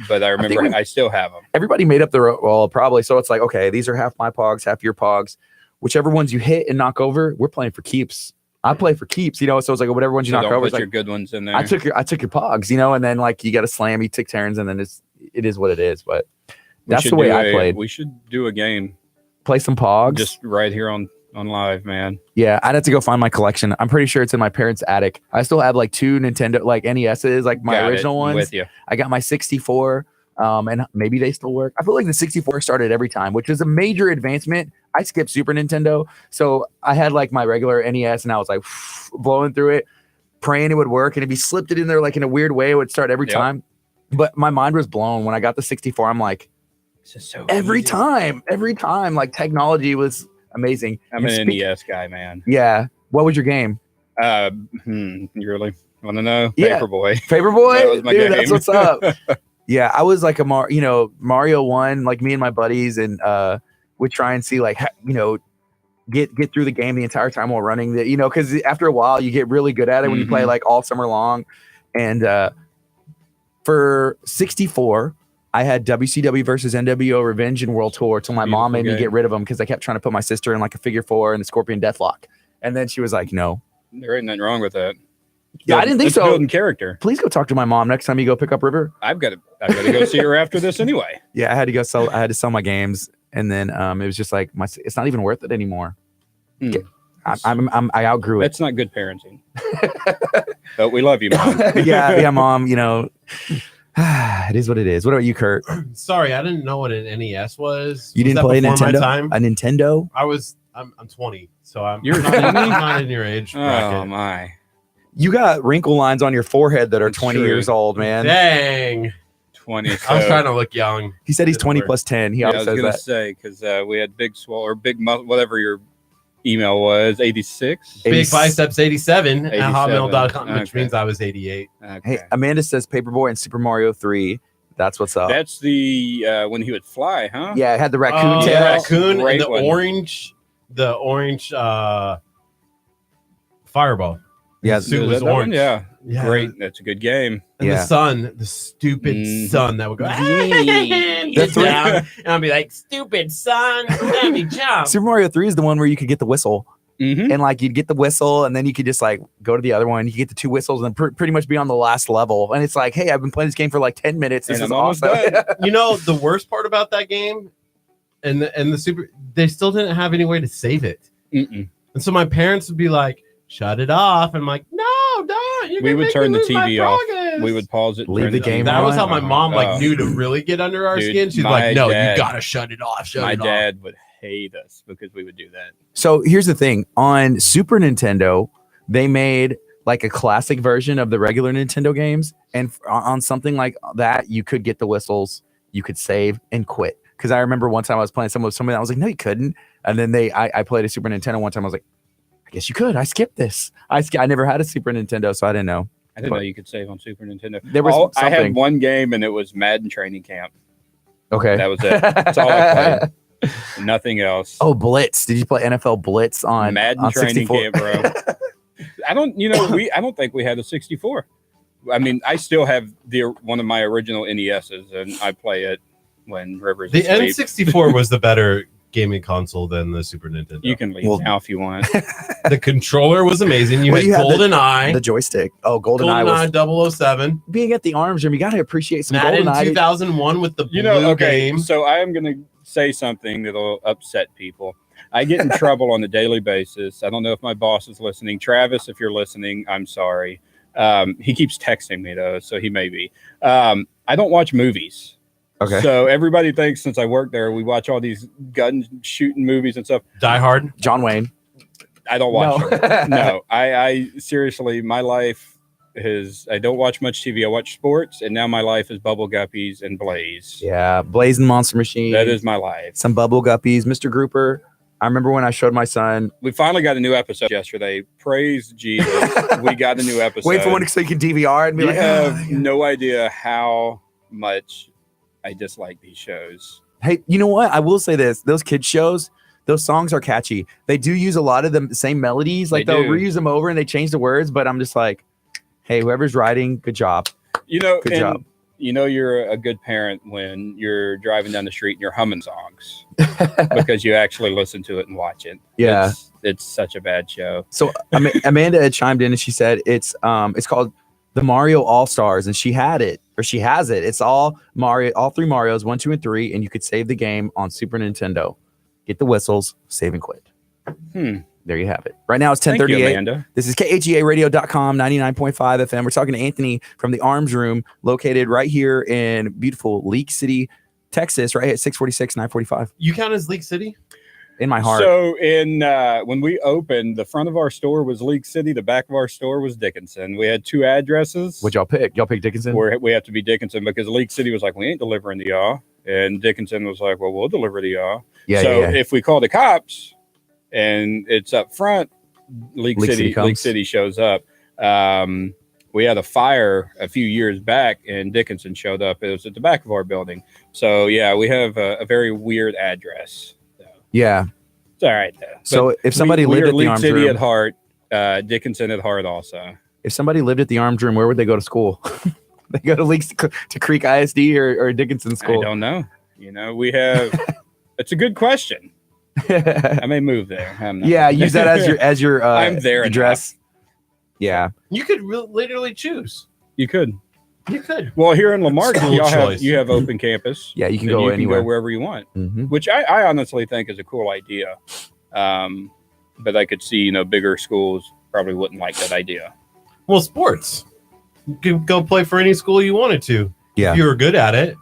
But I remember I still have them. Everybody made up their probably. So it's okay, these are half my pogs, half your pogs. Whichever ones you hit and knock over, we're playing for keeps. I play for keeps, so it's whatever ones you knock over. Put your good ones in there. I took your pogs, and then you got to slam, you take turns, and then it is what it is. But that's the way I played. We should do a game. Play some pogs, just right here on live, man. Yeah, I'd have to go find my collection. I'm pretty sure it's in my parents' attic. I still have 2 Nintendo NESs, my original ones. With you. I got my 64. And maybe they still work. I feel like the 64 started every time, which is a major advancement. I skipped Super Nintendo, so I had my regular NES, and I was blowing through it, praying it would work, and if you slipped it in there in a weird way, it would start every time. But my mind was blown when I got the 64. I'm like, this is so every easy. time, technology was amazing. I'm an NES guy, man. Yeah. What was your game? You really want to know? Yeah. Paperboy. Paperboy? That was my Dude, game. that's what's up. Yeah, I was like Mario 1, me and my buddies, and would try and see get through the game the entire time while running because after a while you get really good at it when you play all summer long. And for 64, I had WCW versus NWO Revenge and World Tour till my mom made me get rid of them because I kept trying to put my sister in a figure 4 and the Scorpion Deathlock, and then she was like, no, there ain't nothing wrong with that. Yeah, I didn't think so. Building character. Please go talk to my mom next time you go pick up River. I've got to go see her after this anyway. Yeah, I had to sell my games, and then it was just it's not even worth it anymore. I outgrew it. That's not good parenting. But we love you, Mom. yeah, Mom. It is what it is. What about you, Kurt? Sorry, I didn't know what an NES was. You didn't play Nintendo? A Nintendo? I'm 20, so I'm You're I'm not in your age bracket. Oh my. You got wrinkle lines on your forehead that are 20 years old, man. Dang. 20. I was trying to look young. He said he's 20 plus 10. He always I was says going to that. say, because we had big swole or big muscle, whatever your email was, 86. Big biceps 87 at 87. hotmail.com, which Okay. means I was 88. Okay. Hey, Amanda says Paperboy and Super Mario 3. That's what's up. That's the when he would fly, huh? Yeah, it had the raccoon Oh, tail. the raccoon Great and one. the orange fireball. Yeah, The suit Is was that that one? orange. Yeah. Yeah. Great. That's a good game. And Yeah. the sun, the stupid sun that would go, The get three- down, and I'd be like, stupid sun, let me jump. Super Mario 3 is the one where you could get the whistle. Mm-hmm. And you'd get the whistle, and then you could just go to the other one. You get the 2 whistles, and pretty much be on the last level. And it's hey, I've been playing this game for 10 minutes. This And is I'm almost awesome. done. You know, the worst part about that game and the super, they still didn't have any way to save it. Mm-mm. And so my parents would be like, shut it off. And I'm like, no, don't. we would turn the TV off. We would pause it. Leave turn the game That was how my mom Oh. knew to really get under our Dude, skin. She's my like, no, dad- you gotta shut it off. My dad would hate us because we would do that. So here's the thing: on Super Nintendo, they made like a classic version of the regular Nintendo games, and on something like that, you could get the whistles, you could save and quit. Because I remember one time I was playing somebody, I was like, no, you couldn't. And then I played a Super Nintendo one time. I was like, I guess you could. I skipped this. I never had a Super Nintendo, so I didn't know. I didn't know you could save on Super Nintendo. There was I had something. one game, and it was Madden Training Camp. Okay, That was it. That's all I played. Nothing else. Oh, Blitz! Did you play NFL Blitz on Madden on Training 64? Camp, bro. I don't think we had a 64. I mean, I still have one of my original NESs, and I play it when Rivers The is asleep. N64 was the better gaming console than the Super Nintendo. You can leave Well- now if you want. The controller was amazing. You Well, had you had GoldenEye, The joystick. Oh, GoldenEye was GoldenEye 007, being at the arms room. You got to appreciate some Madden GoldenEye. 2001 with the blue Okay, game. so I am going to say something that'll upset people. I get in trouble on a daily basis. I don't know if my boss is listening. Travis, if you're listening, I'm sorry. He keeps texting me, though, so he may be. I don't watch movies. Okay. So everybody thinks since I work there, we watch all these gun shooting movies and stuff. Die Hard. John Wayne. I don't watch No. them. No, I seriously, my life is, I don't watch much TV. I watch sports, and now my life is Bubble Guppies and Blaze. Yeah, Blazing Monster Machine. That is my life. Some Bubble Guppies. Mr. Grouper. I remember when I showed my son. We finally got a new episode yesterday. Praise Jesus. We got a new episode. Wait for one so you can DVR it and be You like, have no idea how much I dislike these shows. Hey, you know what? I will say this: those kids shows, those songs are catchy. They do use a lot of the same melodies. Like They they'll do. reuse them over and they change the words. But I'm just like, hey, whoever's writing, good job. You know, Good and job. you know you're a good parent when you're driving down the street and you're humming songs because you actually listen to it and watch it. Yeah. It's such a bad show. So Amanda had chimed in and she said it's called the Mario All Stars, and she has it. It's all Mario, all three Marios, 1, 2, and 3, and you could save the game on Super Nintendo. Get the whistles, save and quit. There you have it. Right now it's Thank you, 10:38. Amanda. This is KHEARadio.com, 99.5 FM. We're talking to Anthony from the Arms Room, located right here in beautiful League City, Texas, right at 646, 945. You count as League City? In my heart. So when we opened, the front of our store was League City. The back of our store was Dickinson. We had two addresses. What'd y'all pick? Y'all pick Dickinson? Where we have to be Dickinson because League City was like, we ain't delivering to y'all. And Dickinson was like, well, we'll deliver to y'all. Yeah, so yeah. if we call the cops and it's up front, League City City comes. shows up. We had a fire a few years back and Dickinson showed up. It was at the back of our building. So yeah, we have a very weird address. So Yeah. it's all right though. So But if somebody we lived are at the League Arms City Room, at heart, Dickinson at heart also. if somebody lived at the Arms Room, where would they go to school? They go to Creek ISD or Dickinson I School. don't know. You know, we have. It's a good question. I may move there. I'm not. Yeah, use that as your I'm there address. Yeah. You could literally choose. You could. You could. Well, here in Lamarck, School you choice. have open campus. Yeah, you can and go anywhere. wherever you want, Mm-hmm. which I honestly think is a cool idea. But I could see, bigger schools probably wouldn't like that idea. Well, sports. You could go play for any school you wanted to. Yeah. If you were good at it.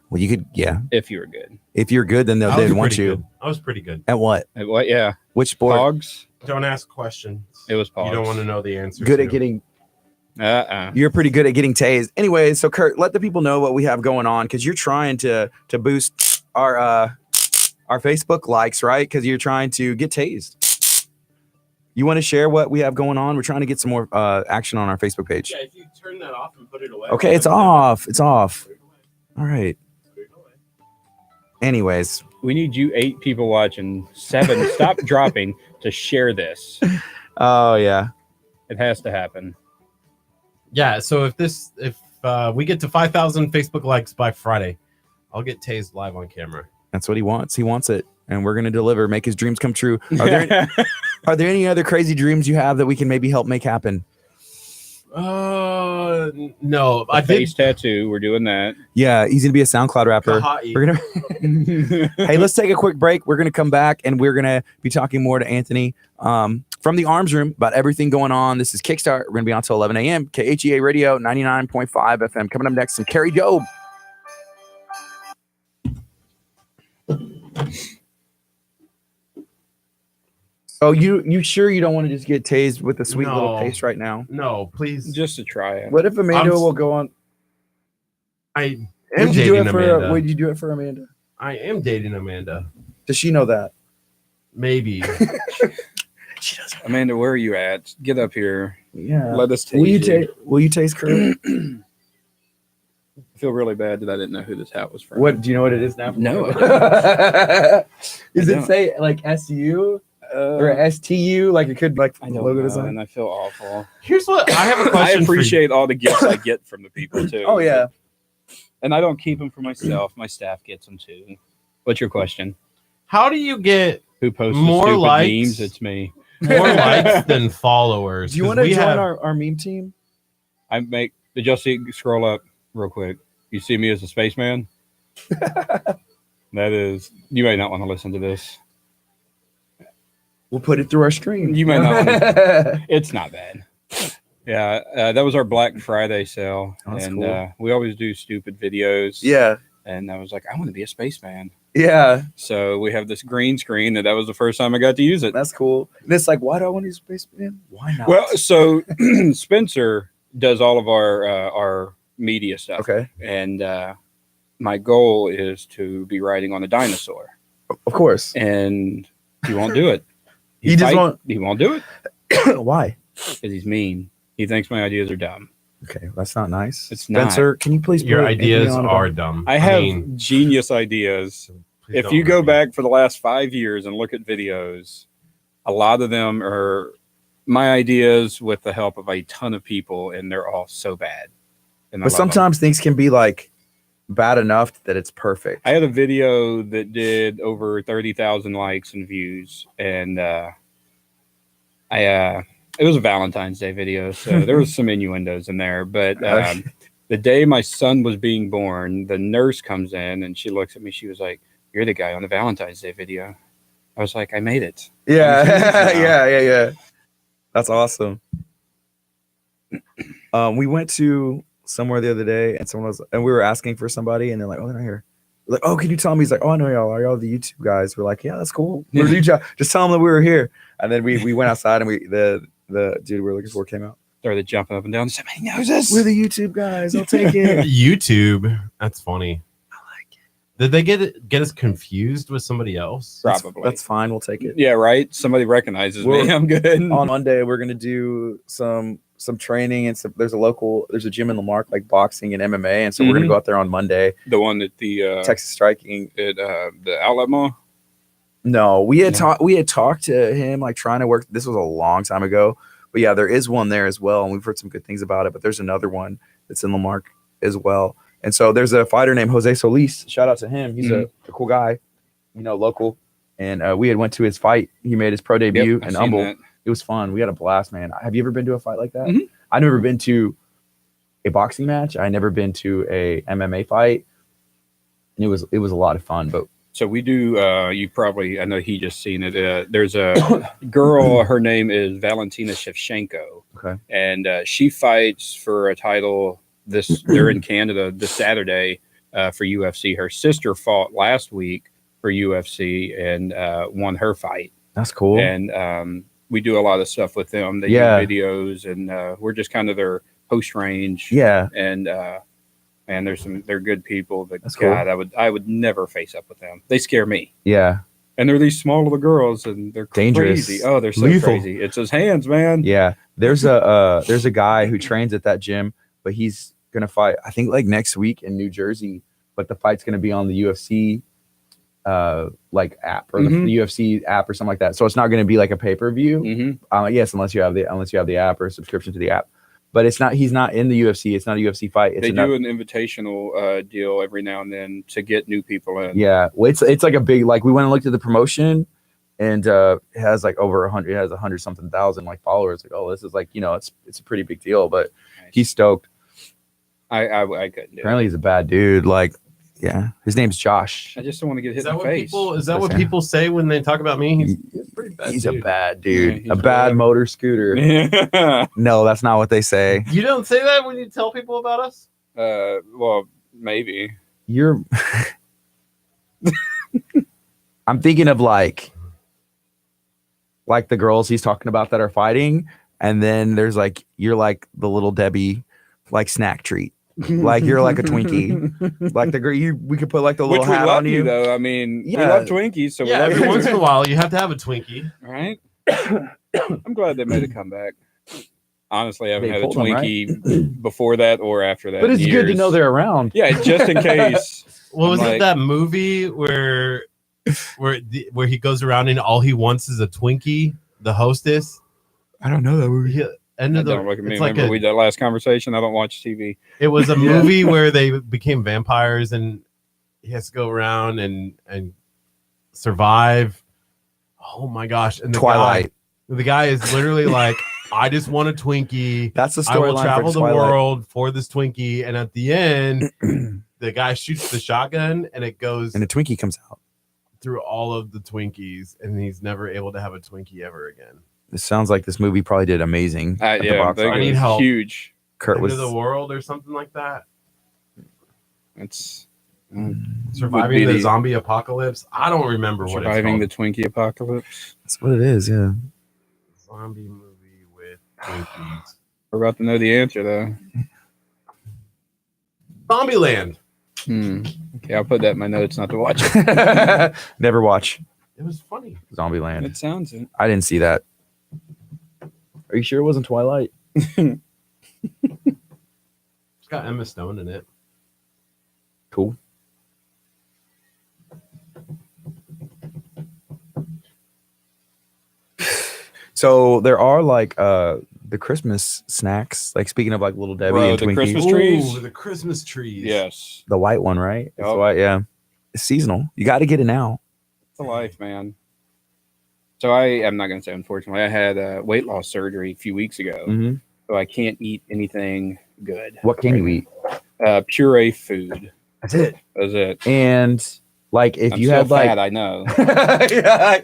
Well, you could. Yeah. If you were good. If you're good, then I they'd was want pretty you. good. I was pretty good. At what? What? Yeah. Which sport? Pogs. Don't ask questions. It was Pogs. You don't want to know the answer. Good at getting. You're pretty good at getting tased. Anyways, so Kurt, let the people know what we have going on because you're trying to boost our Facebook likes, right? Because you're trying to get tased. You want to share what we have going on? We're trying to get some more action on our Facebook page. Yeah, if you turn that off and put it away. Okay, it's off. It's off. All right. Anyways, We need you 8 people watching. 7. Stop dropping to share this. oh yeah. It has to happen. Yeah, so if we get to 5,000 Facebook likes by Friday, I'll get tased live on camera. That's what he wants. He wants it, and we're gonna deliver. Make his dreams come true. Are there any other crazy dreams you have that we can maybe help make happen? No, I Face did. tattoo. We're doing that. Yeah, he's gonna be a SoundCloud rapper. Kaha'i. We're gonna. Hey, let's take a quick break. We're gonna come back and we're gonna be talking more to Anthony. from the Arms Room about everything going on. This is Kickstart. We're going to be on until 11 a.m. KHEA Radio, 99.5 FM. Coming up next, some Carrie Job. Oh, you sure you don't want to just get tased with a sweet little taste right now? No, please. Just to try it. What if Amanda will go on? I am dating Amanda. Would you do it for Amanda? I am dating Amanda. Does she know that? Maybe. She doesn't. Amanda, where are you at? Get up here. Yeah. Let us taste Will you taste Kurt? I feel really bad that I didn't know who this hat was from. What do you know what it is now? No. Does it say like SU or STU? Like it could like I don't logo know, design. and I feel awful. Here's what I have a I question. appreciate all the gifts I get from the people too. Oh yeah. And I don't keep them for myself. My staff gets them too. What's your question? How do you get Who posts more the stupid likes? memes? It's me. more likes than followers? Do you want to join our meme team? Did y'all see? Scroll up real quick. You see me as a spaceman? That is. You may not want to listen to this. We'll put it through our screen. You may not. It's not bad. Yeah, that was our Black Friday sale, That's and cool. we always do stupid videos. Yeah. And I was like, I want to be a spaceman. Yeah. So we have this green screen, and that was the first time I got to use it. That's cool. And it's like, why do I want to use spaceman? Why not? Well, so Spencer does all of our media stuff. Okay. And my goal is to be riding on a dinosaur, Of course. and he won't do it. He just won't. He won't do it Why? because he's mean. He thinks my ideas are dumb. Okay, that's not nice. It's not. Spencer, can you please Your put ideas Anthony on are about- dumb. I have mean, genius ideas. please If don't you go hurt me. back for the last 5 years and look at videos, a lot of them are my ideas with the help of a ton of people, and they're all so bad. And I But love 'em. sometimes things can be like bad enough that it's perfect. I had a video that did over 30,000 likes and views, and it was a Valentine's Day video, so there was some innuendos in there. But the day my son was being born, the nurse comes in and she looks at me. She was like, "You're the guy on the Valentine's Day video." I was like, "I made it." Yeah, Yeah. yeah. That's awesome. We went to somewhere the other day, and we were asking for somebody, and they're like, "Oh, they're not here." We're like, "Oh, can you tell me?" He's like, "Oh, I know y'all. Are y'all the YouTube guys?" We're like, "Yeah, that's cool. We're the YouTube. Just tell them that we were here." And then we went outside, and the dude we were looking for came out. Started jumping up and down. Somebody knows us. We're the YouTube guys. I'll take it. YouTube. That's funny. I like it. Did they get us confused with somebody else? Probably. That's fine. We'll take it. Yeah, right. Somebody recognizes Well, me. I'm good. On Monday, we're gonna do some training, and there's a gym in Lamarck, like boxing and MMA, and so we're gonna Mhm. go out there on Monday. The one at the Texas Striking. at the outlet mall. No, we had No. talked to him, like trying to work. This was a long time ago, but yeah, there is one there as well, and we've heard some good things about it. But there's another one that's in Lamarck as well, and so there's a fighter named Jose Solis. Shout out to him. He's a cool guy, local. And we had went to his fight. He made his pro debut I've in seen Humble. that. It was fun. We had a blast, man. Have you ever been to a fight like that? Mhm. I've never been to a boxing match. I never been to a MMA fight, and it was a lot of fun. But So we do. I know he just seen it. There's a girl. Her name is Valentina Shevchenko, okay, and she fights for a title. They're in Canada this Saturday for UFC. Her sister fought last week for UFC and won her fight. that's cool. And we do a lot of stuff with them. They Yeah. do videos, and we're just kind of their host range. Yeah, And they're good people, but That's cool. God, I would never face up with them. They scare me. yeah, And they're these small little girls, and they're Dangerous. crazy. Oh, they're so Lethal. crazy. It's his hands, man. yeah. There's a guy who trains at that gym, but he's gonna fight. I think like next week in New Jersey, but the fight's gonna be on the UFC like app or the Mhm. UFC app or something like that. So it's not gonna be like a pay-per-view. Mm-hmm. Yes, unless you have the app or a subscription to the app. But it's not. He's not in the UFC. It's not a UFC fight. It's They another, do an invitational deal every now and then to get new people in. yeah. Well, it's like a big, like we went and looked at the promotion, and it has like over 100. It has 100 something thousand like followers. Like, oh, this is like it's a pretty big deal. But Nice. he's stoked. I couldn't do it. Apparently, he's a bad dude. Like Yeah, his name's Josh. I just don't want to get hit Is in that the what face. people? Is that what people say when they talk about me? He's pretty bad. He's dude. a bad dude. Yeah, he's a bad really- motor scooter. Yeah. No, that's not what they say. You don't say that when you tell people about us. Well, maybe. You're. I'm thinking of like the girls he's talking about that are fighting, and then there's like you're like the little Debbie, like snack treat. Like you're like a Twinkie. Like the girl, we could put like the little Which we hat love on you. though. I mean, we Yeah. love Twinkies, so Yeah, we every love once in a while you have to have a Twinkie. right? I'm glad they made a comeback. Honestly, I haven't They had a pulled 'em, right? Twinkie before that or after that. But it's in good to years. know they're around. Yeah, just in case. Well, was I'm it like- that movie where he goes around and all he wants is a Twinkie? The hostess. I don't know that movie. End of the. Don't look at me. It's like Remember we did that last conversation? I don't watch TV. it was a movie where they became vampires and he has to go around and survive. Oh my gosh! And Twilight. The guy is literally like, I just want a Twinkie. That's the I will storyline travel for the Twilight. world for this Twinkie. And at the end, the guy shoots the shotgun and it goes And a Twinkie comes out. through all of the Twinkies, and he's never able to have a Twinkie ever again. This sounds like this movie probably did amazing. At the Yeah, box I I office. need need help. Huge. Kurt End was of the world or something like that. It's Surviving be the the- zombie apocalypse. I don't remember what surviving the it's Twinkie apocalypse. that's what it is. Yeah. called. Zombie movie with Twinkies. We're about to know the answer though. Zombieland. Okay, I'll put that in my notes not to watch it. Never watch It was funny. Zombieland. It sounds it. I didn't see that. Are you sure it wasn't Twilight? It's got Emma Stone in it. Cool. So there are like the Christmas snacks. Like speaking of like Little Debbie Bro, and the Twinkies, Christmas trees? Ooh, the Christmas trees. Yes. the white one, right? It's Yup. white, yeah. It's seasonal. You got to get it now. It's a life, man. So I'm not going to say unfortunately, I had weight loss surgery a few weeks ago. Mhm. So I can't eat anything good. What can you eat? Puree food. That's it. That's it. And like if I'm you still had like fat, I know, yeah.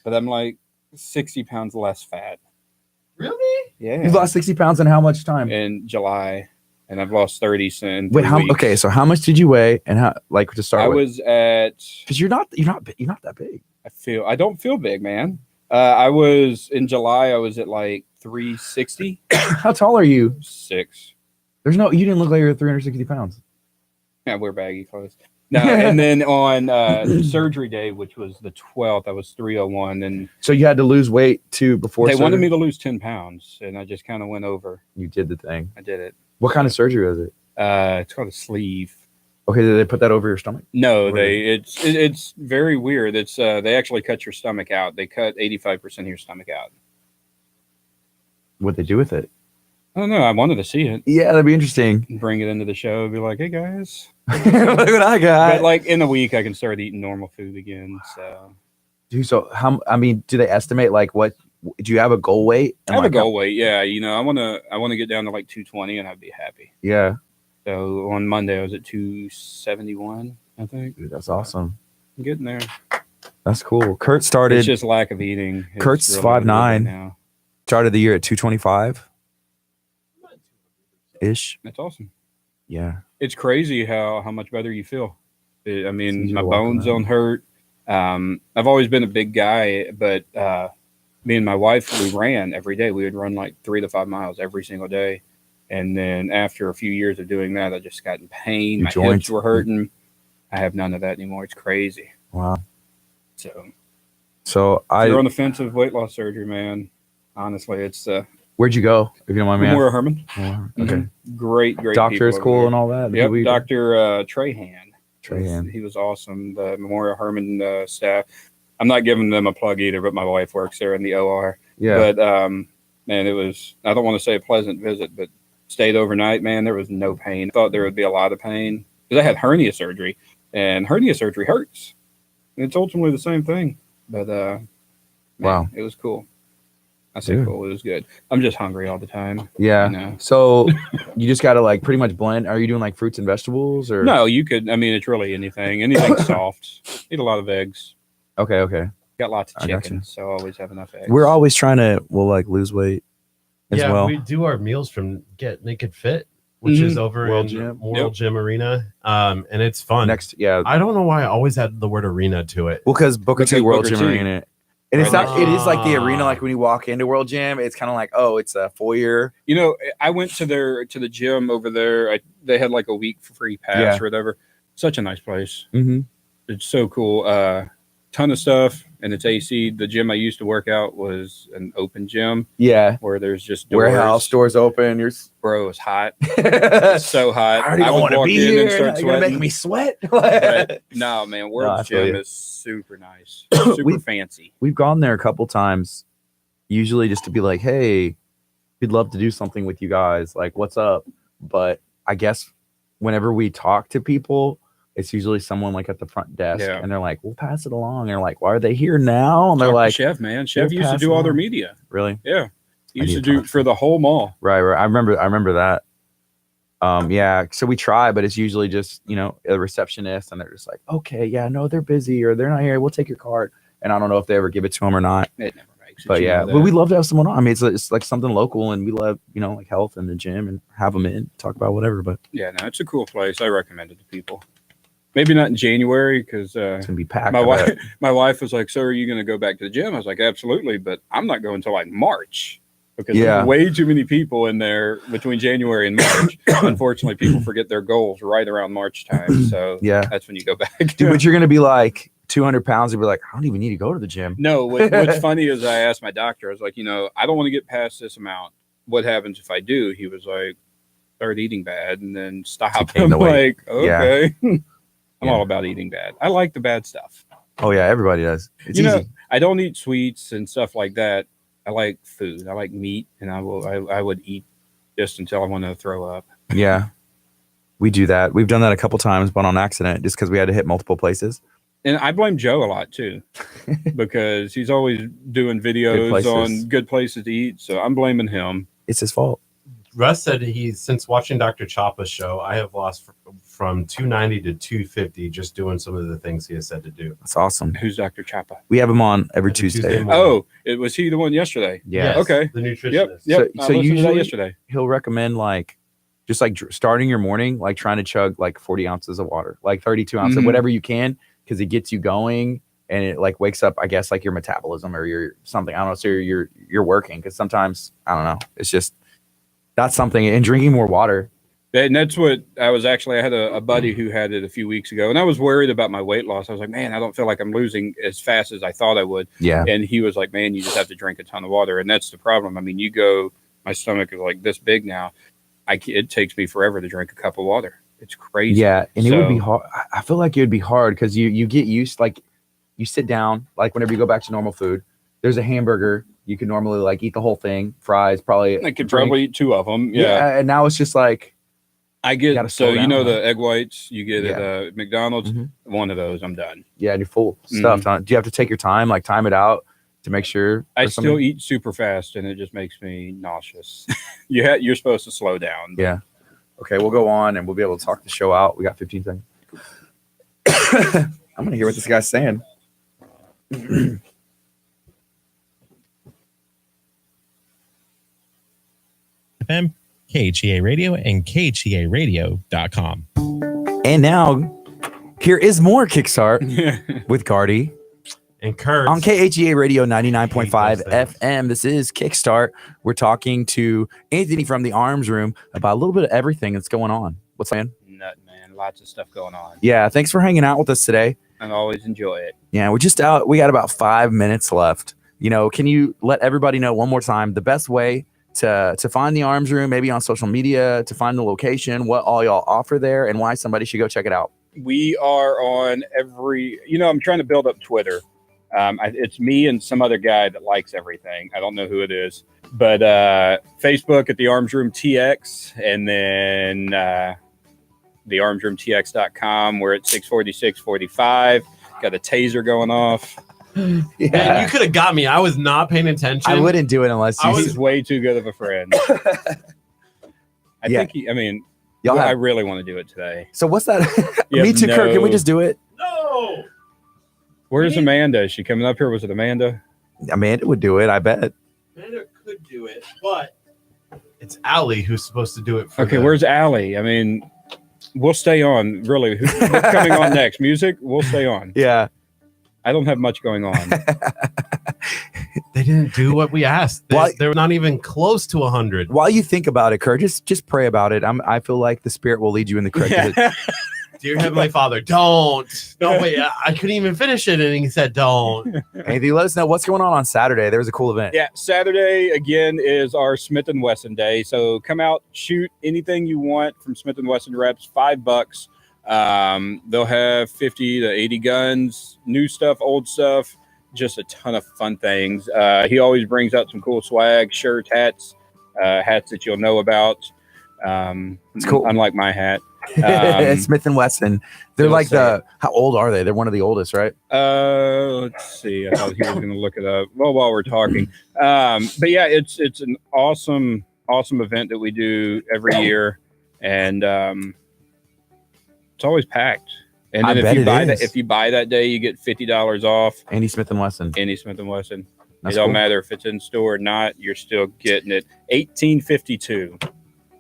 but I'm like 60 pounds less fat. Really? Yeah. You've lost 60 pounds in how much time? in July, and I've lost 30 since. Wait, okay, so how much did you weigh and how like to start I with? was at. Because you're not that big. I don't feel big, man. I was in July. I was at like 360. How tall are you? 6. You didn't look like you were 360 pounds. Yeah, wear baggy clothes. No, and then on surgery day, which was the 12th, I was 301, and So you had to lose weight too before they wanted surgery? me to lose 10 pounds, and I just kind of went over. You did the thing. I did it. What kind of surgery was it? It's called a sleeve. Okay, did they put that over your stomach? No, Really? it's very weird. It's they actually cut your stomach out. They cut 85% of your stomach out. What'd they do with it? I don't know. I wanted to see it. Yeah, that'd be interesting. Bring it into the show. Be like, hey guys. Look what I got. But like in a week, I can start eating normal food again. So Dude, so do they estimate like what? Do you have a goal weight? I have a goal weight. Yeah, I want to get down to like 220, and I'd be happy. Yeah, So on Monday, I was at 271. I think dude, that's awesome. I'm getting there. That's cool. Kurt started It's just lack of eating. It's Kurt's really what it is 5'9". right now. the year at 225 ish. That's awesome. Yeah, It's crazy how much better you feel. I mean, easy my to walk bones around. don't hurt. I've always been a big guy, but me and my wife, we ran every day. We would run like 3 to 5 miles every single day. And then after a few years of doing that, I just got in pain. Your My joints. hips were hurting. I have none of that anymore. It's crazy. wow. So So you're on the fence of weight loss surgery, man. Honestly, it's where'd you go? If you don't mind me Memorial Herman. asking. Okay, Great doctor people is over cool there. and all that. Yep, We- Dr. Trahan. Trahan. He was awesome. The Memorial Herman staff. I'm not giving them a plug either, but my wife works there in the OR. Yeah, But man, it was, I don't want to say a pleasant visit, but stayed overnight, man, there was no pain. I thought there would be a lot of pain because I had hernia surgery, and hernia surgery hurts. And it's ultimately the same thing. But man, Wow. it was cool. I said, Dude. cool. It was good. I'm just hungry all the time. Yeah. You know? So you just got to like pretty much blend. Are you doing like fruits and vegetables or? No, you could. I mean, it's really anything soft. Eat a lot of eggs. Okay. Got lots of I got chicken, you. so I always have enough eggs. We're always trying to, like lose weight as Yeah, well. we do our meals from Get Naked Fit, which is over World in Gym. World Gym Arena. And it's fun. Yeah. I don't know why I always had the word arena to it. Well, because Booker T Because World Booker Gym T. Arena. And it's Right not, it is like the arena, Ah. like when you walk into World Gym, it's kind of like, oh, it's a foyer. You know, I went to the gym over there. They had like a week free pass Yeah. or whatever. Such a nice place. Mm-hmm. It's so cool. Ton of stuff, and it's AC. The gym I used to work out was an open gym Yeah. where there's just doors. Warehouse, doors open. You're Bro, it's hot. It's so hot. I already don't would want to walk be in here. and start You're gonna sweating. make me sweat. But no, man, No, I World's feel Gym you. is super nice, super fancy. We've gone there a couple times, usually just to be like, hey, we'd love to do something with you guys. Like, what's up? But I guess whenever we talk to people, it's usually someone like at the front desk, Yeah. and they're like, we'll pass it along. They're like, why are they here now? And they're Talk to like, Chef, man. Chef "We'll used to pass do all their along." media. really? Yeah, he I used need to to do talk to for the whole mall. Right. I remember that. Yeah. So we try, but it's usually just, a receptionist, and they're just like, okay, yeah, no, they're busy or they're not here. We'll take your card. And I don't know if they ever give it to them or not. It never makes it. But you yeah, know but that. we'd love to have someone on. I mean, it's like something local, and we love, like health and the gym, and have them in, talk about whatever. But Yeah, no, it's a cool place. I recommend it to people. Maybe not in January because it's gonna be packed. my wife was like, "So are you going to go back to the gym?" I was like, "Absolutely," but I'm not going until like March because Yeah. there's way too many people in there between January and March. Unfortunately, people forget their goals right around March time, so Yeah. that's when you go back. Dude, but you're gonna be like 200 pounds and be like, I don't even need to go to the gym. No, what's funny is I asked my doctor, I was like, I don't want to get past this amount. What happens if I do? He was like, start eating bad and then stop. gain I'm the weight. like, okay. I'm Yeah. all about eating bad. I like the bad stuff. Oh yeah, everybody does. It's You know, easy. I don't eat sweets and stuff like that. I like food. I like meat, and I would eat just until I want to throw up. Yeah, we do that. We've done that a couple times, but on accident, just because we had to hit multiple places. And I blame Joe a lot too, because he's always doing videos places. on good places to eat. So I'm blaming him. It's his fault. Russ said since watching Dr. Choppa's show, I have lost from 290 to 250 just doing some of the things he has said to do. That's awesome. Who's Dr. Choppa? We have him on every Every Tuesday Tuesday. morning. Oh, was he the one yesterday? Yeah. Yes, Okay. The Yep. nutritionist. Yep. So I listened to that usually- yesterday. He'll recommend just like starting your morning, like trying to chug like 40 ounces of water, like 32 ounces, Mhm. whatever you can, because it gets you going and it like wakes up, I guess, like your metabolism or your something. I don't know. So you're working, because sometimes, I don't know. It's just, that's something. And drinking more water. And that's what I had a buddy who had it a few weeks ago, and I was worried about my weight loss. I was like, man, I don't feel like I'm losing as fast as I thought I would. Yeah. And he was like, man, you just have to drink a ton of water. And that's the problem. I mean, my stomach is like this big now. It takes me forever to drink a cup of water. It's crazy. Yeah. And it would be So- hard. I feel like it would be hard because you get used, like you sit down, like whenever you go back to normal food, there's a hamburger. You can normally like eat the whole thing, fries, probably. I could drink. probably eat 2 of them. Yeah. Yeah. And now it's just like, I gotta get, slow so down, huh? the egg whites you get Yeah. at McDonald's, Mhm. one of those, I'm done. yeah, and you're full stuffed. Do you have to take your time, like time it out to make sure? I or still something? eat super fast and it just makes me nauseous. You're supposed to slow down. Yeah. Okay, we'll go on and we'll be able to talk the show out. We got 15 seconds. I'm gonna hear what this guy's saying. FM, KHEA Radio, and KHEAradio.com. And now, here is more Kickstart with Gardy And Curt. on KHEA Radio 99.5 Hate those things. FM. This is Kickstart. We're talking to Anthony from the Arms Room about a little bit of everything that's going on. What's man? Nut, man. Lots of stuff going on. Yeah, thanks for hanging out with us today. I always enjoy it. Yeah, we're just out. We got about 5 minutes left. Can you let everybody know one more time the best way to find the Arms Room, maybe on social media, to find the location, what all y'all offer there, and why somebody should go check it out? We are on I'm trying to build up Twitter. It's me and some other guy that likes everything. I don't know who it is, but Facebook at the Arms Room TX, and then thearmsroomtx.com. We're at 646-45. Got a taser going off. Man, you could have got me. I was not paying attention. I wouldn't do it unless you. He's way too good of a friend. I Yeah. think I mean, Y'all I have, really want to do it today. so what's that? You Me have too, Kurt. Can we no- just do it? No. Where's Amanda? Is she coming up here? Was it Amanda? Amanda would do it. I bet. Amanda could do it, but it's Allie who's supposed to do it for Okay, the- where's Allie? I mean, we'll stay on. Really, what's coming on next? Music? We'll stay on. Yeah. I don't have much going on. They didn't do what we asked. Why- They're not even close to 100. While you think about it, Kurt, just pray about it. I feel like the Spirit will lead you in the correct. Yeah. Dear Heavenly Father, don't. No, wait, I couldn't even finish it, and he said, don't. Anything? Let us know what's going on Saturday. There was a cool event. Yeah, Saturday again is our Smith & Wesson day. So come out, shoot anything you want from Smith & Wesson reps, $5. They'll have 50 to 80 guns, new stuff, old stuff, just a ton of fun things. He always brings out some cool swag, shirts, hats that you'll know about. It's cool. Unlike my hat. Smith and Wesson. They're It'll like say how old are they? They're one of the oldest, right? Let's see. I thought he was going to look it up. Well, while we're talking, but yeah, it's an awesome event that we do every year, and it's always packed. And I then bet if you buy that day, you get $50 off. Andy Smith and Wesson. Andy Smith & Wesson. That's It don't cool. matter if it's in store or not. You're still getting it. 1852.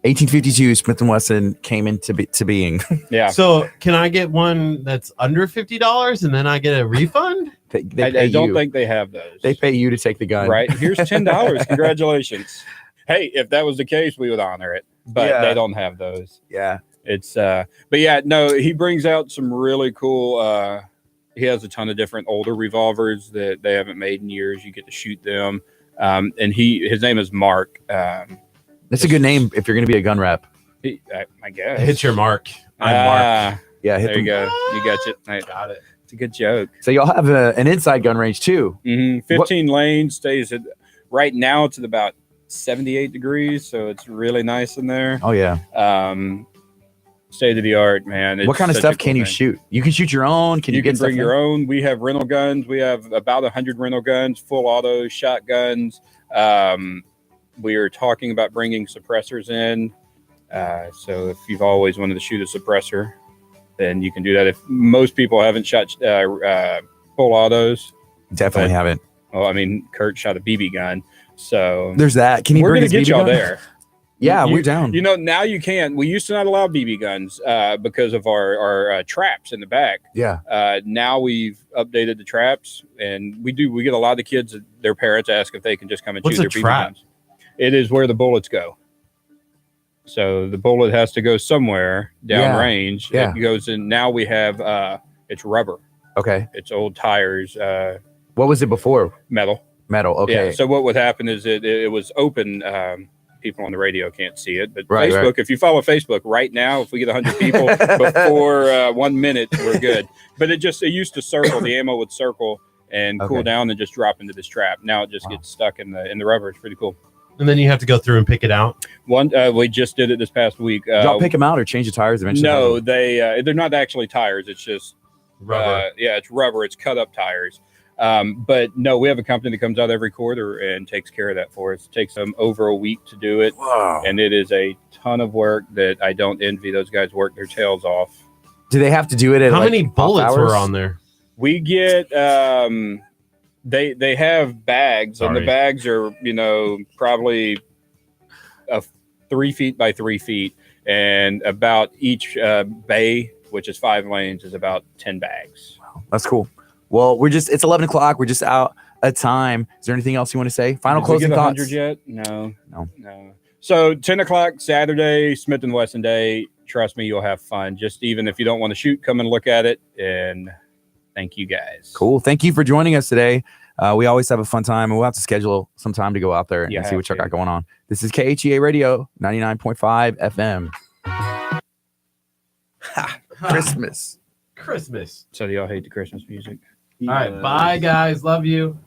1852. Smith and Wesson came into being. Yeah. So can I get one that's under $50 and then I get a refund? They pay I don't you. think they have those. They pay you to take the gun. Right. Here's $10. Congratulations. Hey, if that was the case, we would honor it. But Yeah. they don't have those. Yeah. It's but yeah, no, he brings out some really cool he has a ton of different older revolvers that they haven't made in years. You get to shoot them. And his name is Mark. That's a good name if you're going to be a gun rep. I guess. Hit your mark. I'm Mark. Yeah. Hit There you them. go. You got it. Hey, Got it. it's a good joke. So y'all have an inside gun range too. 15 lanes, stays at right now it's at about 78 degrees, so it's really nice in there. Oh yeah. State of the art, man. What kind of stuff can you shoot? You can shoot your own. Can you, You get can stuff bring your own. We have rental guns. We have about 100 rental guns, full auto shotguns. We are talking about bringing suppressors in. So if you've always wanted to shoot a suppressor, then you can do that. If most people haven't shot full autos, Definitely but- haven't. well, I mean, Kurt shot a BB gun, so There's that. Can you we're bring gonna his get BB y'all gun? there. Yeah, You- we're down. You know, now you can. We used to not allow BB guns because of our traps in the back. Yeah. Now we've updated the traps, and we get a lot of kids. Their parents ask if they can just come and What's shoot a their BB trap? guns. It is where the bullets go. So the bullet has to go somewhere down Yeah. range. Yeah. It goes in. Now we have it's rubber. Okay. It's old tires, What was it before? metal. Metal. Okay. Yeah. So what would happen is it was open. People on the radio can't see it, but Right, Facebook. right. If you follow Facebook right now, if we get 100 people before 1 minute, we're good. But it used to circle. The ammo would circle and cool Okay. down and just drop into this trap. Now it just Wow. gets stuck in the rubber. It's pretty cool. And then you have to go through and pick it out. We just did it this past week. Did y'all pick them out or change the tires eventually? No, they're not actually tires. It's just Rubber. yeah, it's rubber. It's cut up tires. But no, we have a company that comes out every quarter and takes care of that for us. It takes them over a week to do it. Wow. And it is a ton of work that I don't envy. Those guys work their tails off. Do they have to do it at How like, many off bullets hours? were on there? We get they have bags, and the Sorry. bags are probably 3 feet by 3 feet, and about each bay, which is 5 lanes, is about 10 bags. That's cool. Well, it's 11 o'clock. We're just out of time. Is there anything else you want to say? Final Did we closing get thoughts? 100 yet? No. No. So 10 o'clock Saturday, Smith & Wesson Day. Trust me, you'll have fun. Just even if you don't want to shoot, come and look at it. And thank you guys. Cool. Thank you for joining us today. We always have a fun time, and we'll have to schedule some time to go out there and You see have what y'all to. got going on. This is KHEA Radio 99.5 FM. Christmas. Christmas. So do y'all hate the Christmas music? All right. Bye, guys. Love you.